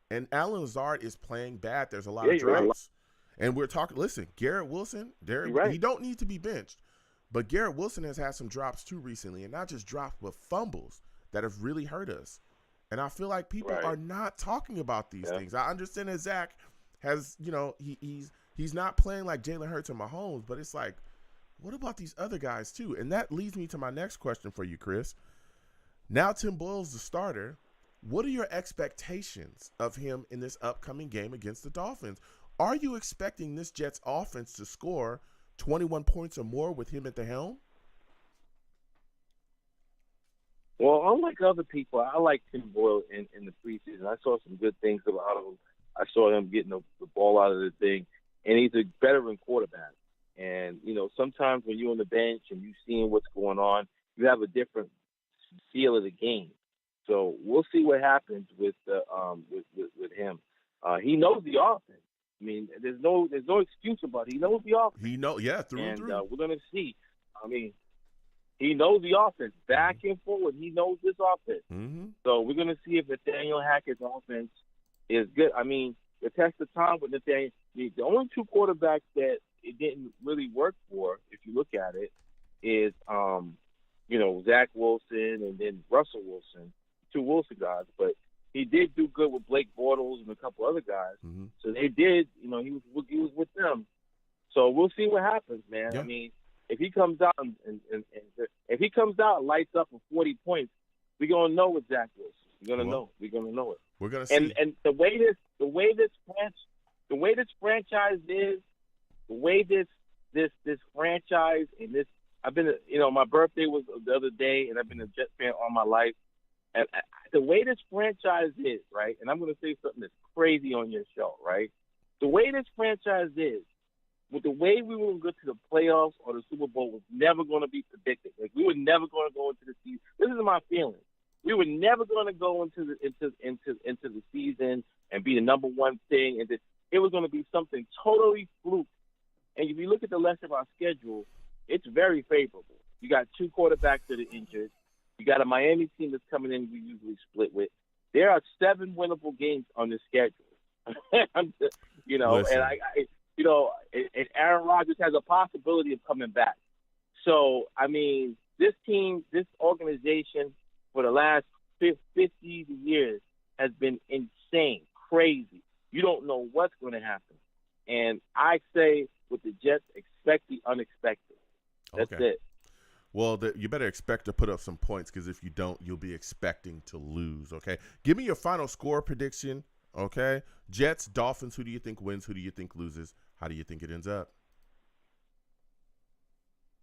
And Allen Lazard is playing bad. There's a lot of drops. And we're talking. Listen, Garrett Wilson, he don't need to be benched, But Garrett Wilson has had some drops too recently, and not just drops, but fumbles that have really hurt us. And I feel like people are not talking about these things. I understand that Zach has, he's not playing like Jalen Hurts and Mahomes, but it's like, what about these other guys too? And that leads me to my next question for you, Chris. Now Tim Boyle's the starter. What are your expectations of him in this upcoming game against the Dolphins? Are you expecting this Jets offense to score 21 points or more with him at the helm? Well, unlike other people, I like Tim Boyle in the preseason. I saw some good things about him. I saw him getting the ball out of the thing, and he's a veteran quarterback. And, sometimes when you're on the bench and you're seeing what's going on, you have a different feel of the game. So we'll see what happens with him. He knows the offense. I mean, there's no excuse about it. He knows the offense. Through and through. We're going to see. I mean, he knows the offense back and forward. He knows this offense. Mm-hmm. So we're going to see if Nathaniel Hackett's offense is good. I mean, the test of time with Nathaniel, the only two quarterbacks that it didn't really work for, if you look at it, is Zach Wilson and then Russell Wilson, two Wilson guys. But he did do good with Blake Bortles and a couple other guys. Mm-hmm. So they did, he was with them. So we'll see what happens, man. Yeah. I mean, if he comes out and if he comes out and lights up for 40 points, we're gonna know with Zach Wilson. We're gonna know. We're gonna know it. We're gonna see. And the way this franchise is, the way this franchise and this, I've been, my birthday was the other day, and I've been a Jets fan all my life. And the way this franchise is, right? And I'm gonna say something that's crazy on your show, right? The way this franchise is, with the way we were going to go to the playoffs or the Super Bowl was never going to be predicted. Like, we were never going to go into the season. This is my feeling. We were never going to go into the season and be the number one thing, and it was going to be something totally fluke. And if you look at the rest of our schedule, it's very favorable. You got two quarterbacks that are injured. You got a Miami team that's coming in we usually split with. There are 7 winnable games on the schedule. Listen. And Aaron Rodgers has a possibility of coming back. So, I mean, this team, this organization for the last 50 years has been insane, crazy. You don't know what's going to happen. And I say with the Jets, expect the unexpected. That's it. Well, you better expect to put up some points, because if you don't, you'll be expecting to lose, okay? Give me your final score prediction, okay? Jets, Dolphins, who do you think wins? Who do you think loses? How do you think it ends up?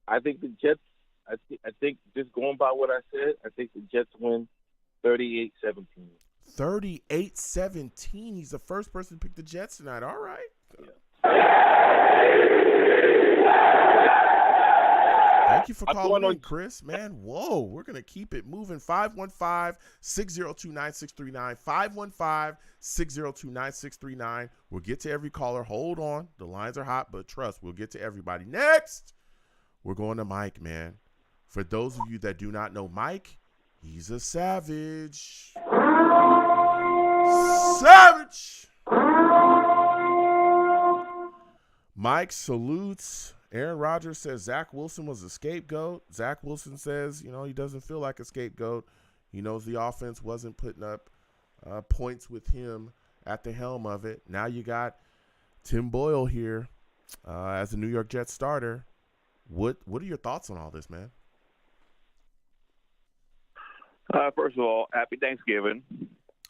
I think the Jets, I think just going by what I said, I think the Jets win 38-17. 38-17. He's the first person to pick the Jets tonight. All right. Yeah. Thank you for calling in, Chris. Man, whoa, we're going to keep it moving. 515-602-9639. 515-602-9639. We'll get to every caller. Hold on. The lines are hot, but trust, we'll get to everybody. Next, we're going to Mike, man. For those of you that do not know Mike, he's a savage. Savage! Mike salutes. Aaron Rodgers says Zach Wilson was a scapegoat. Zach Wilson says, he doesn't feel like a scapegoat. He knows the offense wasn't putting up points with him at the helm of it. Now you got Tim Boyle here as the New York Jets starter. What are your thoughts on all this, man? First of all, happy Thanksgiving.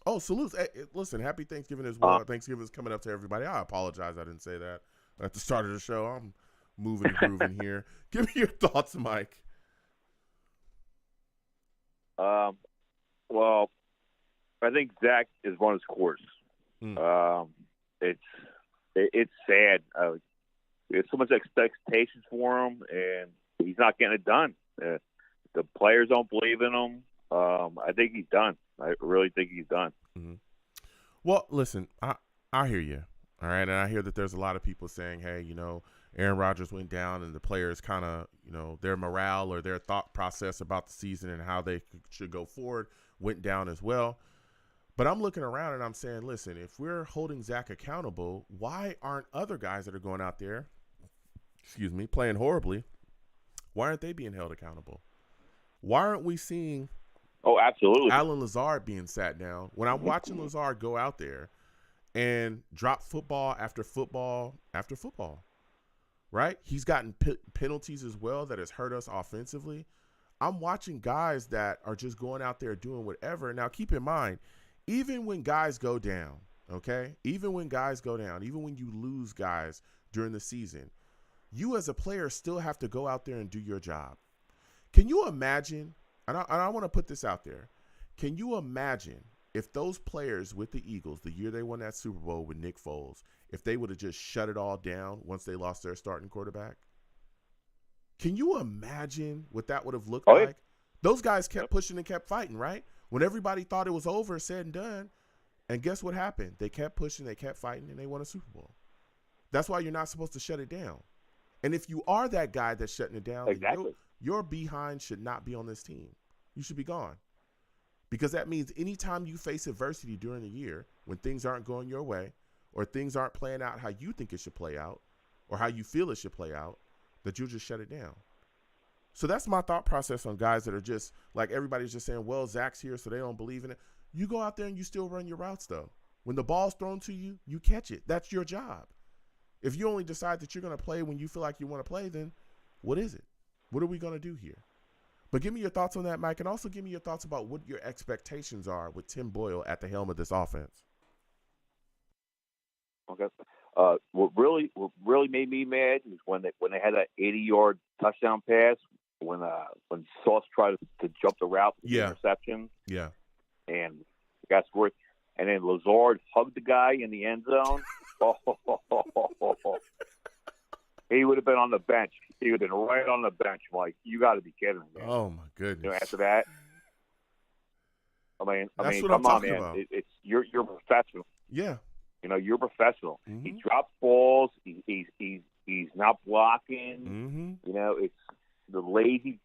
Oh, salutes. Hey, listen, happy Thanksgiving as well. Thanksgiving is coming up to everybody. I apologize I didn't say that at the start of the show. I'm moving and grooving here. Give me your thoughts, Mike. Well, I think Zach has run his course. It's sad. There's so much expectations for him, and he's not getting it done. The players don't believe in him. I think he's done. I really think he's done. Mm-hmm. Well, listen, I hear you. All right, and I hear that there's a lot of people saying, hey, Aaron Rodgers went down, and the players kind of, their morale or their thought process about the season and how they should go forward went down as well. But I'm looking around and I'm saying, listen, if we're holding Zach accountable, why aren't other guys that are going out there, playing horribly, Why aren't they being held accountable? Why aren't we seeing absolutely. Alan Lazard being sat down? When I'm watching Lazard go out there and drop football after football after football, right? He's gotten penalties as well that has hurt us offensively. I'm watching guys that are just going out there doing whatever. Now, keep in mind, even when guys go down, okay? Even when guys go down, even when you lose guys during the season, you as a player still have to go out there and do your job. Can you imagine, and I want to put this out there, can you imagine if those players with the Eagles, the year they won that Super Bowl with Nick Foles, if they would have just shut it all down once they lost their starting quarterback? Can you imagine what that would have looked like? Yeah. Those guys kept pushing and kept fighting, right? When everybody thought it was over, said and done, and guess what happened? They kept pushing, they kept fighting, and they won a Super Bowl. That's why you're not supposed to shut it down. And if you are that guy that's shutting it down, Exactly. your behind should not be on this team. You should be gone. Because that means anytime you face adversity during the year, when things aren't going your way, or things aren't playing out how you think it should play out, or how you feel it should play out, that you'll just shut it down. So that's my thought process on guys that are just, like everybody's just saying, well, Zach's here, so they don't believe in it. You go out there and you still run your routes, though. When the ball's thrown to you, you catch it. That's your job. If you only decide that you're going to play when you feel like you want to play, then what is it? What are we going to do here? But give me your thoughts on that, Mike, and also give me your thoughts about what your expectations are with Tim Boyle at the helm of this offense. Okay. What really made me mad is when they had that 80-yard touchdown pass when Sauce tried to jump the route for the interception. Yeah. And got scored. And then Lazard hugged the guy in the end zone. He would have been on the bench. He would have been right on the bench, Mike. You got to be kidding me, man. Oh my goodness! You know, after that, I mean, what come I'm on, talking man. about. You're professional. Yeah. You know, you're professional. Mm-hmm. He drops balls. He's not blocking. Mm-hmm. You know, it's the lazy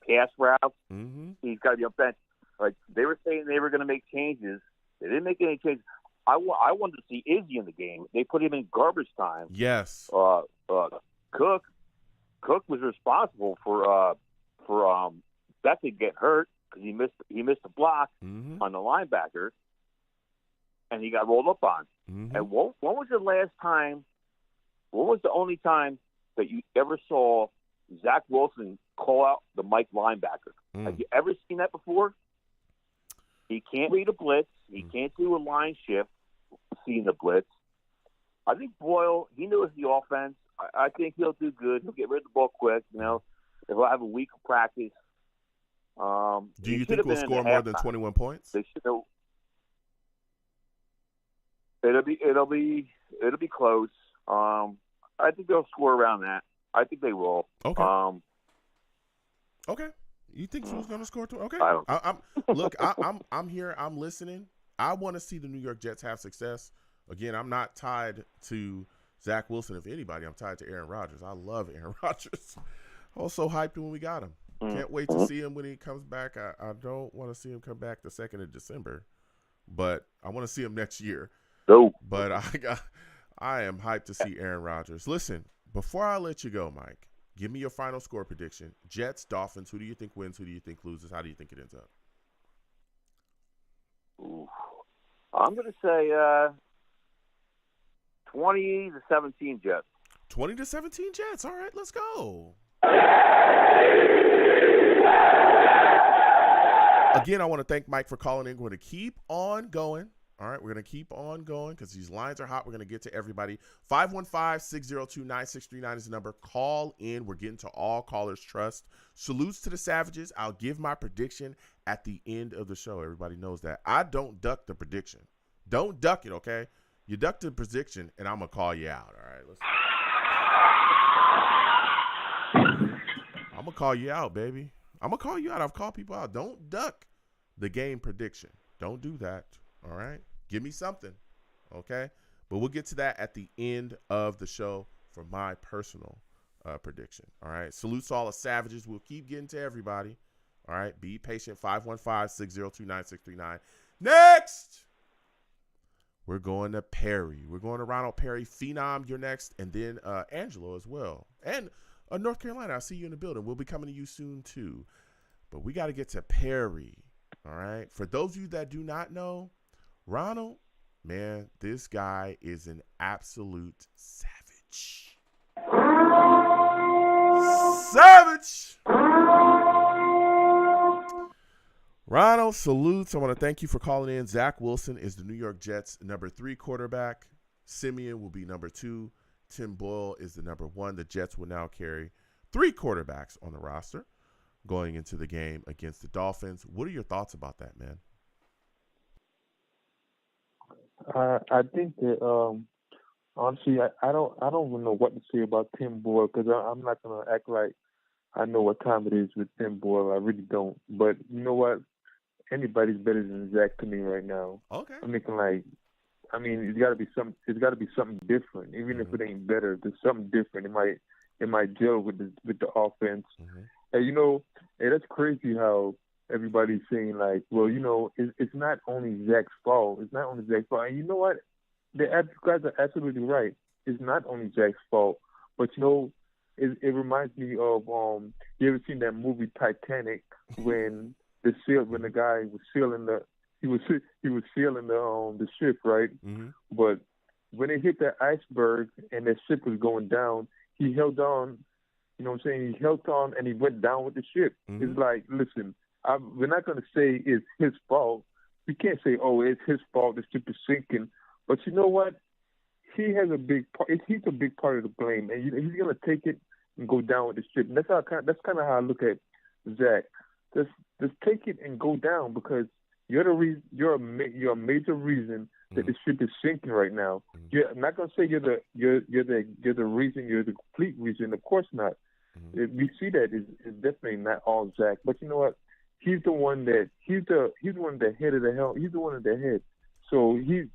pass routes. Mm-hmm. He's got to be on bench. Like they were saying, they were going to make changes. They didn't make any changes. I wanted to see Izzy in the game. They put him in garbage time. Yes. Cook was responsible for Beckett get hurt because he missed a block on the linebacker, and he got rolled up on. Mm-hmm. And when was the last time? When was the only time that you ever saw Zach Wilson call out the Mike linebacker? Have you ever seen that before? He can't read a blitz. He can't do a line shift. Seeing the blitz. I think Boyle, he knows the offense. I think he'll do good. He'll get rid of the ball quick. You know, he'll have a week of practice. Do you think we'll score more than 21 points? They should know. It'll be close. I think they'll score around that. I think they will. Okay. Okay. You think who's going to score? Okay. I'm here. I'm listening. I want to see the New York Jets have success. Again, I'm not tied to Zach Wilson. If anybody, I'm tied to Aaron Rodgers. I love Aaron Rodgers. I was so hyped when we got him. Can't wait to see him when he comes back. I don't want to see him come back the 2nd of December, but I want to see him next year. No. But I am hyped to see Aaron Rodgers. Listen, before I let you go, Mike, give me your final score prediction. Jets, Dolphins, who do you think wins? Who do you think loses? How do you think it ends up? Ooh. I'm going to say 20-17 Jets. 20-17 Jets. All right, let's go. Again, I want to thank Mike for calling in. We're going to keep on going. All right, we're going to keep on going because these lines are hot. We're going to get to everybody. 515-602-9639 is the number. Call in. We're getting to all callers' trust. Salutes to the Savages. I'll give my prediction at the end of the show. Everybody knows that. I don't duck the prediction. Don't duck it, okay? You duck the prediction, and I'm going to call you out, all right? I'm going to call you out, baby. I'm going to call you out. I've called people out. Don't duck the game prediction. Don't do that. All right. Give me something. Okay. But we'll get to that at the end of the show for my personal prediction. All right. Salutes to all the Savages. We'll keep getting to everybody. All right. Be patient. 515-602-9639. Next, we're going to Perry. We're going to Ronald Perry. Phenom, you're next. And then Angelo as well. And North Carolina, I'll see you in the building. We'll be coming to you soon, too. But we got to get to Perry, all right? For those of you that do not know, Ronald, man, this guy is an absolute savage. Savage! Ronald, salutes. I want to thank you for calling in. Zach Wilson is the New York Jets' number 3 quarterback. Simeon will be number 2. Tim Boyle is the number 1. The Jets will now carry 3 quarterbacks on the roster going into the game against the Dolphins. What are your thoughts about that, man? I think that honestly, I don't even know what to say about Tim Boyle because I'm not gonna act like I know what time it is with Tim Boyle. I really don't. But you know what? Anybody's better than Zach to me right now. Okay. I'm thinking like, I mean, it's got to be something different. Even if it ain't better, there's something different. It might gel with the offense. And you know, that's crazy how everybody's saying like, well, you know, it's not only Zach's fault. It's not only Zach's fault. And you know what? The guys are absolutely right. It's not only Zach's fault, but you know, it reminds me of you ever seen that movie Titanic when the guy was sealing the ship, right? But when it hit that iceberg and that ship was going down, he held on. You know what I'm saying? He held on and he went down with the ship. It's like, listen, we're not going to say it's his fault. We can't say, oh, it's his fault. The ship is sinking. But you know what? He has a big part. He's a big part of the blame, and he's going to take it and go down with the ship. And that's kind of how I look at Zach. Just take it and go down because you're the reason. You're a major reason that the ship is sinking right now. I'm not going to say you're the reason. You're the complete reason. Of course not. We see that it's definitely not all Zach. But you know what? He's the one that he's the head of the hell. He's the one at the head. So he's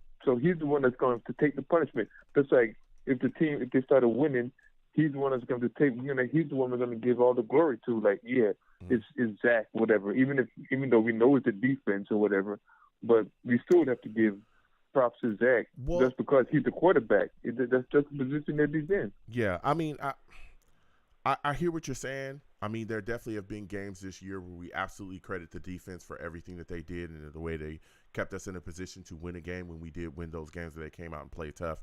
the one that's going to take the punishment. Just like if they started winning, he's the one that's going to take. You know, he's the one we're going to give all the glory to. Like, yeah, it's Zach, whatever. Even though we know it's the defense or whatever, but we still would have to give props to Zach just because he's the quarterback. That's just the position that he's in. Yeah, I mean, I hear what you're saying. I mean, there definitely have been games this year where we absolutely credit the defense for everything that they did and the way they kept us in a position to win a game when we did win those games where they came out and played tough.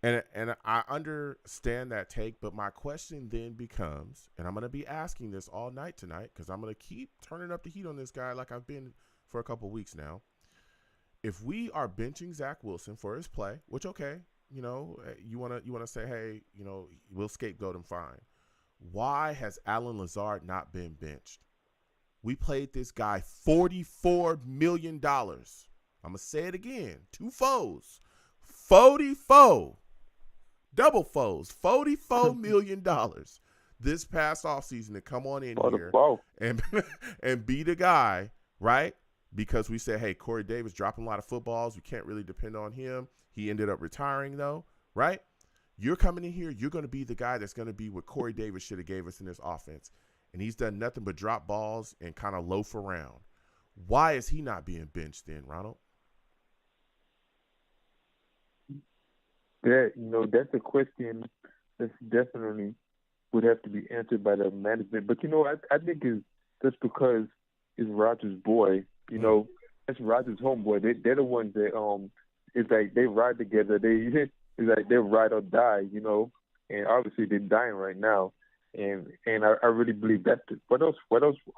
And I understand that take, but my question then becomes, and I'm going to be asking this all night tonight because I'm going to keep turning up the heat on this guy like I've been for a couple weeks now. If we are benching Zach Wilson for his play, which, okay, you know, you want to say, hey, you know, we'll scapegoat him, fine. Why has Alan Lazard not been benched? We played this guy $44 million. I'm going to say it again. 2 foes. 44. Double foes. $44 million this past offseason to come on in here and be the guy, right? Because we said, hey, Corey Davis dropping a lot of footballs. We can't really depend on him. He ended up retiring, though, right? You're coming in here. You're going to be the guy that's going to be what Corey Davis should have gave us in this offense. And he's done nothing but drop balls and kind of loaf around. Why is he not being benched then, Ronald? That's a question that's definitely would have to be answered by the management. But, you know, I think it's just because it's Rodgers' boy. You know, that's Rodgers' homeboy. They're the ones that it's like they ride together. It's like they ride or die, you know. And obviously they're dying right now. And I really believe that. What else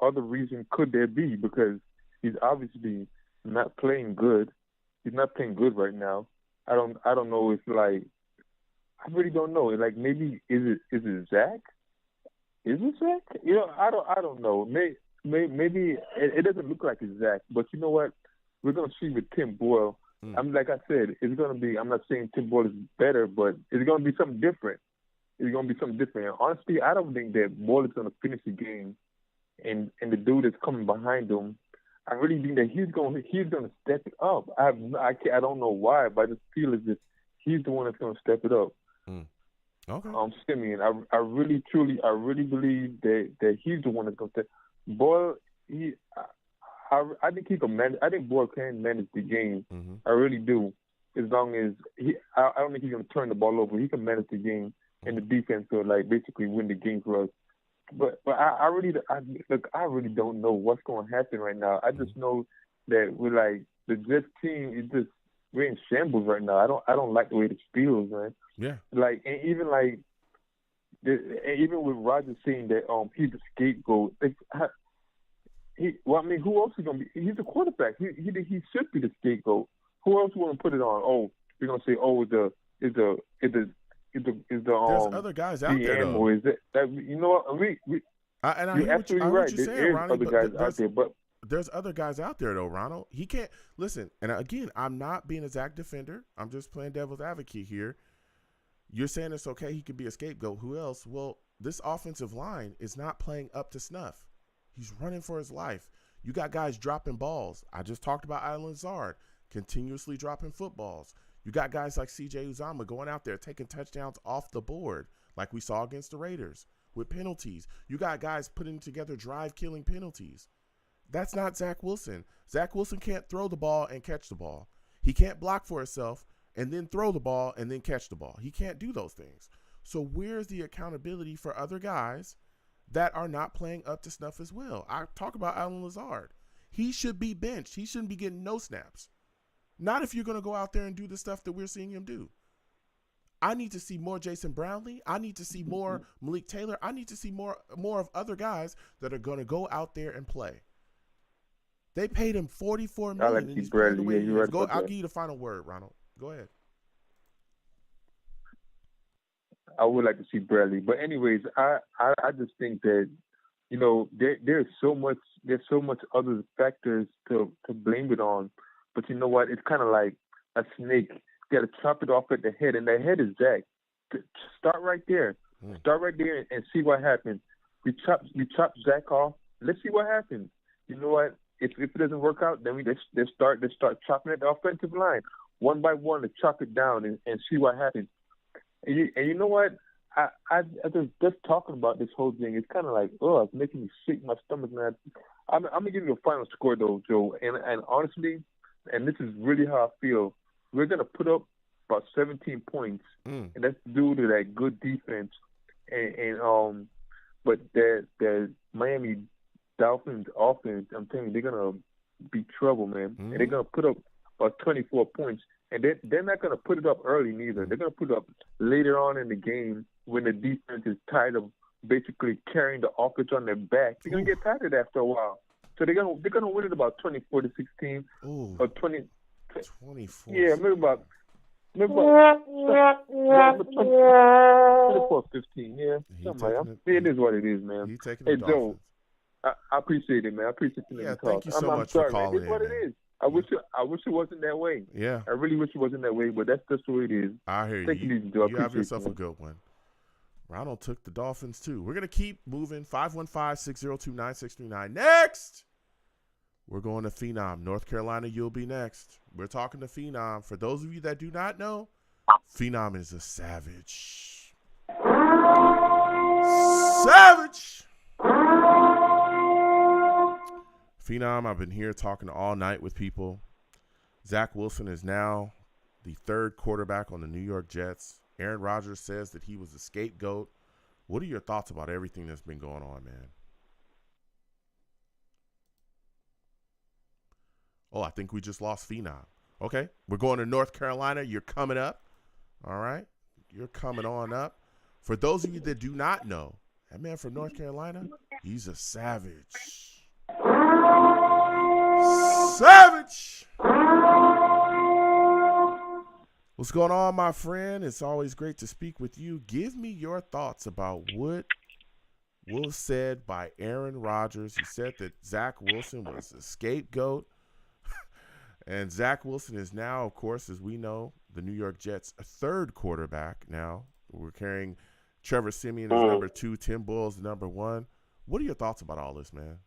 other reason could there be? Because he's obviously not playing good. He's not playing good right now. I don't know if I really don't know. Like maybe is it Zach? Is it Zach? You know, I don't know. Maybe it doesn't look like it's Zach, but you know what? We're gonna see with Tim Boyle. Like I said, it's gonna be. I'm not saying Tim Boyle is better, but it's gonna be something different. It's gonna be something different. And honestly, I don't think that Boyle is gonna finish the game, and the dude that's coming behind him, I really think that he's gonna step it up. I don't know why, but I just feel as if he's the one that's gonna step it up. Okay. Simeon, I really believe that he's the one that's gonna step. Boyle, I think he can manage. I think Boyle can manage the game. I really do. As long as I don't think he's gonna turn the ball over. He can manage the game. and the defense will like basically win the game for us. But I really don't know what's going to happen right now. I just know that we're like the Jets team is just we're in shambles right now. I don't like the way this feels, man. Yeah. Like and even with Rodgers saying that he's a scapegoat. Who else is gonna be? He's a quarterback. He should be the scapegoat. Who else want to put it on? Oh, we're gonna say, there's other guys out there though. Or is it that you know what you're absolutely right. There's other guys out there, but there's other guys out there though, Ronald. He can't listen. And again, I'm not being a Zach defender. I'm just playing devil's advocate here. You're saying it's okay. He could be a scapegoat. Who else? Well, this offensive line is not playing up to snuff. He's running for his life. You got guys dropping balls. I just talked about Alan Lazard continuously dropping footballs. You got guys like C.J. Uzomah going out there taking touchdowns off the board like we saw against the Raiders with penalties. You got guys putting together drive-killing penalties. That's not Zach Wilson. Zach Wilson can't throw the ball and catch the ball. He can't block for himself and then throw the ball and then catch the ball. He can't do those things. So where's the accountability for other guys that are not playing up to snuff as well? I talk about Alan Lazard. He should be benched. He shouldn't be getting no snaps. Not if you're going to go out there and do the stuff that we're seeing him do. I need to see more Jason Brownlee. I need to see more Malik Taylor. I need to see more of other guys that are going to go out there and play. They paid him $44 million. And he's playing the way he is. I'll give you the final word, Ronald. Go ahead. I would like to see Bradley, but anyways, I just think that there's so much other factors to blame it on. But you know what? It's kind of like a snake. You got to chop it off at the head, and the head is Zach. Start right there. Start right there and see what happens. We chop Zach off. Let's see what happens. You know what? If it doesn't work out, then let's start chopping at the offensive line one by one to chop it down and see what happens. And you know what? I just talking about this whole thing. It's kind of like, it's making me sick in my stomach, man. I'm gonna give you a final score though, Joe. And honestly, and this is really how I feel. We're gonna put up about 17 points, and that's due to that good defense. But the Miami Dolphins offense, I'm telling you, they're gonna be trouble, man. And they're gonna put up about 24 points. And they're not going to put it up early neither. They're going to put it up later on in the game when the defense is tired of basically carrying the offense on their back. They're going to get tired of that after a while. So they're going to win it about 24-16 or 20. 24. Yeah, maybe about 24-15. Yeah, something like that. It is what it is, man. He's taking the Dolphins. Joe, I appreciate it, man. I appreciate you. Yeah, thank you so much for calling in. It's what it is. I wish it wasn't that way. Yeah. I really wish it wasn't that way, but that's just the way it is. I hear you. Thank you have yourself a good one. Ronald took the Dolphins too. We're going to keep moving. 515-602-9639. Next, we're going to Phenom. North Carolina, you'll be next. We're talking to Phenom. For those of you that do not know, Phenom is a savage. Savage! Phenom, I've been here talking all night with people. Zach Wilson is now the third quarterback on the New York Jets. Aaron Rodgers says that he was a scapegoat. What are your thoughts about everything that's been going on, man? Oh, I think we just lost Phenom. Okay, we're going to North Carolina. You're coming up. All right, you're coming on up. For those of you that do not know, that man from North Carolina, he's a savage. Savage! What's going on, my friend? It's always great to speak with you. Give me your thoughts about what was said by Aaron Rodgers. He said that Zach Wilson was a scapegoat. And Zach Wilson is now, of course, as we know, the New York Jets' third quarterback now. We're carrying Trevor Siemian as number 2, Tim Boyle as number 1. What are your thoughts about all this, man?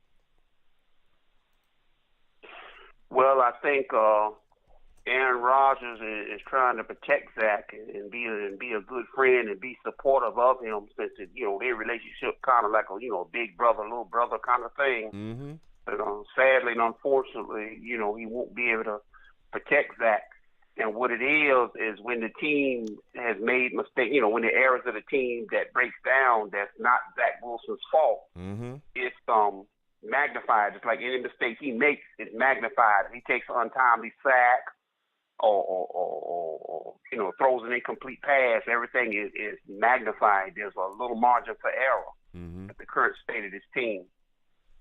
Well, I think Aaron Rodgers is trying to protect Zach and be a good friend and be supportive of him, since their relationship kind of like a big brother, little brother kind of thing. Mm-hmm. But sadly and unfortunately, he won't be able to protect Zach. And what it is when the team has made mistakes, when the errors of the team that breaks down, that's not Zach Wilson's fault. Mm-hmm. It's magnified. Just like any mistake he makes, it's magnified. If he takes an untimely sack or throws an incomplete pass, everything is magnified. There's a little margin for error at the current state of this team.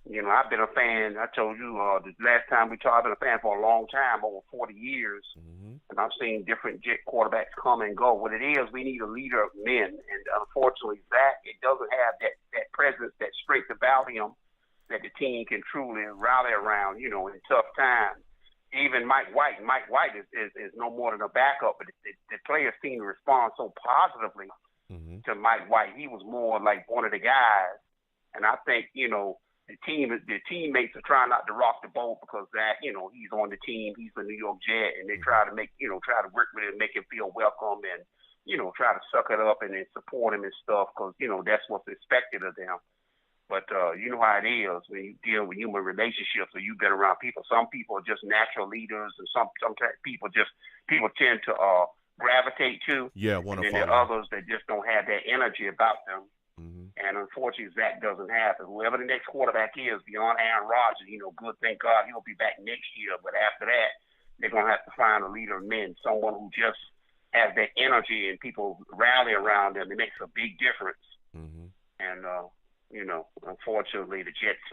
I've been a fan. I told you the last time we talked, I've been a fan for a long time, over 40 years, and I've seen different Jet quarterbacks come and go. What it is, we need a leader of men, and unfortunately, Zach, it doesn't have that presence, that strength about him that the team can truly rally around, in tough times. Even Mike White is no more than a backup, but the players seem to respond so positively to Mike White. He was more like one of the guys, and I think, the teammates are trying not to rock the boat because Zach, he's on the team, he's a New York Jet, and they try to work with him, make him feel welcome, and try to suck it up and then support him and stuff because that's what's expected of them. But you know how it is when you deal with human relationships or you've been around people. Some people are just natural leaders, and some people tend to gravitate to. Yeah, and then there are others that just don't have that energy about them. And unfortunately, Zach doesn't have it. Whoever the next quarterback is, beyond Aaron Rodgers, good, thank God he'll be back next year. But after that, they're going to have to find a leader of men, someone who just has that energy and people rally around them. It makes a big difference. And, unfortunately, the Jets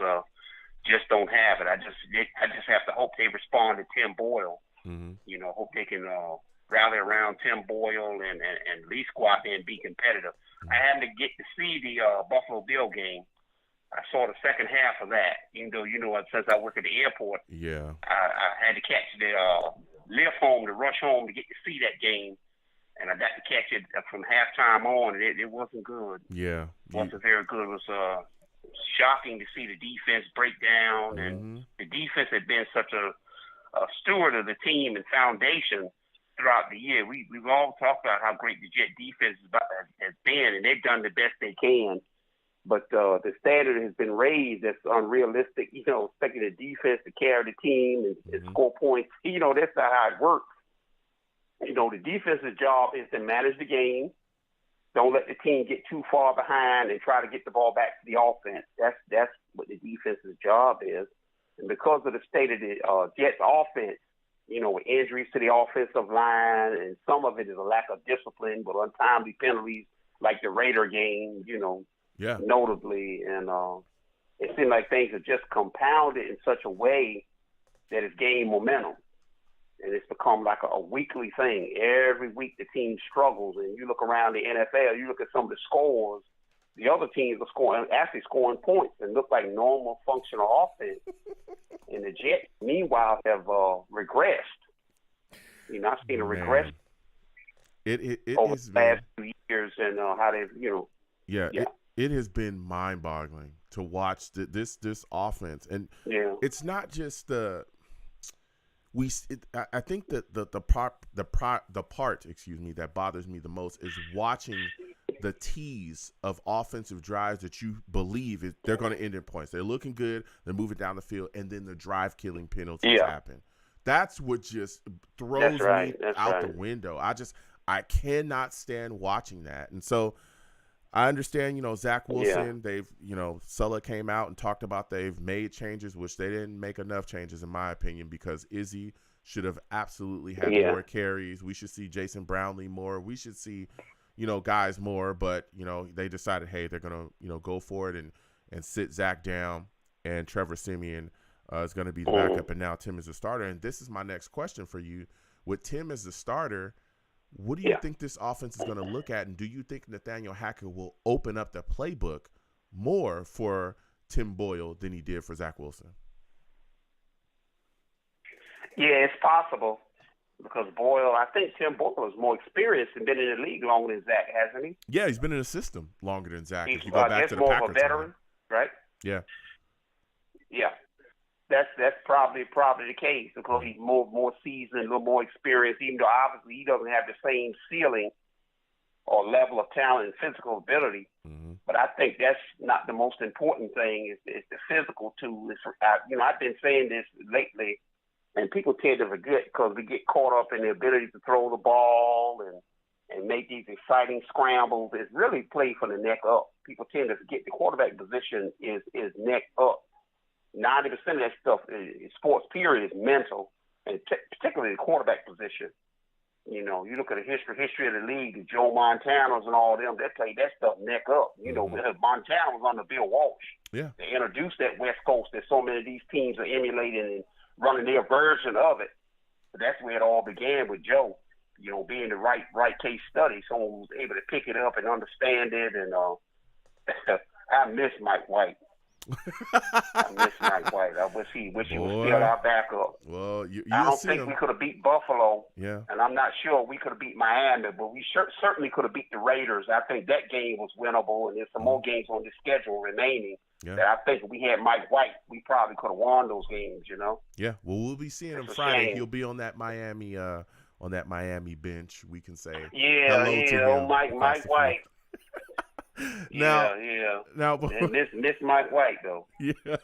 just don't have it. I just have to hope they respond to Tim Boyle. Hope they can rally around Tim Boyle and at least go out there and be competitive. I happened to get to see the Buffalo Bill game. I saw the second half of that, even though, since I work at the airport, I had to catch the rush home to get to see that game. And I got to catch it from halftime on, and it wasn't good. Yeah. It wasn't very good. It was shocking to see the defense break down. And the defense had been such a steward of the team and foundation throughout the year. We've all talked about how great the Jet defense has been, and they've done the best they can. But the standard has been raised. That's unrealistic. Expecting the defense to carry the team and score points. That's not how it works. The defense's job is to manage the game. Don't let the team get too far behind and try to get the ball back to the offense. That's what the defense's job is. And because of the state of the Jets offense, with injuries to the offensive line, and some of it is a lack of discipline, but untimely penalties like the Raider game, notably. And it seems like things are just compounded in such a way that it's gained momentum. And it's become like a weekly thing. Every week the team struggles, and you look around the NFL, you look at some of the scores, the other teams are actually scoring points and look like normal functional offense. And the Jets, meanwhile, have regressed. I've seen a regression over the last few years, and how they've, It has been mind-boggling to watch this offense, and it's not just I think that the part that bothers me the most is watching the tease of offensive drives that you believe they're going to end in points. They're looking good, they're moving down the field, and then the drive-killing penalties happen. That's what just throws me out the window. I cannot stand watching that. And so I understand, Zach Wilson, they've, Sulla came out and talked about they've made changes, which they didn't make enough changes, in my opinion, because Izzy should have absolutely had more carries. We should see Jason Brownlee more. We should see, guys more. But, they decided, hey, they're going to, go for it and sit Zach down. And Trevor Siemian is going to be the backup. And now Tim is the starter. And this is my next question for you. With Tim as the starter, what do you think this offense is going to look at, and do you think Nathaniel Hackett will open up the playbook more for Tim Boyle than he did for Zach Wilson? Yeah, it's possible because I think Tim Boyle is more experienced and been in the league longer than Zach, hasn't he? Yeah, he's been in the system longer than Zach. He's if you go back to the more Packers of a veteran, right? Yeah. Yeah. That's probably the case because he's more seasoned, a little more experienced, even though obviously he doesn't have the same ceiling or level of talent and physical ability. But I think that's not the most important thing. It's the physical too. I've been saying this lately, And people tend to forget because we get caught up in the ability to throw the ball and make these exciting scrambles. It's really played from the neck up. People tend to forget the quarterback position is neck up. 90% of that stuff in sports period is mental, and particularly the quarterback position. You know, you look at the history of the league, the Joe Montanas and all them, they play that stuff neck up. You know, Montana was under Bill Walsh. Yeah. They introduced that West Coast that so many of these teams are emulating and running their version of it. But that's where it all began with Joe, you know, being the right case study, someone who was able to pick it up and understand it. And I miss Mike White. I miss Mike White. I wish he was still our backup. Well, I don't think we could have beat Buffalo. Yeah. And I'm not sure we could have beat Miami, but we certainly could have beat the Raiders. I think that game was winnable, and there's some more games on the schedule remaining that I think if we had Mike White, we probably could have won those games, you know? Yeah. Well, we'll be seeing him Friday. He'll be on that Miami bench. We can say hello to him. Mike White. Now, miss Mike White though.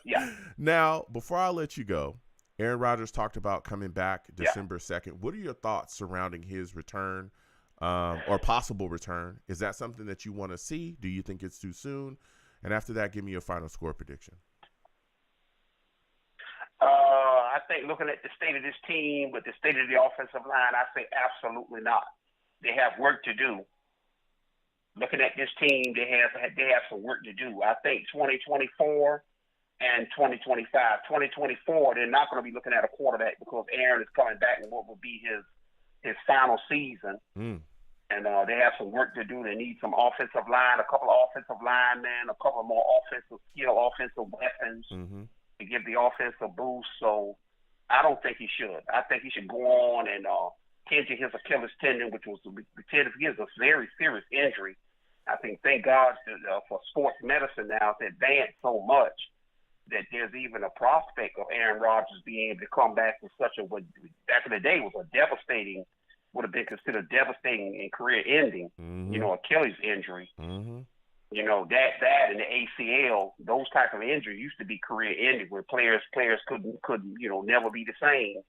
Yeah. Now, before I let you go, Aaron Rodgers talked about coming back December 2nd. What are your thoughts surrounding his return, or possible return? Is that something that you want to see? Do you think it's too soon? And after that, give me your final score prediction. I think looking at the state of this team with the state of the offensive line, I say absolutely not. They have work to do. Looking at this team, they have some work to do. I think 2024 and 2025. 2024, they're not going to be looking at a quarterback because Aaron is coming back in what will be his final season. And they have some work to do. They need some offensive line, a couple of offensive linemen, a couple more offensive weapons to give the offense a boost. So I don't think he should. I think he should go on and tend to his Achilles tendon, which was a very serious injury. I think, thank God for sports medicine now, it's advanced so much that there's even a prospect of Aaron Rodgers being able to come back with such a, what back in the day was a devastating, would have been considered devastating and career-ending, you know, Achilles injury. You know, that and the ACL, those type of injuries used to be career-ending where players couldn't you know, never be the same.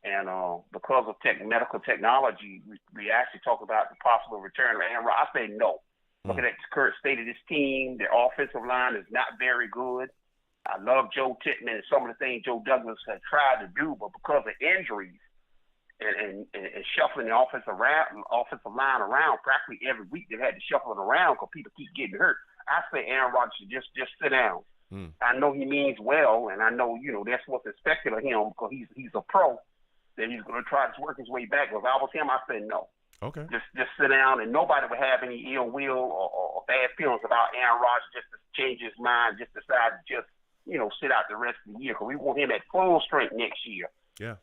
And because of medical technology, we actually talk about the possible return of Aaron Rodgers. I say no. Looking at the current state of this team, their offensive line is not very good. I love Joe Tippmann and some of the things Joe Douglas had tried to do, but because of injuries and shuffling the offensive line around practically every week, they've had to shuffle it around because people keep getting hurt. I say Aaron Rodgers should just sit down. I know he means well, and I know, you know, that's what's expected of him because he's a pro. That he's going to try to work his way back. If I was him, I said no. Okay. Just sit down, and nobody would have any ill will or bad feelings about Aaron Rodgers just to change his mind, just decide to just, you know, sit out the rest of the year because we want him at full strength next year. Yeah.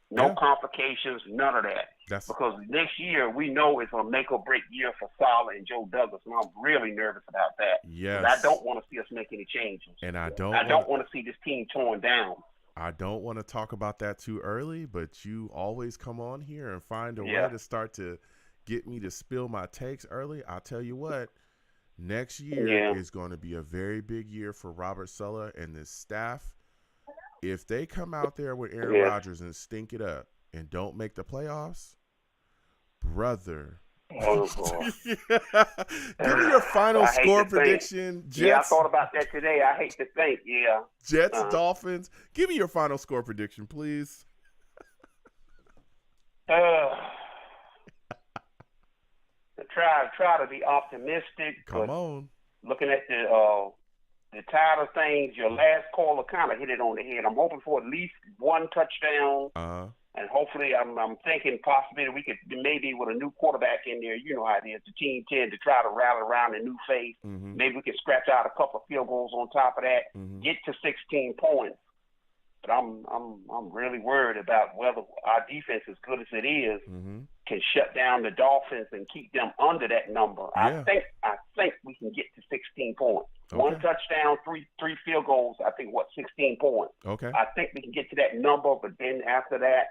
No complications, none of that. Because next year we know it's a make or break year for Saleh and Joe Douglas, and I'm really nervous about that. Yes. I don't want to see us make any changes. And I don't want to see this team torn down. I don't want to talk about that too early, but you always come on here and find a way to start to get me to spill my takes early. I'll tell you what, next year is going to be a very big year for Robert Saleh and this staff. If they come out there with Aaron Rodgers and stink it up and don't make the playoffs, brother. Oh, boy. Give me your final score prediction. Jets, I thought about that today. I hate to think. Jets, Dolphins. Give me your final score prediction, please. Try to be optimistic. Come on. Looking at the tide of things, your last caller kind of hit it on the head. I'm hoping for at least one touchdown. And hopefully, I'm thinking possibly we could maybe with a new quarterback in there. You know how it is. The team tend to try to rally around a new face. Maybe we could scratch out a couple of field goals on top of that, get to 16 points. But I'm really worried about whether our defense, as good as it is, can shut down the Dolphins and keep them under that number. I think we can get to 16 points. One touchdown, three field goals. I think 16 points. Okay. I think we can get to that number, but then after that.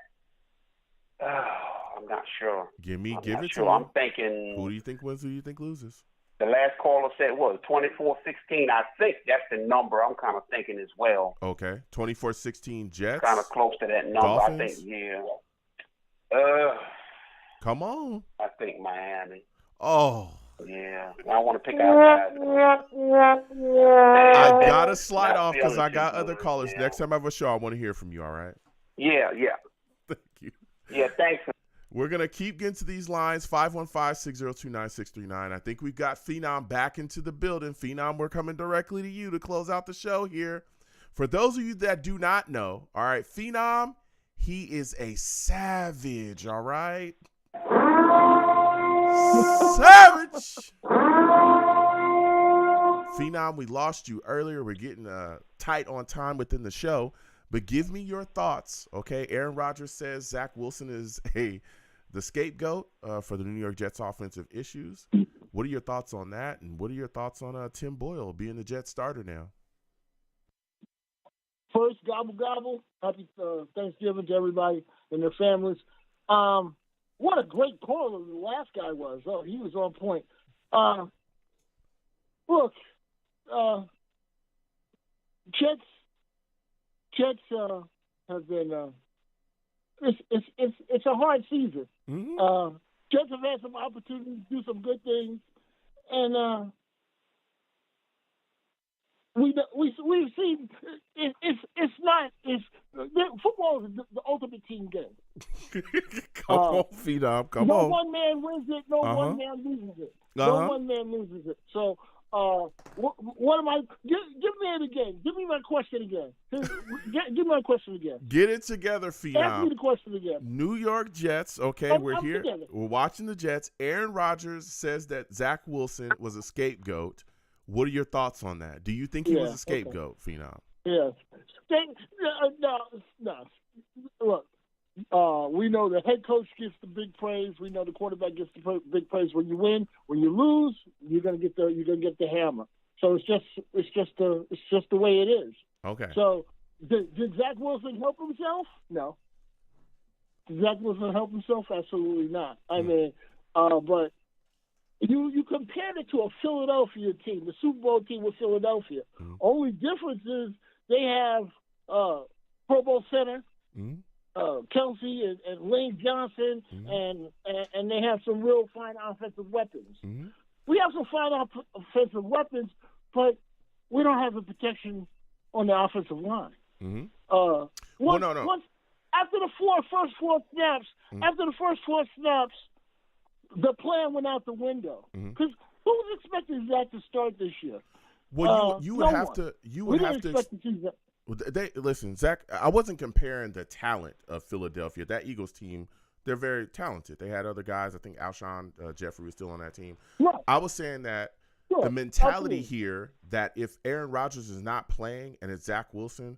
I'm not sure. Give it to me. I'm thinking. Who do you think wins? Who do you think loses? The last caller said what? 24-16. I think that's the number. I'm kind of thinking as well. Okay, 24-16 Jets. Kind of close to that number. Dolphins? I think. Yeah. Come on. I think Miami. Oh. Yeah, I want to pick out guys. I gotta slide off because I got other callers. Yeah. Next time I have a show, I want to hear from you. All right. Yeah. Thank you. Yeah, thanks. We're gonna keep getting to these lines. 515-602-9639. I think we've got Phenom back into the building. Phenom, we're coming directly to you to close out the show here. For those of you that do not know, all right, Phenom, he is a savage. All right. Savage. Phenom, we lost you earlier. We're getting tight on time within the show, but give me your thoughts, okay? Aaron Rodgers says Zach Wilson is the scapegoat for the New York Jets offensive issues. What are your thoughts on that, and what are your thoughts on Tim Boyle being the Jets starter now? First, gobble, gobble. Happy Thanksgiving to everybody and their families. What a great caller the last guy was. Oh, he was on point. Look, Jets have been. It's a hard season. Mm-hmm. Jets have had some opportunities to do some good things, and we've seen football is the ultimate team game. Come on, Phenom. Come no on. one man wins it. No one man loses it. No one man loses it. So, what am I? Give me it again. Give me my question again. Give me my question again. Get it together, Phenom. Ask me the question again. New York Jets. Okay, we're here. Together. We're watching the Jets. Aaron Rodgers says that Zach Wilson was a scapegoat. What are your thoughts on that? Do you think he was a scapegoat, Phenom? Yes. No. Look, we know the head coach gets the big praise. We know the quarterback gets the big praise. When you win, when you lose, you're gonna get the hammer. So it's just the way it is. Okay. So did Zach Wilson help himself? No. Did Zach Wilson help himself? Absolutely not. I mean, but you compared it to a Philadelphia team, the Super Bowl team with Philadelphia. Mm-hmm. Only difference is they have Pro Bowl center. Mm-hmm. Kelsey and Lane Johnson, and they have some real fine offensive weapons. Mm-hmm. We have some fine offensive weapons, but we don't have the protection on the offensive line. Mm-hmm. Once, after the first four snaps, the plan went out the window. Because who was expecting that to start this year? Well, you would no have one. to. You We would didn't have to. expect to see that. Listen, Zach, I wasn't comparing the talent of Philadelphia. That Eagles team, they're very talented. They had other guys. I think Alshon Jeffrey was still on that team. Right. I was saying that the mentality here that if Aaron Rodgers is not playing and it's Zach Wilson,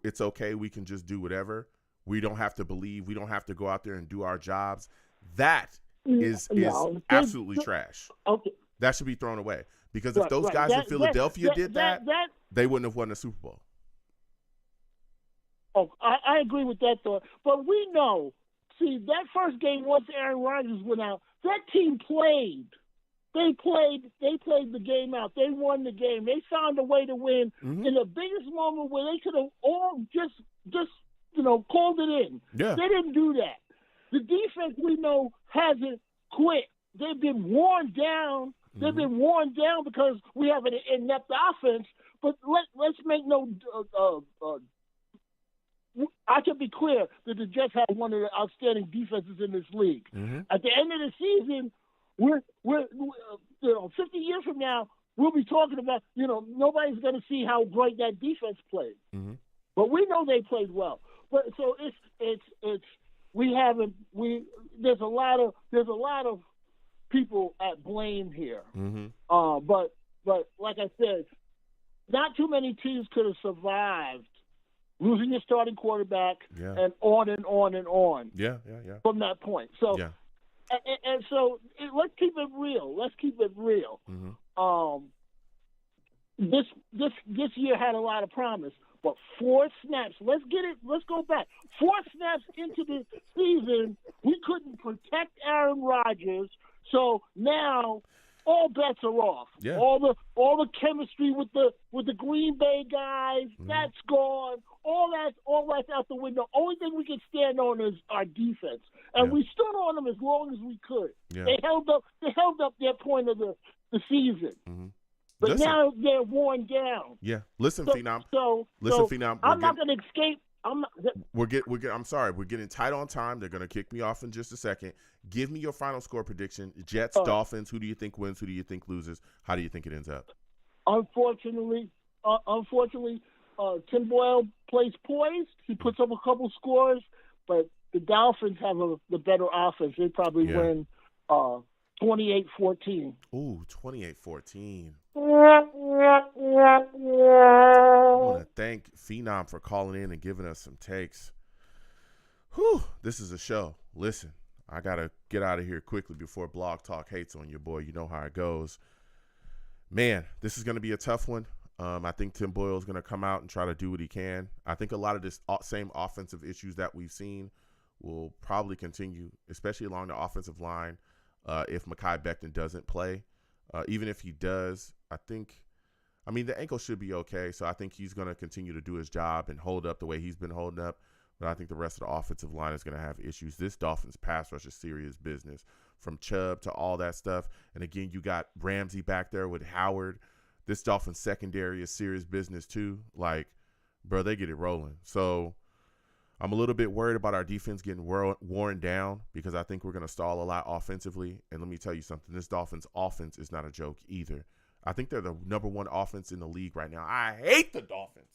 it's okay. We can just do whatever. We don't have to believe. We don't have to go out there and do our jobs. That is absolutely trash. Okay. That should be thrown away. Because if those guys in Philadelphia did that, they wouldn't have won the Super Bowl. Oh, I agree with that thought. But we know, that first game, once Aaron Rodgers went out, that team played. They played the game out. They won the game. They found a way to win in the biggest moment where they could have all just called it in. Yeah. They didn't do that. The defense, we know, hasn't quit. They've been worn down. They've been worn down because we have an inept offense. But let's make no I can be clear that the Jets have one of the outstanding defenses in this league. Mm-hmm. At the end of the season, we're 50 years from now, we'll be talking about, nobody's going to see how great that defense played. Mm-hmm. But we know they played well. But so there's a lot of people at blame here. Mm-hmm. But like I said, not too many teams could have survived losing your starting quarterback and on and on and on. Yeah. From that point. So, and so let's keep it real. Mm-hmm. This year had a lot of promise, but 4 snaps. Let's go back. 4 snaps into the season, we couldn't protect Aaron Rodgers. So now all bets are off. Yeah. All the chemistry with the Green Bay guys, that's gone. All that's out the window. Only thing we can stand on is our defense, and we stood on them as long as we could. Yeah. They held up their point of the season. Mm-hmm. But now they're worn down. Yeah. Listen, Phenom. Listen, Phenom. I'm not going to escape. I'm sorry. We're getting tight on time. They're going to kick me off in just a second. Give me your final score prediction. Jets, Dolphins. Who do you think wins? Who do you think loses? How do you think it ends up? Unfortunately, Tim Boyle plays poised. He puts up a couple scores, but the Dolphins have the better offense. They probably win 28-14. Ooh, 28-14. I want to thank Phenom for calling in and giving us some takes. Whew, this is a show. Listen, I got to get out of here quickly before Blog Talk hates on your boy. You know how it goes. Man, this is going to be a tough one. I think Tim Boyle is going to come out and try to do what he can. I think a lot of this same offensive issues that we've seen will probably continue, especially along the offensive line if Mekhi Becton doesn't play. Even if he does, the ankle should be okay. So I think he's going to continue to do his job and hold up the way he's been holding up. But I think the rest of the offensive line is going to have issues. This Dolphins pass rush is serious business, from Chubb to all that stuff. And again, you got Ramsey back there with Howard. This Dolphins secondary is serious business too. Like, bro, they get it rolling. So I'm a little bit worried about our defense getting worn down because I think we're going to stall a lot offensively. And let me tell you something. This Dolphins offense is not a joke either. I think they're the number one offense in the league right now. I hate the Dolphins.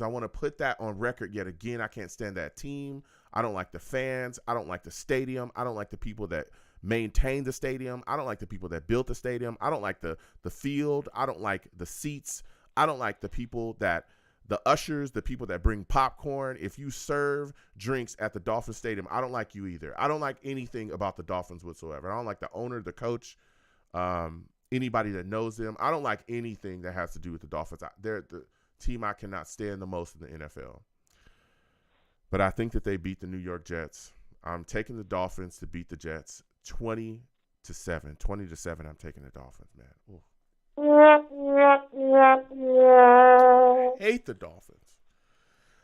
I want to put that on record yet again. I can't stand that team. I don't like the fans. I don't like the stadium. I don't like the people that maintain the stadium. I don't like the people that built the stadium. I don't like the field. I don't like the seats. I don't like the people that the ushers, the people that bring popcorn. If you serve drinks at the Dolphins Stadium, I don't like you either. I don't like anything about the Dolphins whatsoever. I don't like the owner, the coach, anybody that knows them. I don't like anything that has to do with the Dolphins. They're the team I cannot stand the most in the NFL. But I think that they beat the New York Jets. I'm taking the Dolphins to beat the Jets 20-7. 20-7, I'm taking the Dolphins, man. Ooh. Hate the Dolphins.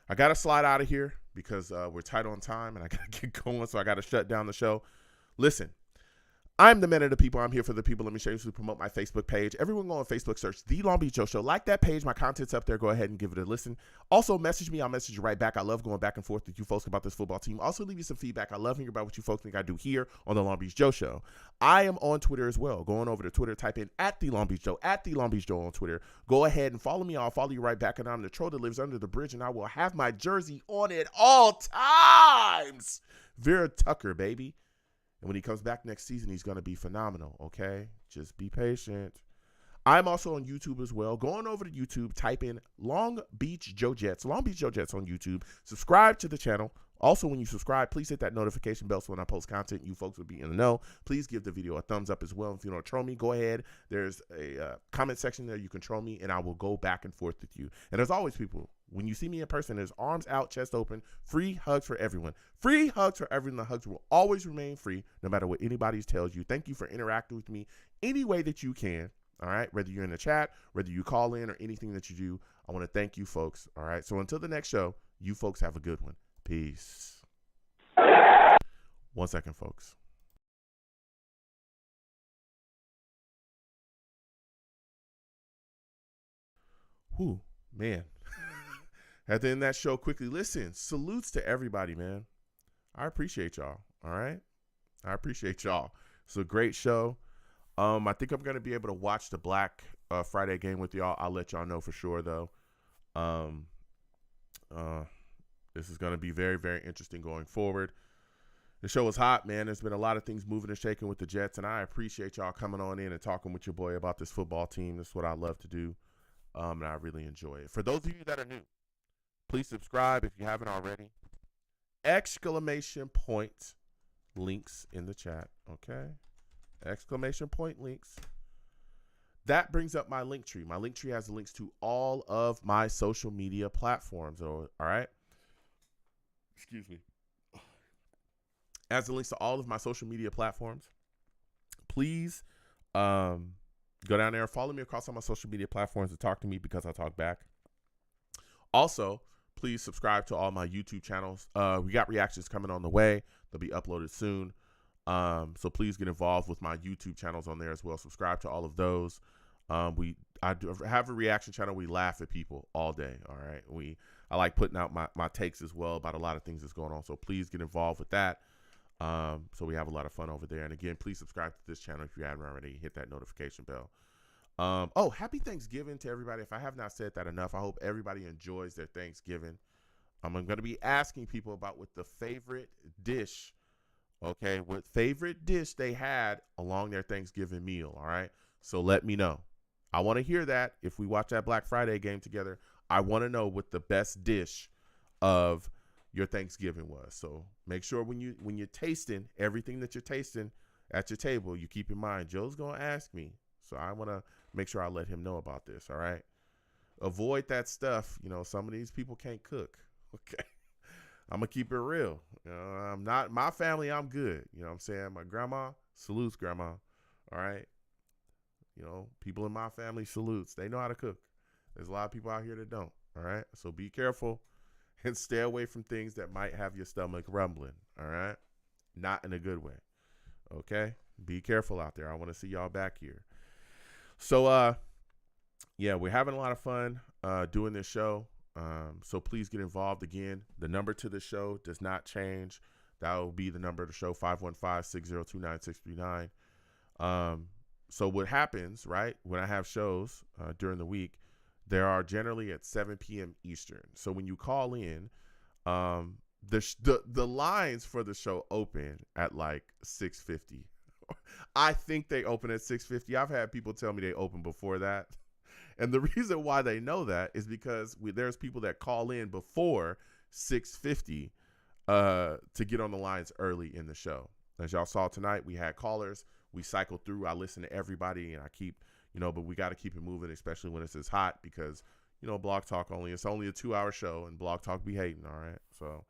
I got to slide out of here because we're tight on time and I got to get going, so I got to shut down the show. Listen, I'm the man of the people. I'm here for the people. Let me shamelessly promote my Facebook page. Everyone go on Facebook, search The Long Beach Joe Show. Like that page. My content's up there. Go ahead and give it a listen. Also, message me. I'll message you right back. I love going back and forth with you folks about this football team. Also, leave you some feedback. I love hearing about what you folks think I do here on The Long Beach Joe Show. I am on Twitter as well. Going over to Twitter, type in @The Long Beach Joe, @The Long Beach Joe on Twitter. Go ahead and follow me. I'll follow you right back. And I'm the troll that lives under the bridge, and I will have my jersey on at all times. Vera Tucker, baby. And when he comes back next season, he's going to be phenomenal, okay? Just be patient. I'm also on YouTube as well. Go on over to YouTube, type in Long Beach Joe Jets, Long Beach Joe Jets on YouTube. Subscribe to the channel. Also, when you subscribe, please hit that notification bell so when I post content, you folks will be in the know. Please give the video a thumbs up as well. If you don't troll me, go ahead. There's a comment section there. You can troll me, and I will go back and forth with you. And as always, people, when you see me in person, there's arms out, chest open, free hugs for everyone. Free hugs for everyone. The hugs will always remain free, no matter what anybody tells you. Thank you for interacting with me any way that you can, all right? Whether you're in the chat, whether you call in, or anything that you do, I want to thank you folks, all right? So until the next show, you folks have a good one. Peace. 1 second, folks. Whew, man. At the end of that show, quickly, listen, salutes to everybody, man. I appreciate y'all, all right? I appreciate y'all. It's a great show. I think I'm going to be able to watch the Black Friday game with y'all. I'll let y'all know for sure, though. This is going to be very, very interesting going forward. The show is hot, man. There's been a lot of things moving and shaking with the Jets, and I appreciate y'all coming on in and talking with your boy about this football team. That's what I love to do, and I really enjoy it. For those of you that are new, please subscribe if you haven't already. Exclamation point links in the chat, okay? Exclamation point links. That brings up my link tree. My link tree has links to all of my social media platforms, all right? Excuse me. Has the links to all of my social media platforms. please go down there and follow me across all my social media platforms and talk to me because I talk back. Also, please subscribe to all my YouTube channels. We got reactions coming on the way. They'll be uploaded soon. So please get involved with my YouTube channels on there as well. Subscribe to all of those. I do have a reaction channel. We laugh at people all day. All right. I like putting out my takes as well about a lot of things that's going on. So please get involved with that. So we have a lot of fun over there. And again, please subscribe to this channel if you haven't already. Hit that notification bell. Happy Thanksgiving to everybody. If I have not said that enough, I hope everybody enjoys their Thanksgiving. I'm going to be asking people about what the favorite dish, what favorite dish they had along their Thanksgiving meal. All right. So let me know. I want to hear that. If we watch that Black Friday game together, I want to know what the best dish of your Thanksgiving was. So make sure when you're tasting everything that you're tasting at your table, you keep in mind, Joe's going to ask me. So I want to make sure I let him know about this. All right. Avoid that stuff. Some of these people can't cook. Okay. I'm going to keep it real. I'm not my family. I'm good. You know what I'm saying? My grandma salutes grandma. All right. People in my family salutes. They know how to cook. There's a lot of people out here that don't. All right. So be careful and stay away from things that might have your stomach rumbling. All right. Not in a good way. Okay. Be careful out there. I want to see y'all back here. So, we're having a lot of fun doing this show. So please get involved. Again, the number to the show does not change. That will be the number of the show, 515-602-9639. So what happens, right, when I have shows during the week, there are generally at 7 p.m. Eastern. So when you call in, the lines for the show open at like 6:50. I think they open at 6:50. I've had people tell me they open before that. And the reason why they know that is because there's people that call in before 6:50 to get on the lines early in the show. As y'all saw tonight, we had callers. We cycled through. I listen to everybody, and I keep, but we got to keep it moving, especially when it's as hot because, Blog Talk it's only a 2-hour show, and Blog Talk be hating, all right? So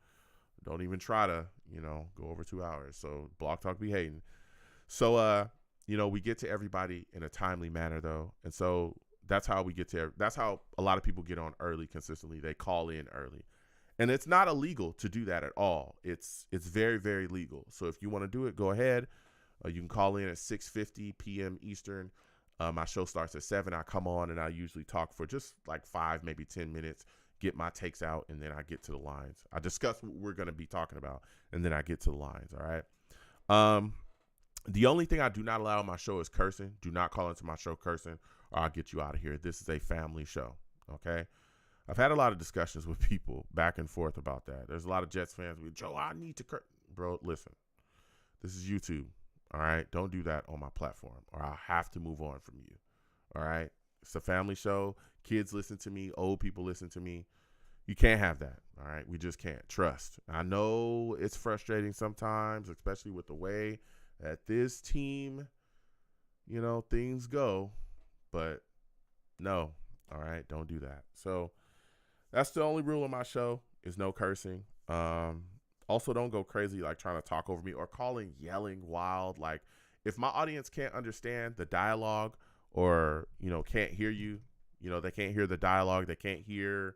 don't even try to, go over 2 hours. So Blog Talk be hating. So, we get to everybody in a timely manner, though. And so that's how that's how a lot of people get on early consistently. They call in early. And it's not illegal to do that at all. It's very, very legal. So if you want to do it, go ahead. You can call in at 6:50 p.m. Eastern. My show starts at 7. I come on and I usually talk for just like 5, maybe 10 minutes, get my takes out, and then I get to the lines. I discuss what we're going to be talking about, and then I get to the lines, all right? The only thing I do not allow on my show is cursing. Do not call into my show cursing, or I'll get you out of here. This is a family show, okay? I've had a lot of discussions with people back and forth about that. There's a lot of Jets fans with, Joe, I need to curse. Bro, listen, this is YouTube. All right, don't do that on my platform, or I'll have to move on from you. All right, it's a family show. Kids listen to me. Old people listen to me. You can't have that. All right, we just can't. Trust. I know it's frustrating sometimes, especially with the way that this team, things go. But no, all right, don't do that. So that's the only rule on my show is no cursing. Also, don't go crazy like trying to talk over me or calling, yelling wild. Like if my audience can't understand the dialogue or, can't hear you, they can't hear the dialogue. They can't hear,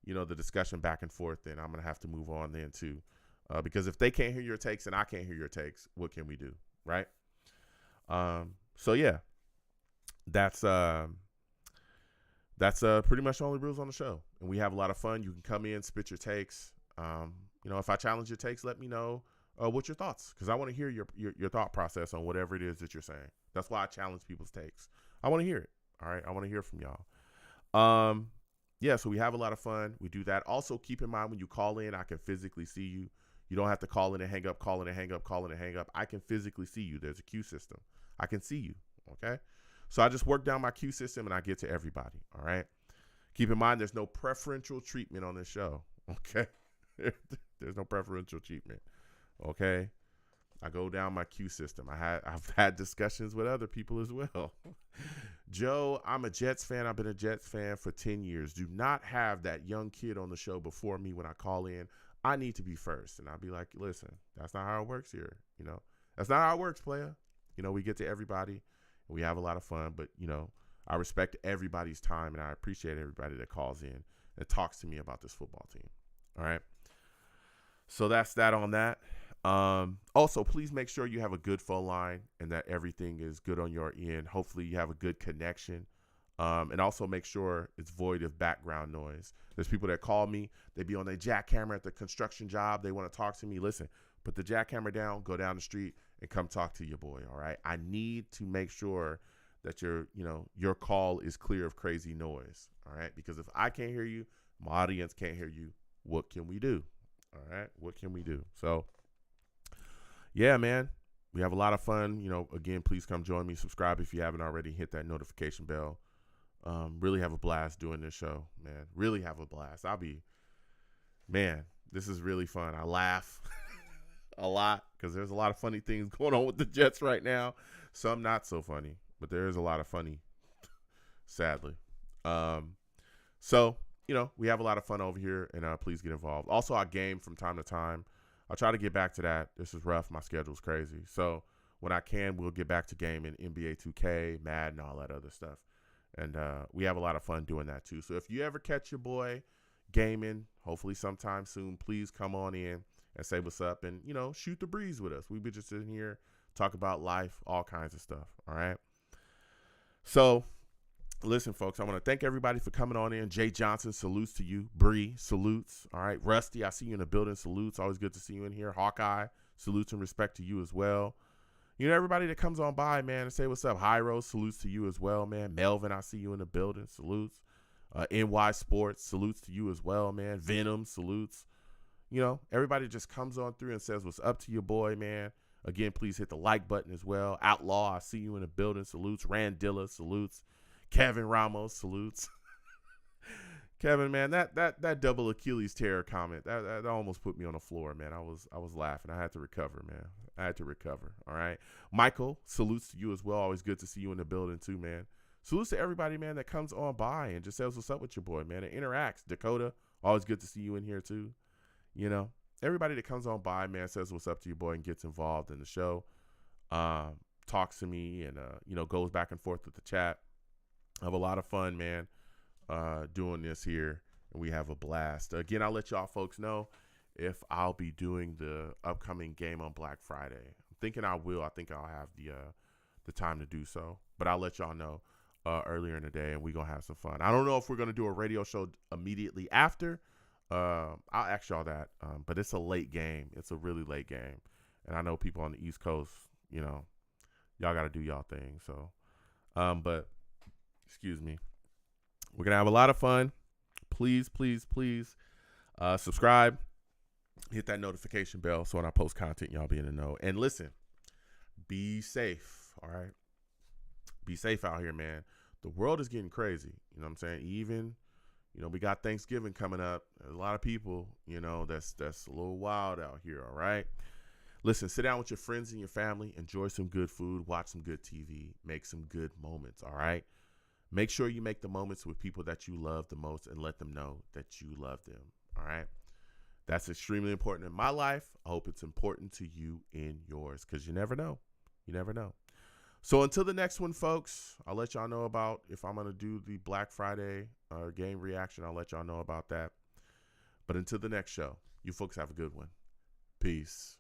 the discussion back and forth. Then I'm going to have to move on then too. Because if they can't hear your takes and I can't hear your takes, what can we do? Right. So yeah, that's pretty much the only rules on the show. And we have a lot of fun. You can come in, spit your takes. If I challenge your takes, let me know what's your thoughts, because I want to hear your thought process on whatever it is that you're saying. That's why I challenge people's takes. I want to hear it. All right, I want to hear from y'all. So we have a lot of fun. We do that. Also, keep in mind when you call in, I can physically see you. You don't have to call in and hang up, call in and hang up, call in and hang up. I can physically see you. There's a queue system. I can see you. Okay, so I just work down my queue system and I get to everybody. All right. Keep in mind, there's no preferential treatment on this show. Okay. There's no preferential treatment. Okay. I go down my queue system. I've had discussions with other people as well. Joe, I'm a Jets fan. I've been a Jets fan for 10 years. Do not have that young kid on the show before me when I call in. I need to be first. And I'll be like, listen, that's not how it works here. That's not how it works, player. we get to everybody and we have a lot of fun, but, I respect everybody's time and I appreciate everybody that calls in and talks to me about this football team. All right. So that's that on that. Also, please make sure you have a good phone line and that everything is good on your end. Hopefully you have a good connection. And also make sure it's void of background noise. There's people that call me. They be on their jackhammer at the construction job. They want to talk to me. Listen, put the jackhammer down, go down the street, and come talk to your boy, all right? I need to make sure that your call is clear of crazy noise, all right? Because if I can't hear you, my audience can't hear you, what can we do? All right, what can we do? So, yeah, man, we have a lot of fun. Again, please come join me. Subscribe if you haven't already. Hit that notification bell. Really have a blast doing this show, man. Really have a blast. This is really fun. I laugh a lot because there's a lot of funny things going on with the Jets right now. Some not so funny, but there is a lot of funny, sadly. So, we have a lot of fun over here, and please get involved. Also, I game from time to time. I'll try to get back to that. This is rough. My schedule's crazy. So when I can, we'll get back to gaming NBA 2K, Madden, all that other stuff. And we have a lot of fun doing that, too. So if you ever catch your boy gaming, hopefully sometime soon, please come on in and say what's up and, shoot the breeze with us. We be just in here, talk about life, all kinds of stuff, all right? So, listen, folks, I want to thank everybody for coming on in. Jay Johnson, salutes to you. Bree, salutes. All right, Rusty, I see you in the building. Salutes. Always good to see you in here. Hawkeye, salutes and respect to you as well. Everybody that comes on by, man, and say what's up. Hyro, salutes to you as well, man. Melvin, I see you in the building. Salutes. NY Sports, salutes to you as well, man. Venom, salutes. Everybody just comes on through and says what's up to your boy, man. Again, please hit the like button as well. Outlaw, I see you in the building. Salutes. Randilla, salutes. Kevin Ramos, salutes. Kevin, man, that double Achilles tear comment, that almost put me on the floor, man. I was laughing. I had to recover, man. All right. Michael, salutes to you as well. Always good to see you in the building too, man. Salutes to everybody, man, that comes on by and just says what's up with your boy, man. And interacts. Dakota, always good to see you in here too. Everybody that comes on by, man, says what's up to your boy and gets involved in the show. Talks to me and, goes back and forth with the chat. I have a lot of fun, man, doing this here, and we have a blast. Again, I'll let y'all folks know if I'll be doing the upcoming game on Black Friday. I'm thinking I will. I think I'll have the time to do so, but I'll let y'all know earlier in the day, and we're going to have some fun. I don't know if we're going to do a radio show immediately after. I'll ask y'all that, but it's a late game. It's a really late game, and I know people on the East Coast, y'all got to do y'all thing. So, but excuse me. We're going to have a lot of fun. Please, please, please subscribe. Hit that notification bell so when I post content, y'all be in the know. And listen, be safe, all right? Be safe out here, man. The world is getting crazy. You know what I'm saying? Even, we got Thanksgiving coming up. There's a lot of people, that's a little wild out here, all right? Listen, sit down with your friends and your family. Enjoy some good food. Watch some good TV. Make some good moments, all right? Make sure you make the moments with people that you love the most and let them know that you love them, all right? That's extremely important in my life. I hope it's important to you in yours because you never know. You never know. So until the next one, folks, I'll let y'all know about if I'm going to do the Black Friday game reaction. I'll let y'all know about that. But until the next show, you folks have a good one. Peace.